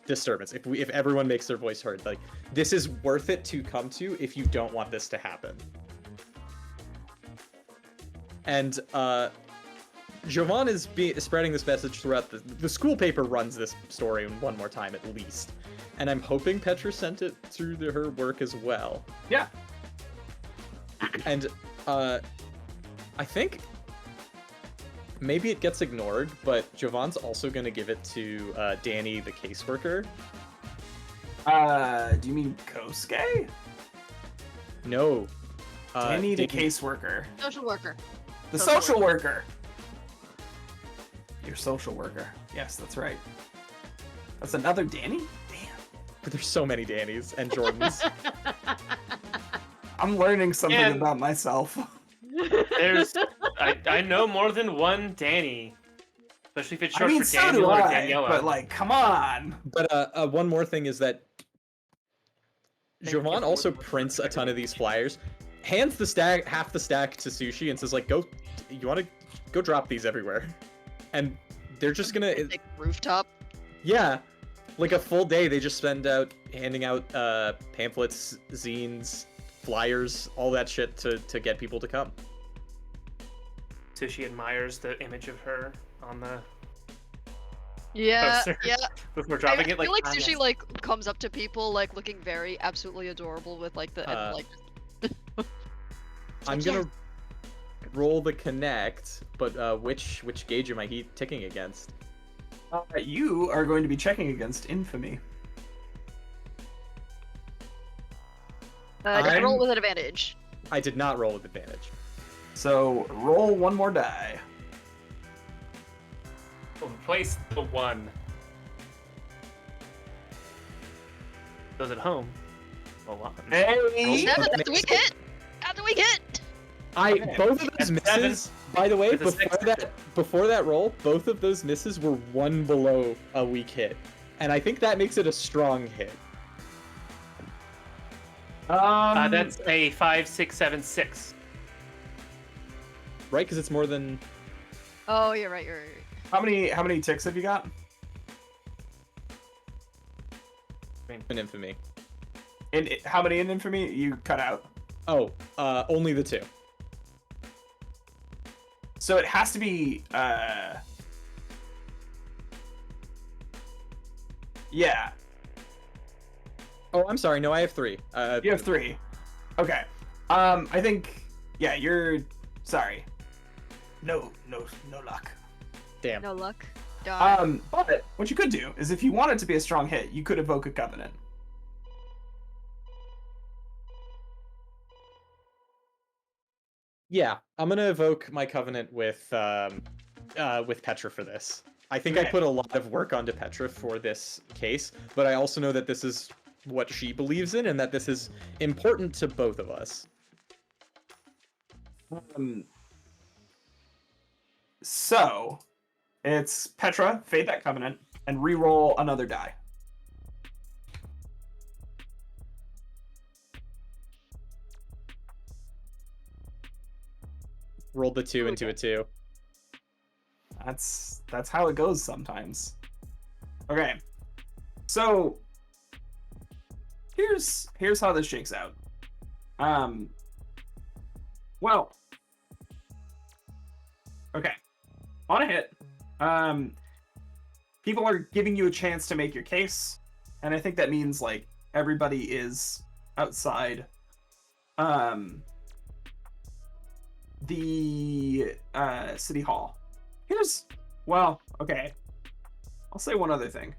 disturbance. If everyone makes their voice heard, like this is worth it to come to if you don't want this to happen. And Jovan is spreading this message throughout the school paper runs this story one more time at least, and I'm hoping Petra sent it through her work as well. Yeah. And I think maybe it gets ignored, but Jovan's also gonna give it to Danny, the caseworker. Do you mean Kosuke? No. Danny, the caseworker. Social worker. The Social social worker. Your social worker. Yes, that's right. That's another Danny? Damn. There's so many Dannys and Jordans. I'm learning something And- about myself. There's, I know more than one Danny, especially if it's short for so Daniel do or I, Daniela. but like, come on. But one more thing is that Jovan also prints a ton of these flyers, hands the stack, half the stack to Sushi, and says like, "Go, you want to go drop these everywhere," and they're just gonna, Like rooftop. yeah, like a full day. They just spend out handing out pamphlets, zines, flyers, all that shit to get people to come. Sushi admires the image of her on the Yeah, poster yeah. before I dropping feel it. Like, like ah, Sushi yes. like comes up to people like looking very absolutely adorable with like the and, like. I'm like, gonna roll the connect, but which gauge am I ticking against? You are going to be checking against infamy. just roll I'm- with an advantage. I did not roll with advantage. So roll one more die. Replace the one. Those at home. A lot. Hey! Seven. That's the weak hit. That's the weak hit. Okay. Both of those That's misses, by the way, With a six. before that roll, both of those misses were one below a weak hit, and I think that makes it a strong hit. That's a 5, 6, 7, 6. Right? Because it's more than. Oh, you're right. You're right. How many ticks have you got? An infamy. How many in infamy? You cut out. Oh, only the 2. So it has to be yeah. Oh, I'm sorry. No, I have 3. You have 3. Okay. I think yeah, you're sorry. No luck. Damn. No luck. Darn. But what you could do is if you want it to be a strong hit, you could evoke a covenant. Yeah, I'm gonna evoke my covenant with Petra for this. I think I Okay. put a lot of work onto Petra for this case, but I also know that this is what she believes in and that this is important to both of us. So it's Petra, fade that covenant, and re-roll another die. Rolled the 2 into a 2. That's how it goes sometimes. Okay. So here's how this shakes out. Well. Okay. On a hit, people are giving you a chance to make your case, and I think that means like everybody is outside the city hall. Okay. I'll say one other thing.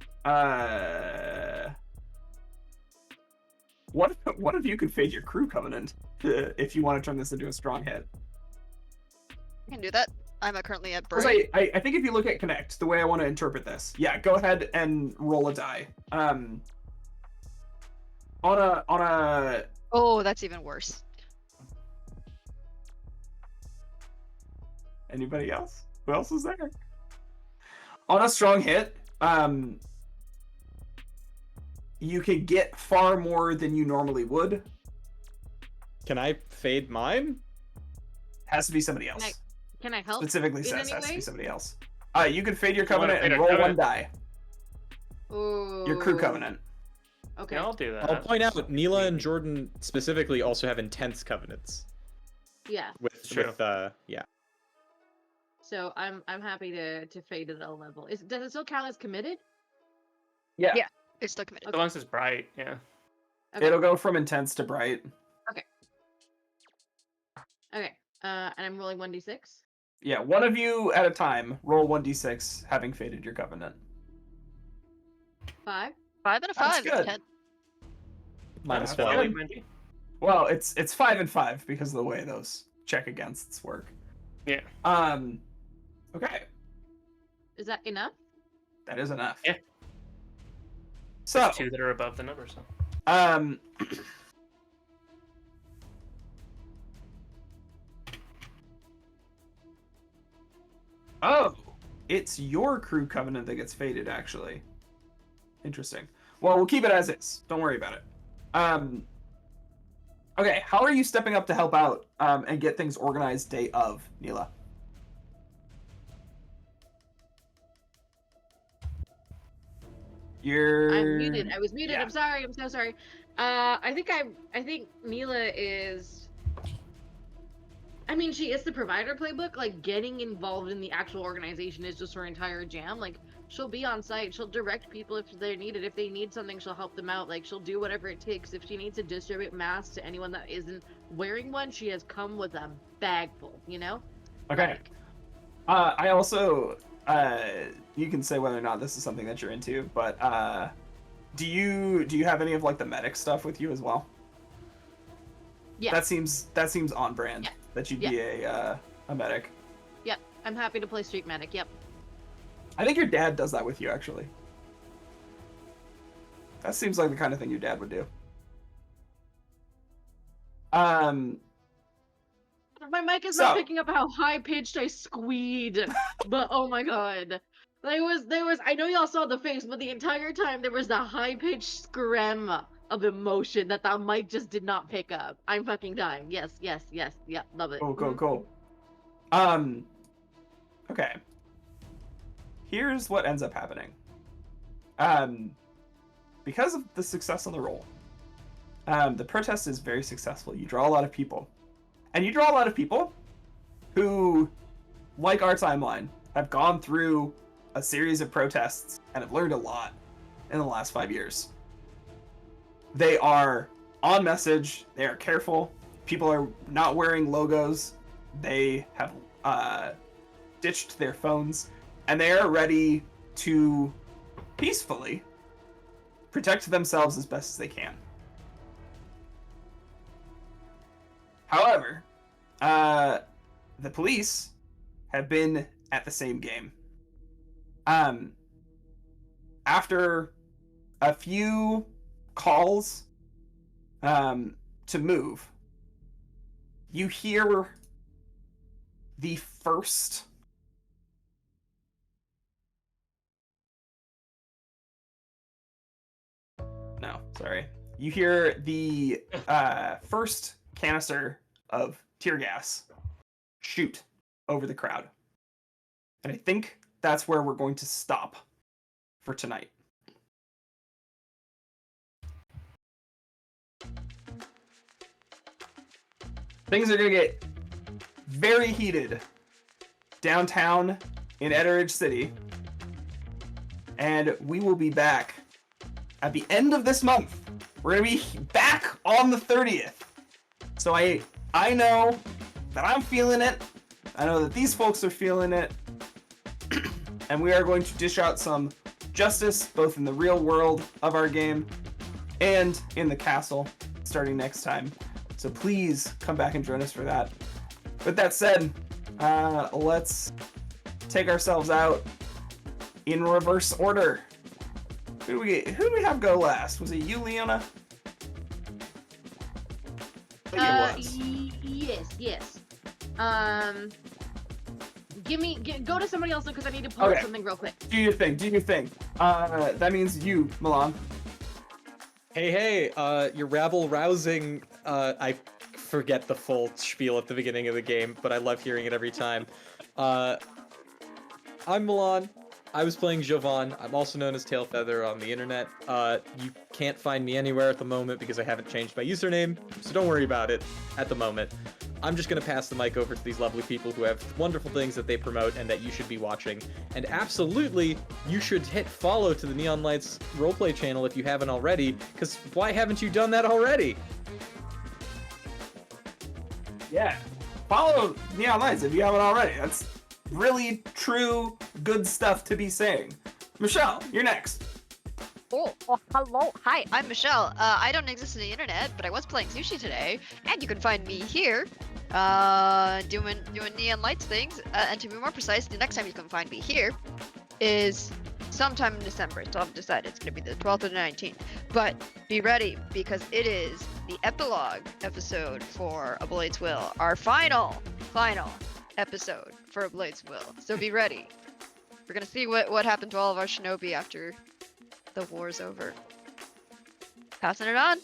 What if you could fade your crew covenant if you want to turn this into a strong hit? I can do that. I'm currently at 'Cause break. I think if you look at Connect, the way I want to interpret this, yeah, go ahead and roll a die. On a Oh, that's even worse. anybody else? Who else is there? On a strong hit, you could get far more than you normally would. Can I fade mine? Has to be somebody else. Can I help? Specifically in says any has to be way? somebody else. You can fade your You wanna covenant fade and our roll one covenant? die. Your crew Ooh. covenant. Okay. Yeah, I'll do that. I'll point out Neela and Jordan specifically also have intense covenants. Yeah. True. Yeah. So I'm happy to fade at a level. Does it still count as committed? Yeah. Yeah. It's still committed. As long as it's bright, yeah. Okay. It'll go from intense to bright. Okay. And I'm rolling 1d6. Yeah, one of you at a time. Roll 1d6, having faded your covenant. 5. 5 and a That's 5. That's good. 10. Minus Well, 1. good. Benji? Well, it's 5 and 5 because of the way those check againsts work. Yeah. Okay, Is that enough? that is enough. Yeah. So, There's 2 that are above the number, so. Oh, it's your crew covenant that gets faded, actually. Interesting. Well, we'll keep it as is. Don't worry about it. Okay, how are you stepping up to help out and get things organized day of, Neela? I'm muted. I was muted. Yeah. I'm sorry. I'm so sorry. I think Neela is. I mean, she is the provider playbook. Like, getting involved in the actual organization is just her entire jam. Like, she'll be on site. She'll direct people if they're needed. If they need something, she'll help them out. Like, she'll do whatever it takes. If she needs to distribute masks to anyone that isn't wearing one, she has come with a bag full, you know? Okay. Like, I also, you can say whether or not this is something that you're into, but do you have any of like the medic stuff with you as well? yeah. That seems on brand. Yeah. That you'd be a medic. Yep. I'm happy to play street medic. Yep. I think your dad does that with you, actually. That seems like the kind of thing your dad would do. My mic is not picking up how high pitched I squeed, but oh my god. There was I know y'all saw the face, but the entire time there was the high pitched scream of emotion that mic just did not pick up. I'm fucking dying. Yes, yeah, love it. Cool. Okay. Here's what ends up happening. Because of the success on the roll, the protest is very successful. You draw a lot of people. And you draw a lot of people who, like our timeline, have gone through a series of protests and have learned a lot in the last 5 years. They are on message. They are careful. People are not wearing logos. They have ditched their phones. And they are ready to peacefully protect themselves as best as they can. However, the police have been at the same game. After a few calls to move, you hear the first you hear the first canister of tear gas shoot over the crowd. And I think that's where we're going to stop for tonight. Things are going to get very heated downtown in Etteridge City. And we will be back at the end of this month. We're going to be back on the 30th. So I know that I'm feeling it. I know that these folks are feeling it. And we are going to dish out some justice, both in the real world of our game and in the castle, starting next time. So please come back and join us for that. With that said, let's take ourselves out in reverse order. Who do we have go last? Was it you, Leona? I think it was. Yes. Go to somebody else because I need to pull up something real quick. Do your thing. That means you, Milan. Hey, you're rabble-rousing. I forget the full spiel at the beginning of the game, but I love hearing it every time. I'm Milan. I was playing Jovan. I'm also known as Tailfeather on the internet. You can't find me anywhere at the moment because I haven't changed my username, so don't worry about it at the moment. I'm just going to pass the mic over to these lovely people who have wonderful things that they promote and that you should be watching. And absolutely, you should hit follow to the Neon Lights roleplay channel if you haven't already, because why haven't you done that already? Yeah. Follow Neon Lights if you haven't already. That's really true, good stuff to be saying. Michelle, you're next. Oh, hello. Hi, I'm Michelle. I don't exist on the internet, but I was playing Sushi today, and you can find me here, doing Neon Lights things. And to be more precise, the next time you can find me here is sometime in December. So I've decided it's gonna be the 12th or the 19th. But be ready, because it is the epilogue episode for A Blade's Will, our final episode for A Blade's Will. So be ready. We're gonna see what happened to all of our shinobi after the war's over. Passing it on.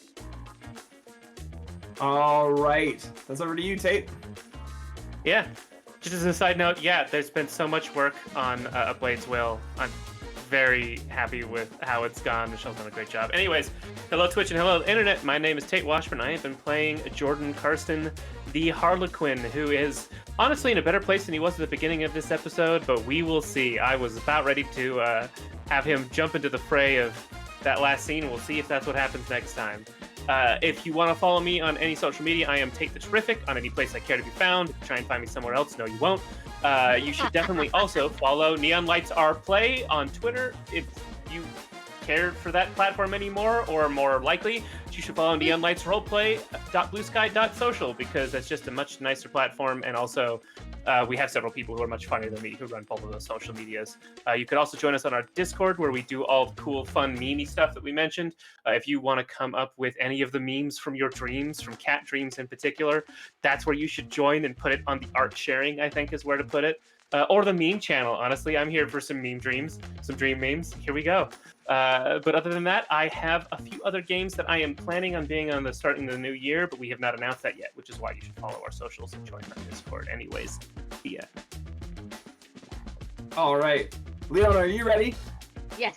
All right. That's over to you, Tate. Yeah. Just as a side note, yeah, there's been so much work on A Blade's Will. I'm very happy with how it's gone. Michelle's done a great job. Anyways, hello Twitch and hello Internet. My name is Tate Washburn. I have been playing Jordan Karsten, the Harlequin, who is honestly in a better place than he was at the beginning of this episode, but we will see. I was about ready to have him jump into the fray of that last scene, and we'll see if that's what happens next time. If you want to follow me on any social media, I am Tate the Terrific on any place I care to be found. If you try and find me somewhere else, no, you won't. You should definitely also follow Neon Lights Are Play on Twitter if you care for that platform anymore, or more likely, you should follow Neon Lights Roleplay.bluesky.social because that's just a much nicer platform, and also we have several people who are much funnier than me who run both of those social medias. You could also join us on our Discord where we do all the cool, fun, meme-y stuff that we mentioned. If you want to come up with any of the memes from your dreams, from cat dreams in particular, that's where you should join and put it on the art sharing, I think is where to put it. Or the meme channel. Honestly, I'm here for some meme dreams, some dream memes. Here we go. But other than that, I have a few other games that I am planning on being on the starting the new year, but we have not announced that yet, which is why you should follow our socials and join our Discord. Anyways, yeah. All right. Leona, are you ready? Yes.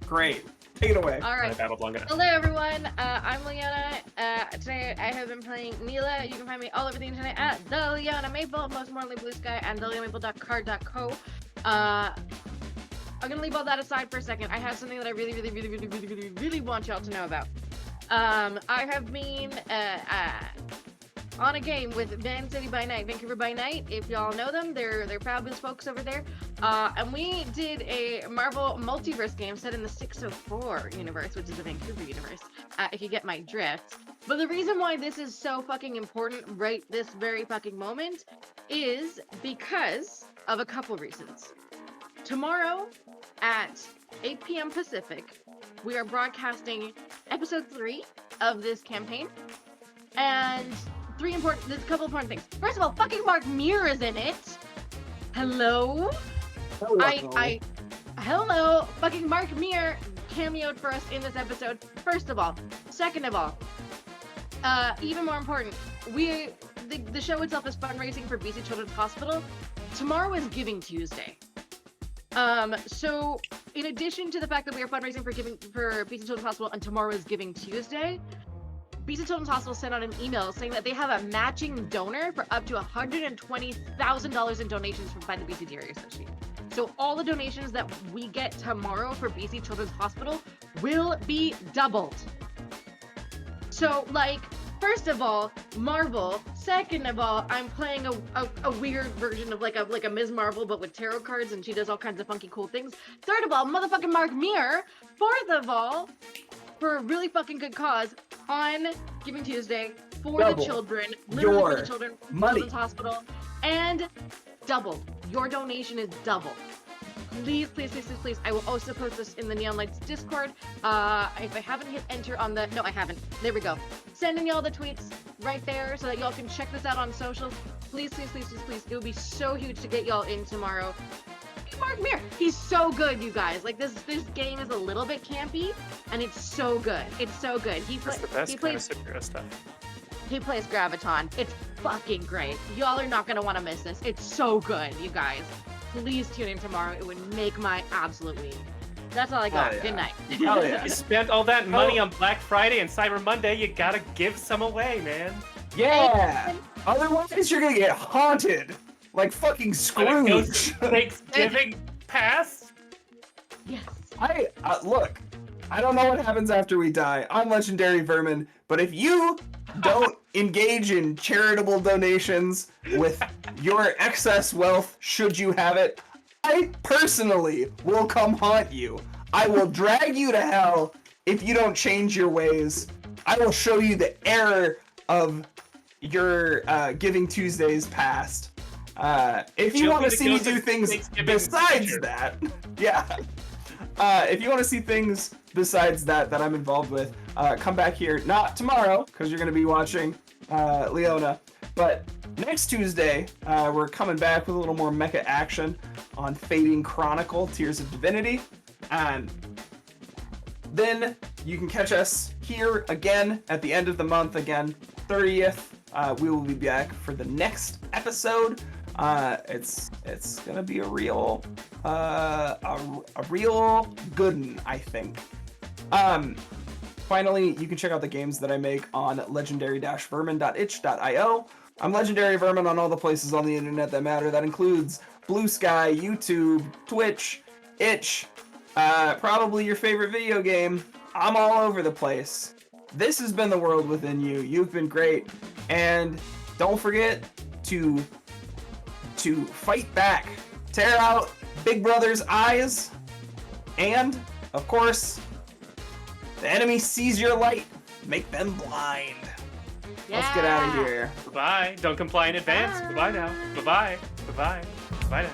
Great. Take it away. All I right. babbled long enough. Hello everyone, I'm Leona. Today I have been playing Mila. You can find me all over the internet at the Leona Maple, most importantly Blue Sky, and theleonamaple.card.co. I'm gonna leave all that aside for a second. I have something that I really want y'all to know about. I have been on a game with Van City by Night, Vancouver by Night. If y'all know them, they're fabulous folks over there. And we did a Marvel multiverse game set in the 604 universe, which is the Vancouver universe, if you get my drift. But the reason why this is so fucking important right this very fucking moment is because of a couple reasons. Tomorrow at 8 p.m. Pacific, we are broadcasting episode 3 of this campaign. And there's a couple important things. First of all, fucking Mark Muir is in it. Hello? Hello, fucking Mark Muir cameoed for us in this episode. First of all. Second of all, even more important, the show itself is fundraising for BC Children's Hospital. Tomorrow is Giving Tuesday. So in addition to the fact that we are fundraising for BC Children's Hospital and tomorrow is Giving Tuesday, BC Children's Hospital sent out an email saying that they have a matching donor for up to $120,000 in donations by the BC Dairy Association. So all the donations that we get tomorrow for BC Children's Hospital will be doubled. So, like, first of all, Marvel. Second of all, I'm playing a weird version of like a Ms. Marvel, but with tarot cards, and she does all kinds of funky cool things. Third of all, motherfucking Mark Muir. Fourth of all, for a really fucking good cause, on Giving Tuesday for Double the children, literally for the your children, money. Children's Hospital, and double. Your donation is double. Please, please, please, please, please. I will also post this in the Neon Lights Discord. If I haven't hit enter on the... No, I haven't. There we go. Sending y'all the tweets right there so that y'all can check this out on socials. Please, please, please, please, please. It would be so huge to get y'all in tomorrow. Mark Muir, he's so good, you guys. Like, this game is a little bit campy, and it's so good. It's so good. That's the best kind of superhero stuff. He plays Graviton. It's fucking great. Y'all are not gonna want to miss this. It's so good, you guys. please tune in tomorrow. It would make my absolute week. That's all I got. Oh, yeah. Good night. Oh, yeah. You spent all that money on Black Friday and Cyber Monday. You gotta give some away, man. Yeah. Otherwise, you're gonna get haunted like fucking Wanna go Scrooge. Thanksgiving pass. Yes. Look. I don't know what happens after we die. I'm Legendary Vermin, but if you don't engage in charitable donations with your excess wealth, should you have it, I personally will come haunt you. I will drag you to hell if you don't change your ways. I will show you the error of your Giving Tuesdays past. If you Show want me to the see me ghost do of things Thanksgiving besides future. that, yeah. If you want to see things besides that I'm involved with, come back here. Not tomorrow, because you're going to be watching Leona. But next Tuesday, we're coming back with a little more mecha action on Fading Chronicle, Tears of Divinity. And then you can catch us here again at the end of the month, again, 30th. We will be back for the next episode. It's gonna be a real good one, I think. Finally, you can check out the games that I make on legendary-vermin.itch.io. I'm Legendary Vermin on all the places on the internet that matter. That includes Blue Sky, YouTube, Twitch, Itch, probably your favorite video game. I'm all over the place. This has been The World Within You. You've been great. And don't forget to fight back. Tear out Big Brother's eyes. And, of course, the enemy sees your light. Make them blind. Let's get out of here. Bye-bye. Don't comply in advance. Bye. Bye-bye now. Bye-bye. Bye-bye. Bye now.